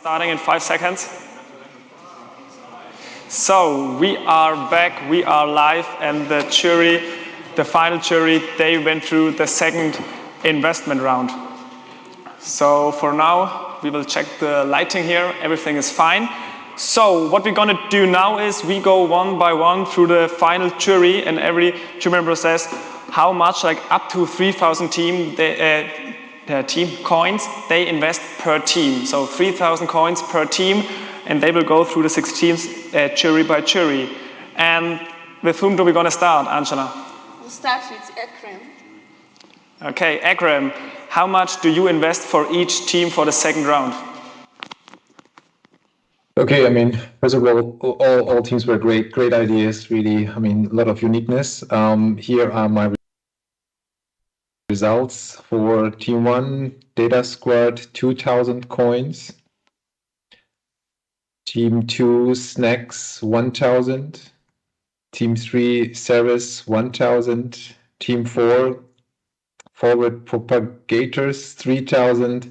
Starting in 5 seconds. So we are back, we are live, and the jury, the final jury, they went through the second investment round. So for now, we will check the lighting here, everything is fine. So what we're gonna do now is we go one by one through the final jury, and every jury member says how much, like up to 3,000 team coins they invest per team. So 3,000 coins per team, and they will go through the 6 teams jury by jury. And with whom do we gonna start, Angela? We'll start with Akron. Okay, Akron, how much do you invest for each team for the second round? Okay, I mean, first of all teams were great ideas, really. I mean, a lot of uniqueness. Here are my results for Team 1, Data Squad, 2,000 coins. Team 2, Snacks, 1,000. Team 3, Ceres, 1,000. Team 4, Forward Propagators, 3,000.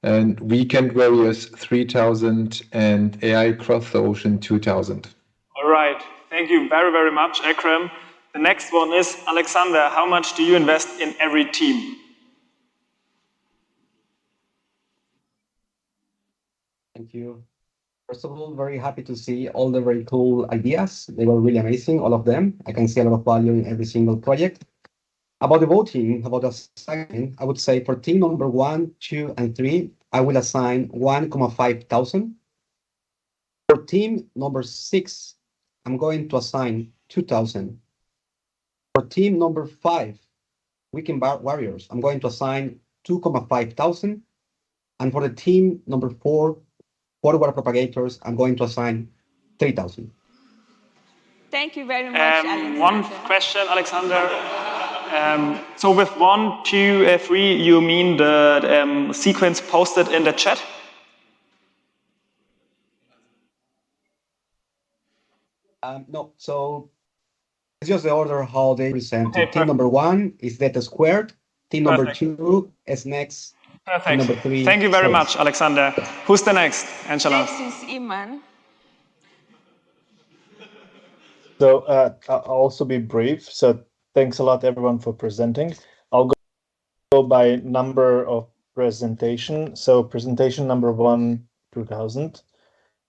And Weekend Warriors, 3,000. And AI Cross the Ocean, 2,000. All right, thank you very, very much, Akram. The next one is Alexander. How much do you invest in every team? Thank you. First of all, very happy to see all the very cool ideas. They were really amazing, all of them. I can see a lot of value in every single project. About the voting, about the assignment, I would say for team number 1, 2, and 3, I will assign 1,500. For team number 6, I'm going to assign 2,000. For team number 5, Weekend Warriors, I'm going to assign 2,500. And for the team number 4, Forward Propagators, I'm going to assign 3,000. Thank you very much, Alexander. One question, Alexander. So with 1, 2, 3, you mean the sequence posted in the chat? No, so it's just the order how they present. Okay, team number 1 is Data Squared. Team number 2 is Next. Perfect. Team number 3. Thank you very much, Alexander. Who's the next, Angela? Next is Iman. So I'll also be brief. So thanks a lot, everyone, for presenting. I'll go by number of presentation. So presentation number 1, 2,000.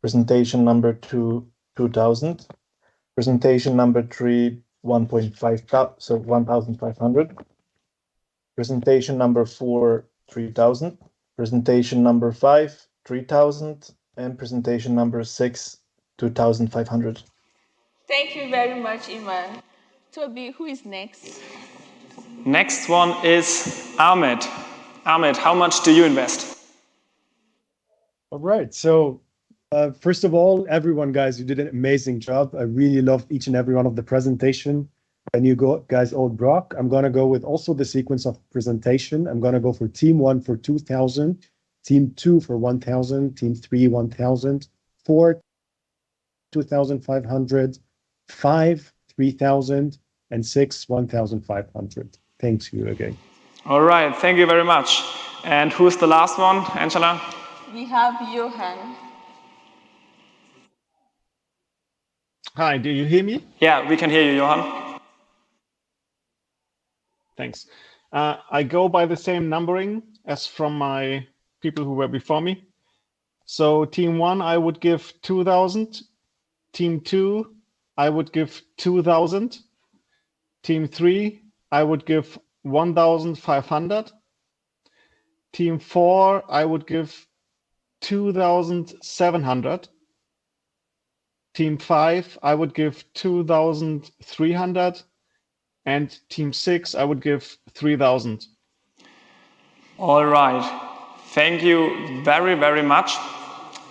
Presentation number 2, 2,000. Presentation number 3, 1.5, so 1,500. Presentation number 4, 3,000. Presentation number 5, 3,000. And presentation number 6, 2,500. Thank you very much, Iman. Toby, who is next? Next one is Ahmed. Ahmed, how much do you invest? All right, so first of all, everyone, guys, you did an amazing job. I really love each and every one of the presentation. And you guys all rock. I'm going to go with also the sequence of presentation. I'm going to go for team 1 for 2,000, team 2 for 1,000, team 3, 1,000, 4, 2,500, 5, 3,000, and 6, 1,500. Thanks you again. All right, thank you very much. And who's the last one, Angela? We have Johan. Hi, do you hear me? Yeah, we can hear you, Johan. Thanks. I go by the same numbering as from my people who were before me. So team 1, I would give 2,000. Team 2, I would give 2,000. Team 3, I would give 1,500. Team 4, I would give 2,700. Team 5, I would give 2,300. And team 6, I would give 3,000. All right. Thank you very, very much.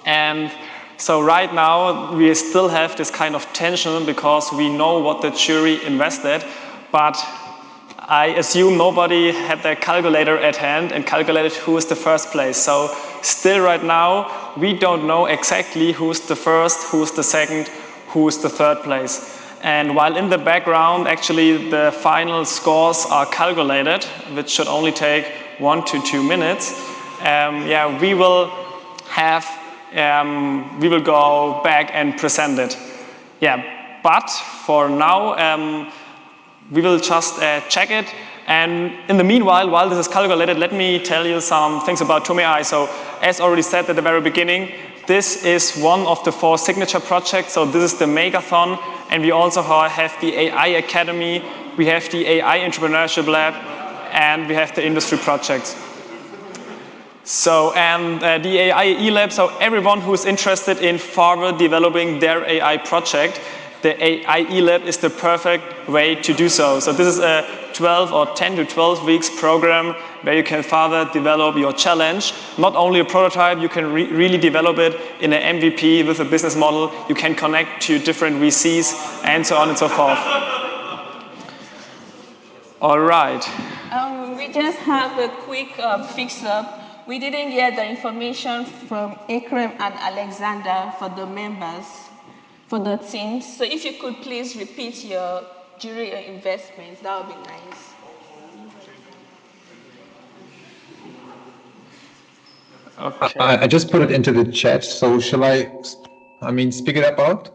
And so right now, we still have this kind of tension because we know what the jury invested, but I assume nobody had their calculator at hand and calculated who is the first place. So still right now, we don't know exactly who's the first, who's the second, who's the third place. And while in the background, actually, the final scores are calculated, which should only take 1 to 2 minutes. Yeah, we will have, we will go back and present it. Yeah, but for now, we will just check it. And in the meanwhile, while this is calculated, let me tell you some things about TUM.ai. So as already said at the very beginning, this is one of the 4 signature projects. So this is the Makeathon, and we also have the AI Academy, we have the AI Entrepreneurship Lab, and we have the industry projects. So, and the Aie E-Lab, so everyone who is interested in further developing their AI project, the Aie E-Lab is the perfect way to do so. So this is a 12 or 10 to 12 weeks program where you can further develop your challenge. Not only a prototype, you can really develop it in an MVP with a business model. You can connect to different VCs and so on and so forth. All right. We just have a quick fix-up. We didn't get the information from Akron and Alexander for the members, for the teams. So if you could please repeat your jury investments, that would be nice. Okay. I just put it into the chat, so shall I speak it up out?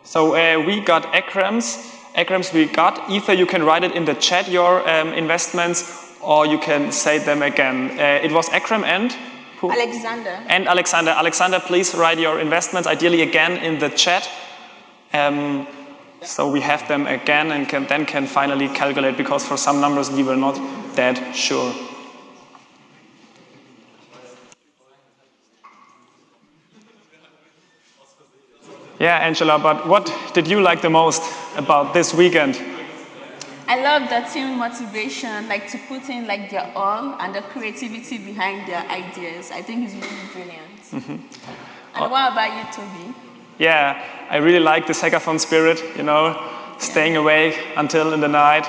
So we got Akrams we got. Either you can write it in the chat, your investments, or you can say them again. It was Akram and who? Alexander. And Alexander. Alexander, please write your investments, ideally again in the chat. So we have them again and can finally calculate, because for some numbers we were not that sure. Yeah, Angela, but what did you like the most about this weekend? I love the team motivation, like to put in like their all and the creativity behind their ideas. I think it's really brilliant. Mm-hmm. And what about you, Toby? Yeah, I really like this hackathon spirit, you know, staying awake until in the night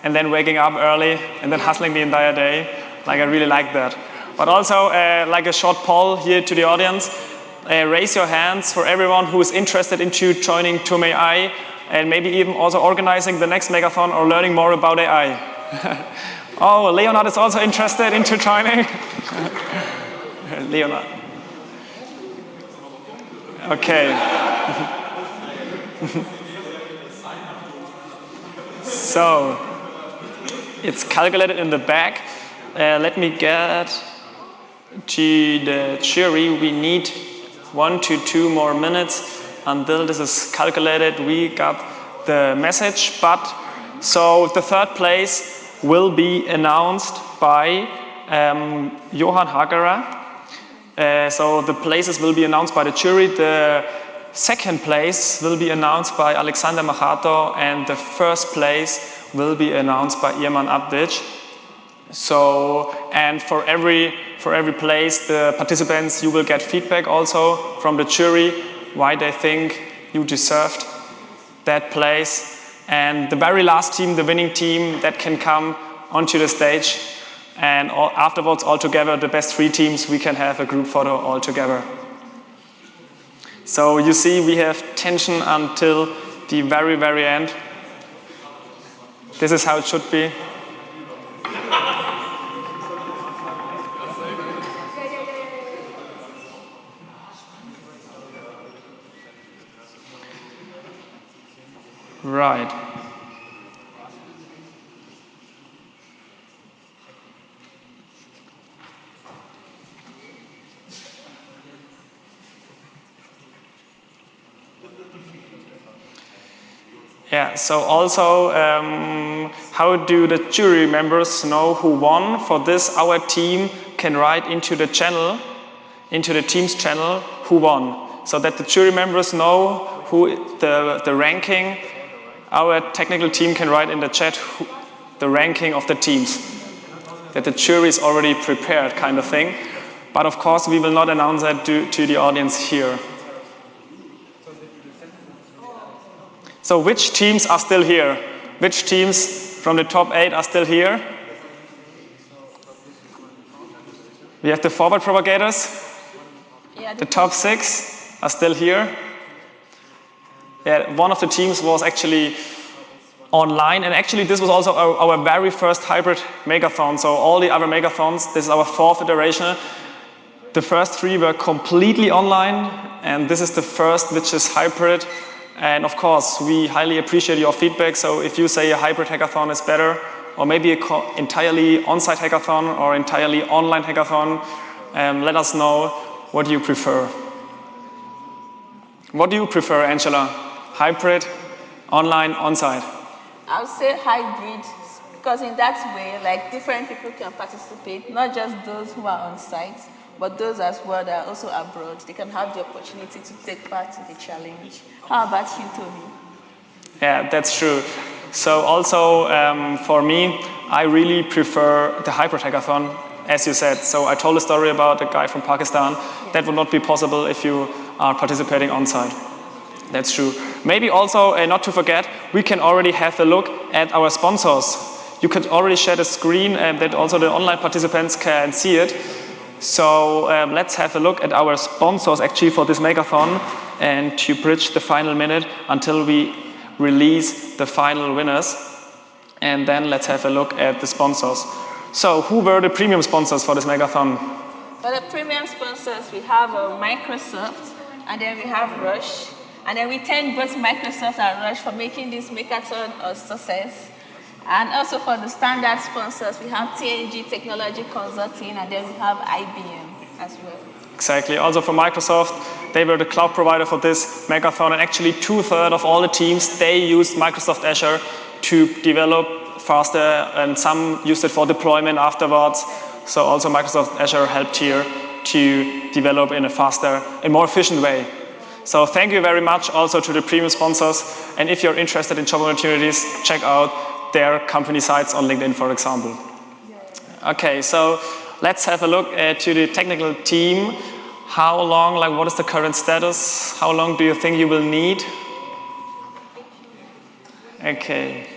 and then waking up early and then hustling the entire day. Like, I really like that. But also, like a short poll here to the audience, raise your hands for everyone who is interested into joining TUM.ai and maybe even also organizing the next Makeathon or learning more about AI. Oh, Leonard is also interested into joining. Leonard. Okay. So, it's calculated in the back. Let me get to the jury. We need 1 to 2 more minutes until this is calculated. We got the message, but so the third place will be announced by Johan Hagara. So the places will be announced by the jury. The second place will be announced by Alexander Mojado, and the first place will be announced by Irman Abdic. So, and for every place, the participants, you will get feedback also from the jury, why they think you deserved that place. And the very last team, the winning team, that can come onto the stage. And afterwards, all together, the best 3 teams, we can have a group photo all together. So you see, we have tension until the very, very end. This is how it should be. Right. Yeah, so also, how do the jury members know who won? For this, our team can write into the channel, into the team's channel, who won, so that the jury members know who the ranking. Our technical team can write in the chat the ranking of the teams, that the jury is already prepared, kind of thing. But of course, we will not announce that to the audience here. So which teams are still here? Which teams from the top 8 are still here? We have the forward propagators. Yeah, the top 6 are still here. Yeah, one of the teams was actually online, and actually this was also our very first hybrid Makeathon. So all the other Makeathons, this is our 4th iteration. The first 3 were completely online, and this is the first which is hybrid. And of course, we highly appreciate your feedback. So if you say a hybrid hackathon is better, or maybe an entirely on-site hackathon or entirely online hackathon, let us know what you prefer. What do you prefer, Angela? Hybrid, online, on-site? I would say hybrid, because in that way, like different people can participate, not just those who are on site, but those as well that are also abroad. They can have the opportunity to take part in the challenge. How about you, Tony? Yeah, that's true. So also for me, I really prefer the hybrid hackathon, as you said. So I told a story about a guy from Pakistan. That would not be possible if you are participating on site. That's true. Maybe also, not to forget, we can already have a look at our sponsors. You could already share the screen that also the online participants can see it. So let's have a look at our sponsors actually for this Makeathon and to bridge the final minute until we release the final winners. And then let's have a look at the sponsors. So who were the premium sponsors for this Makeathon? For the premium sponsors, we have Microsoft, and then we have Rush. And then we thank both Microsoft and Rush for making this Makeathon a success. And also for the standard sponsors, we have TNG Technology Consulting, and then we have IBM as well. Exactly. Also for Microsoft, they were the cloud provider for this Makeathon, and actually 2/3 of all the teams, they used Microsoft Azure to develop faster, and some used it for deployment afterwards. So also Microsoft Azure helped here to develop in a faster and more efficient way. So thank you very much also to the premium sponsors. And if you're interested in job opportunities, check out their company sites on LinkedIn, for example. Okay, so let's have a look to the technical team. How long, like what is the current status? How long do you think you will need? Okay.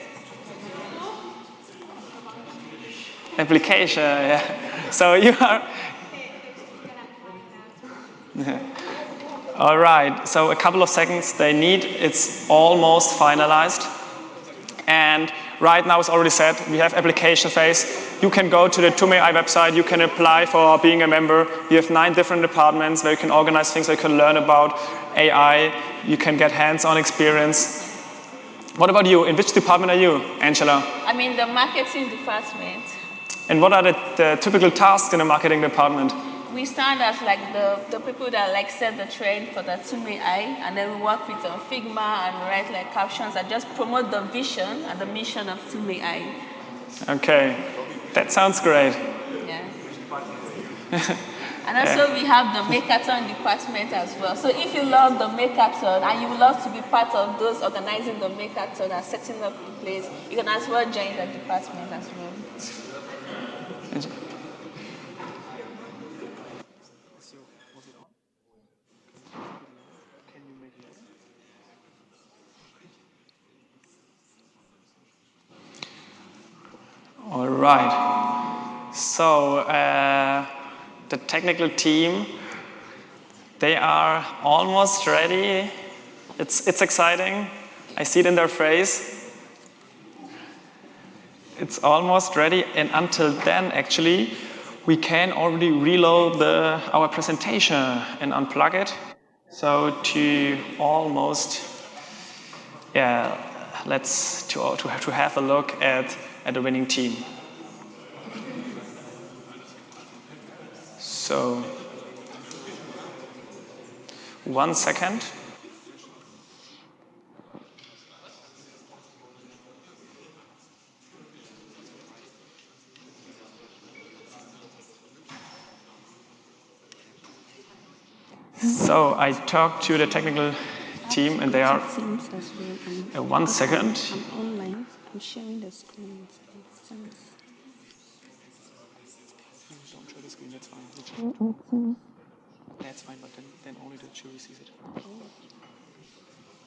Application, yeah. So you are... All right, so a couple of seconds they need. It's almost finalized. And right now, it's already said, we have application phase. You can go to the TUM.ai website. You can apply for being a member. We have 9 different departments where you can organize things, where you can learn about AI. You can get hands-on experience. What about you? In which department are you, Angela? I'm in the marketing department. And what are the typical tasks in the marketing department? We stand as like the people that like set the trend for the TUM.ai, and then we work with Figma and write like captions that just promote the vision and the mission of TUM.ai. Okay, that sounds great. Yeah. And also we have the Makeathon department as well. So if you love the Makeathon and you would love to be part of those organizing the Makeathon and setting up the place, you can as well join the department as well. All right. So the technical team, they are almost ready. It's exciting. I see it in their face. It's almost ready, and until then, actually, we can already reload our presentation and unplug it. So to almost, yeah, let's to have a look at the winning team. So 1 second. So I talked to the technical team, and they are. 1 second. I'm online. I'm sharing the screen. Don't share the screen. That's fine. That's fine, but then only the jury sees it.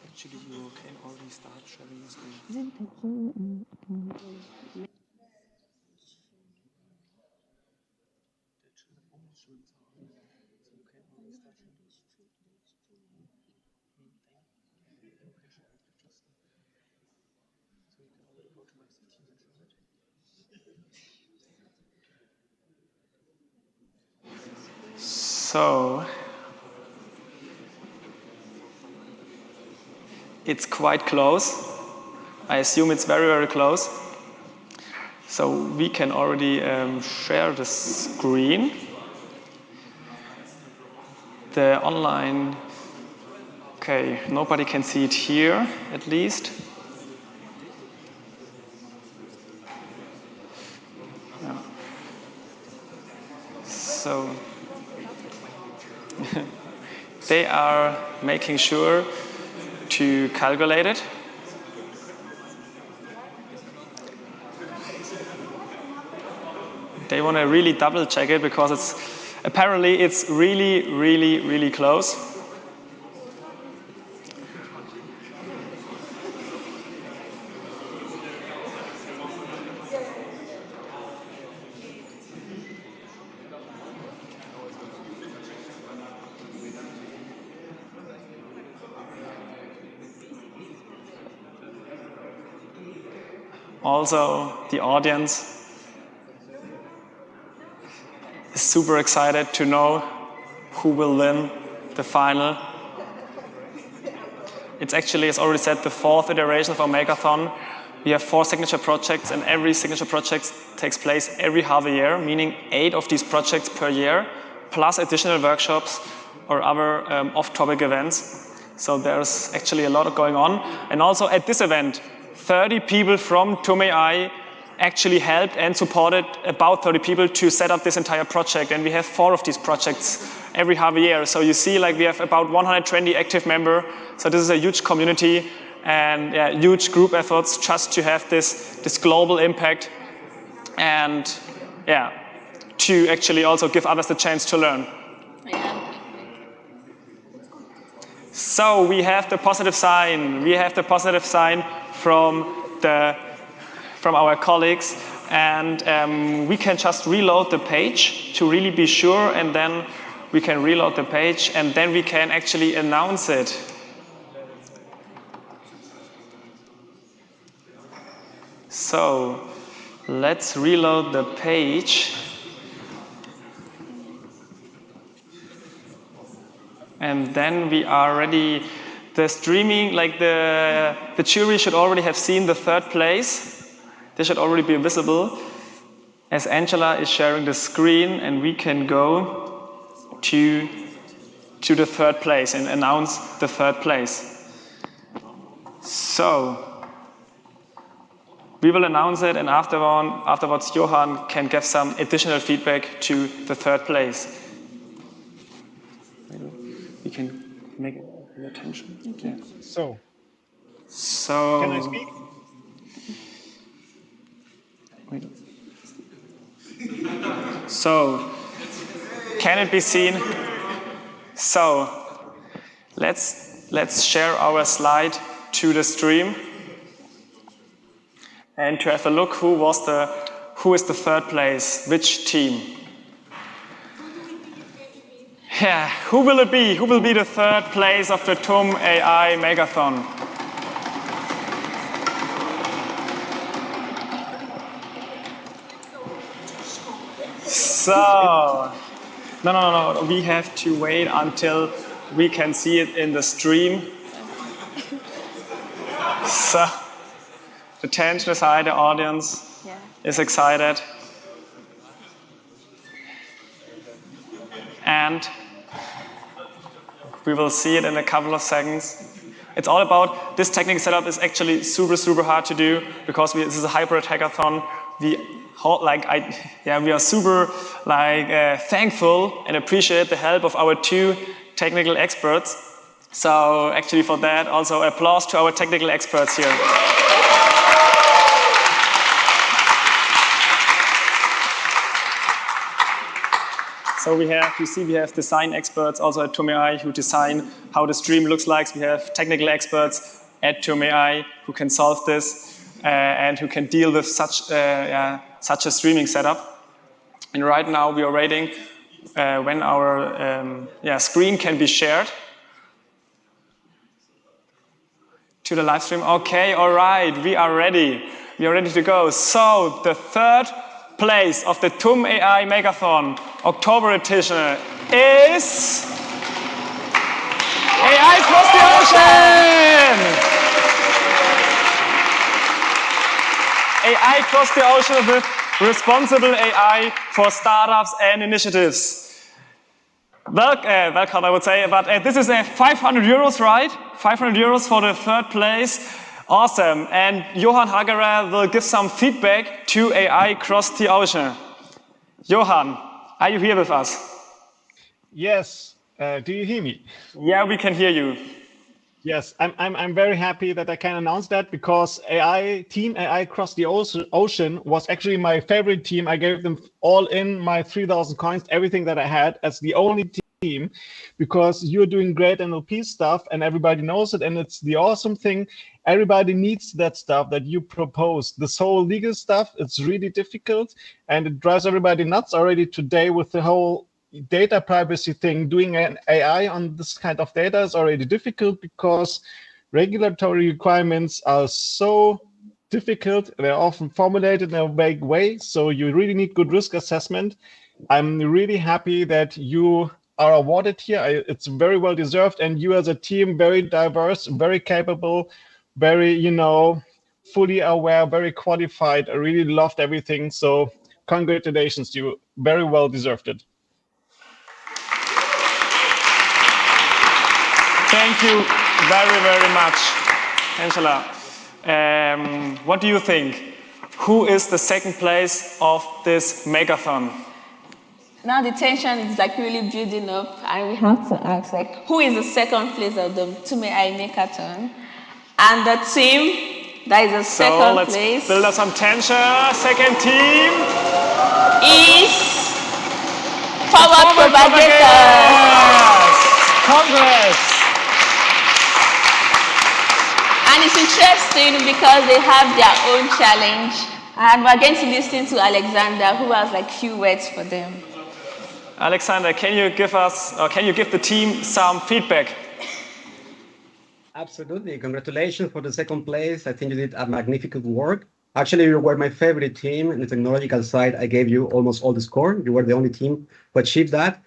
Actually, you can already start sharing the screen. So it's quite close. I assume it's very, very close. So we can already share the screen. The online, okay, nobody can see it here, at least. Yeah. So they are making sure to calculate it. They want to really double check it because apparently it's really, really, really close. Also, the audience is super excited to know who will win the final. It's actually, as already said, the 4th iteration of our Makeathon. We have 4 signature projects, and every signature project takes place every half a year, meaning 8 of these projects per year, plus additional workshops or other off-topic events. So there's actually a lot going on. And also at this event, 30 people from TUM.ai actually helped and supported about 30 people to set up this entire project. And we have 4 of these projects every half a year. So you see, like, we have about 120 active members. So this is a huge community and huge group efforts just to have this global impact and to actually also give others the chance to learn. So we have the positive sign. We have the positive sign from our colleagues, and we can just reload the page to really be sure, and then we can reload the page, and then we can actually announce it. So let's reload the page. And then we are ready. The streaming, like the jury should already have seen the 3rd place. They should already be visible. As Angela is sharing the screen, and we can go to the 3rd place and announce the 3rd place. So we will announce it, and afterwards Johan can give some additional feedback to the 3rd place. We can make it your attention. Okay. So Can I speak? Wait. So can it be seen? So let's share our slide to the stream and to have a look who is the 3rd place, which team. Yeah, who will it be? Who will be the 3rd place of the TUM.ai Makeathon? So, no, we have to wait until we can see it in the stream. So, the tension is high, the audience is excited. And we will see it in a couple of seconds. It's all about, this technical setup is actually super, super hard to do because this is a hybrid hackathon. We are super thankful and appreciate the help of our 2 technical experts. So actually for that, also applause to our technical experts here. So we have design experts also at TUM.ai who design how the stream looks like. We have technical experts at TUM.ai who can solve this and who can deal with such a streaming setup. And right now we are waiting when our screen can be shared to the live stream. Okay, all right, we are ready. We are ready to go. So the 3rd place of the TUM.ai Makeathon October edition is AI Across the Ocean! AI Across the Ocean with responsible AI for startups and initiatives. Welcome, I would say, but this is a 500 euros, right? 500 euros for the third place. Awesome. And Johan Hagara will give some feedback to AI Across the Ocean. Johan, are you here with us? Yes. Do you hear me? Yeah, we can hear you. Yes, I'm very happy that I can announce that because Team AI Across the Ocean was actually my favorite team. I gave them all in my 3,000 coins, everything that I had as the only team, because you're doing great NLP stuff and everybody knows it. And it's the awesome thing. Everybody needs that stuff that you propose. This whole legal stuff, it's really difficult and it drives everybody nuts already today with the whole data privacy thing. Doing an AI on this kind of data is already difficult because regulatory requirements are so difficult. They're often formulated in a vague way, so you really need good risk assessment. I'm really happy that you are awarded here. It's very well deserved, and you as a team, very diverse, very capable, very, fully aware, very qualified. I really loved everything, so congratulations, you very well deserved it. Thank you very, very much, Angela. What do you think? Who is the second place of this Makeathon? Now the tension is really building up, and we have to ask who is the second place of the TUM.ai Makeathon? And the team that is the second place. So let's build up some tension. Second team is Forward Propagators. Congrats. And it's interesting because they have their own challenge. And we're going to listen to Alexander, who has few words for them. Alexander, can you give the team some feedback? Absolutely. Congratulations for the second place. I think you did a magnificent work. Actually, you were my favorite team. In the technological side, I gave you almost all the score. You were the only team who achieved that.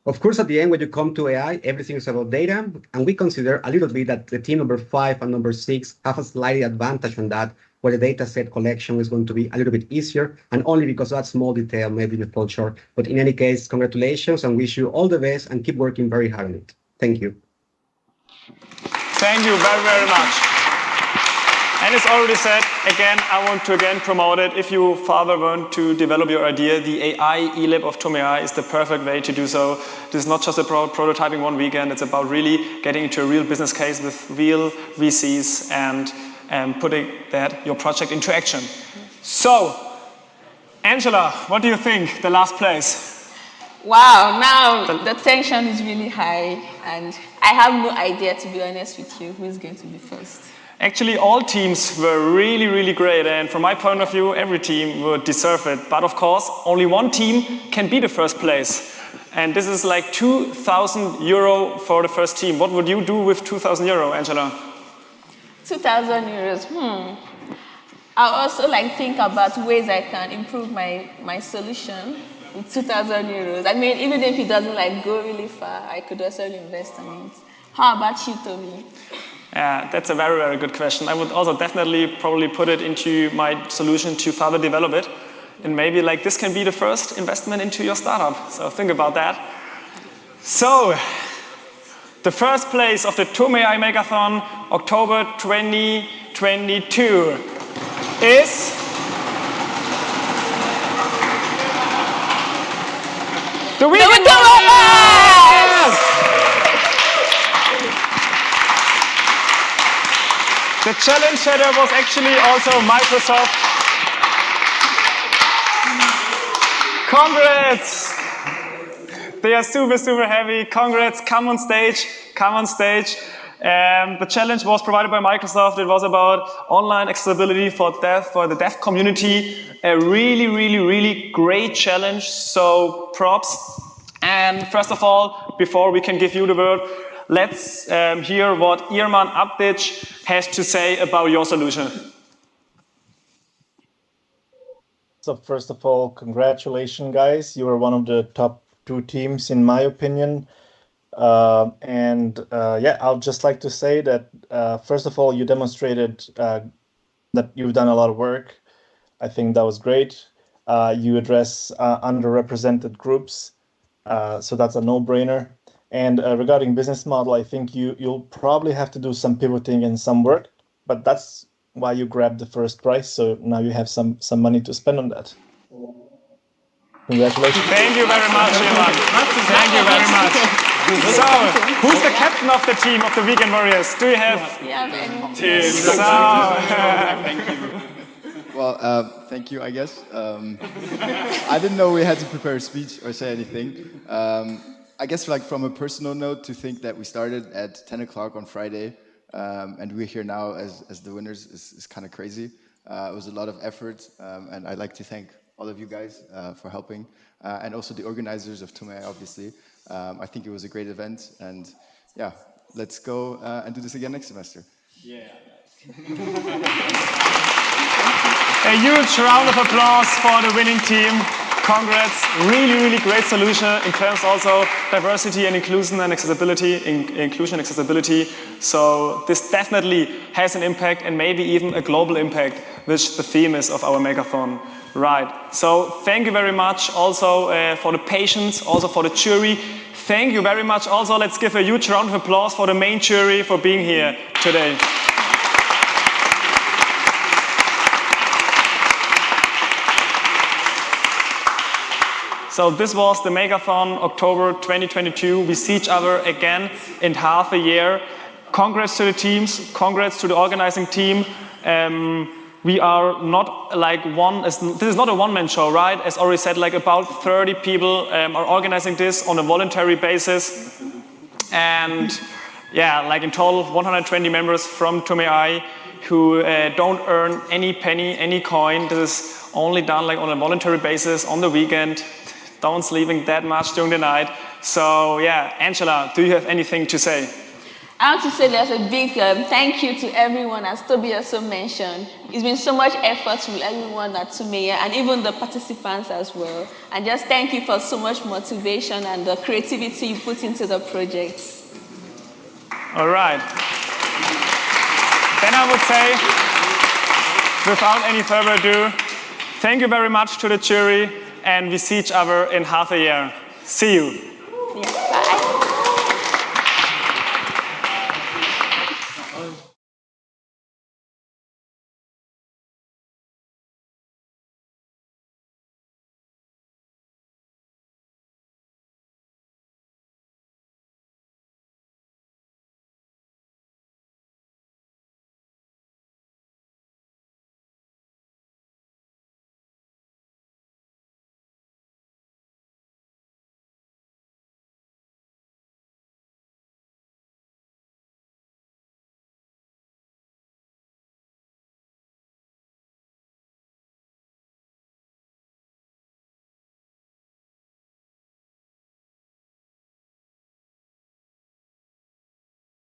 Of course, at the end, when you come to AI, everything is about data. And we consider a little bit that the team number 5 and number 6 have a slight advantage on that, where the data set collection is going to be a little bit easier, and only because of that small detail, maybe you fall short. But in any case, congratulations and wish you all the best and keep working very hard on it. Thank you. Thank you very, very much. And it's already said, again, I want to promote it. If you further want to develop your idea, the Aie Lab of TUM.ai is the perfect way to do so. This is not just about prototyping one weekend. It's about really getting into a real business case with real VCs and putting your project into action. So, Angela, what do you think, the last place? Wow, now the tension is really high, and I have no idea, to be honest with you, who is going to be first. Actually, all teams were really, really great, and from my point of view, every team would deserve it. But of course, only one team can be the first place. And this is 2,000 euro for the first team. What would you do with 2,000 euro, Angela? 2,000 euros, I also think about ways I can improve my solution with 2,000 euros. I mean, even if it doesn't go really far, I could also invest in it. How about you, Toby? Yeah, that's a very, very good question. I would also definitely probably put it into my solution to further develop it. And maybe this can be the first investment into your startup. So think about that. So, the first place of the TUM.ai Makeathon, October 2022, is the Weekend Robots! The challenge header was actually also Microsoft. Congrats! They are super, super heavy. Congrats, come on stage, come on stage. The challenge was provided by Microsoft. It was about online accessibility for the deaf community. A really, really, really great challenge, so props. And first of all, before we can give you the word, let's hear what Irman Abdic has to say about your solution. So first of all, congratulations, guys. You were one of the top 2 teams, in my opinion. Yeah, I'll just like to say that, first of all, you demonstrated that you've done a lot of work. I think that was great. You address underrepresented groups, so that's a no-brainer. And regarding business model, I think you'll probably have to do some pivoting and some work, but that's why you grabbed the first prize. So now you have some money to spend on that. Congratulations. Thank you very much, Johan. Thank you very much. So, who's the captain of the team of the Weekend Warriors? Do you have? Tim. Thank you. Well, thank you, I guess. I didn't know we had to prepare a speech or say anything. I guess, like, from a personal note, to think that we started at 10 o'clock on Friday and we're here now as the winners is kind of crazy. It was a lot of effort, and I'd like to thank all of you guys for helping, and also the organizers of TUM.ai, obviously. I think it was a great event, and yeah, let's go and do this again next semester. Yeah. A huge round of applause for the winning team. Congrats, really, really great solution in terms also diversity and inclusion and accessibility, inclusion and accessibility. So this definitely has an impact, and maybe even a global impact, which the theme is of our Makeathon. Right, so thank you very much also for the patience, also for the jury. Thank you very much also. Let's give a huge round of applause for the main jury for being here today. So this was the Makeathon October 2022. We see each other again in half a year. Congrats to the teams, congrats to the organizing team. We are not like this is not a one-man show, right? As already said, like about 30 people are organizing this on a voluntary basis. And yeah, like in total 120 members from TUM.ai who don't earn any penny, any coin. This is only done like on a voluntary basis on the weekend. Don't sleeping that much during the night. So yeah, Angela, do you have anything to say? I want to say there's a big thank you to everyone, as Toby also mentioned. It's been so much effort to everyone at TUM.ai and even the participants as well. And just thank you for so much motivation and the creativity you put into the projects. All right. Then I would say, without any further ado, thank you very much to the jury, and we see each other in half a year. See you. Yeah.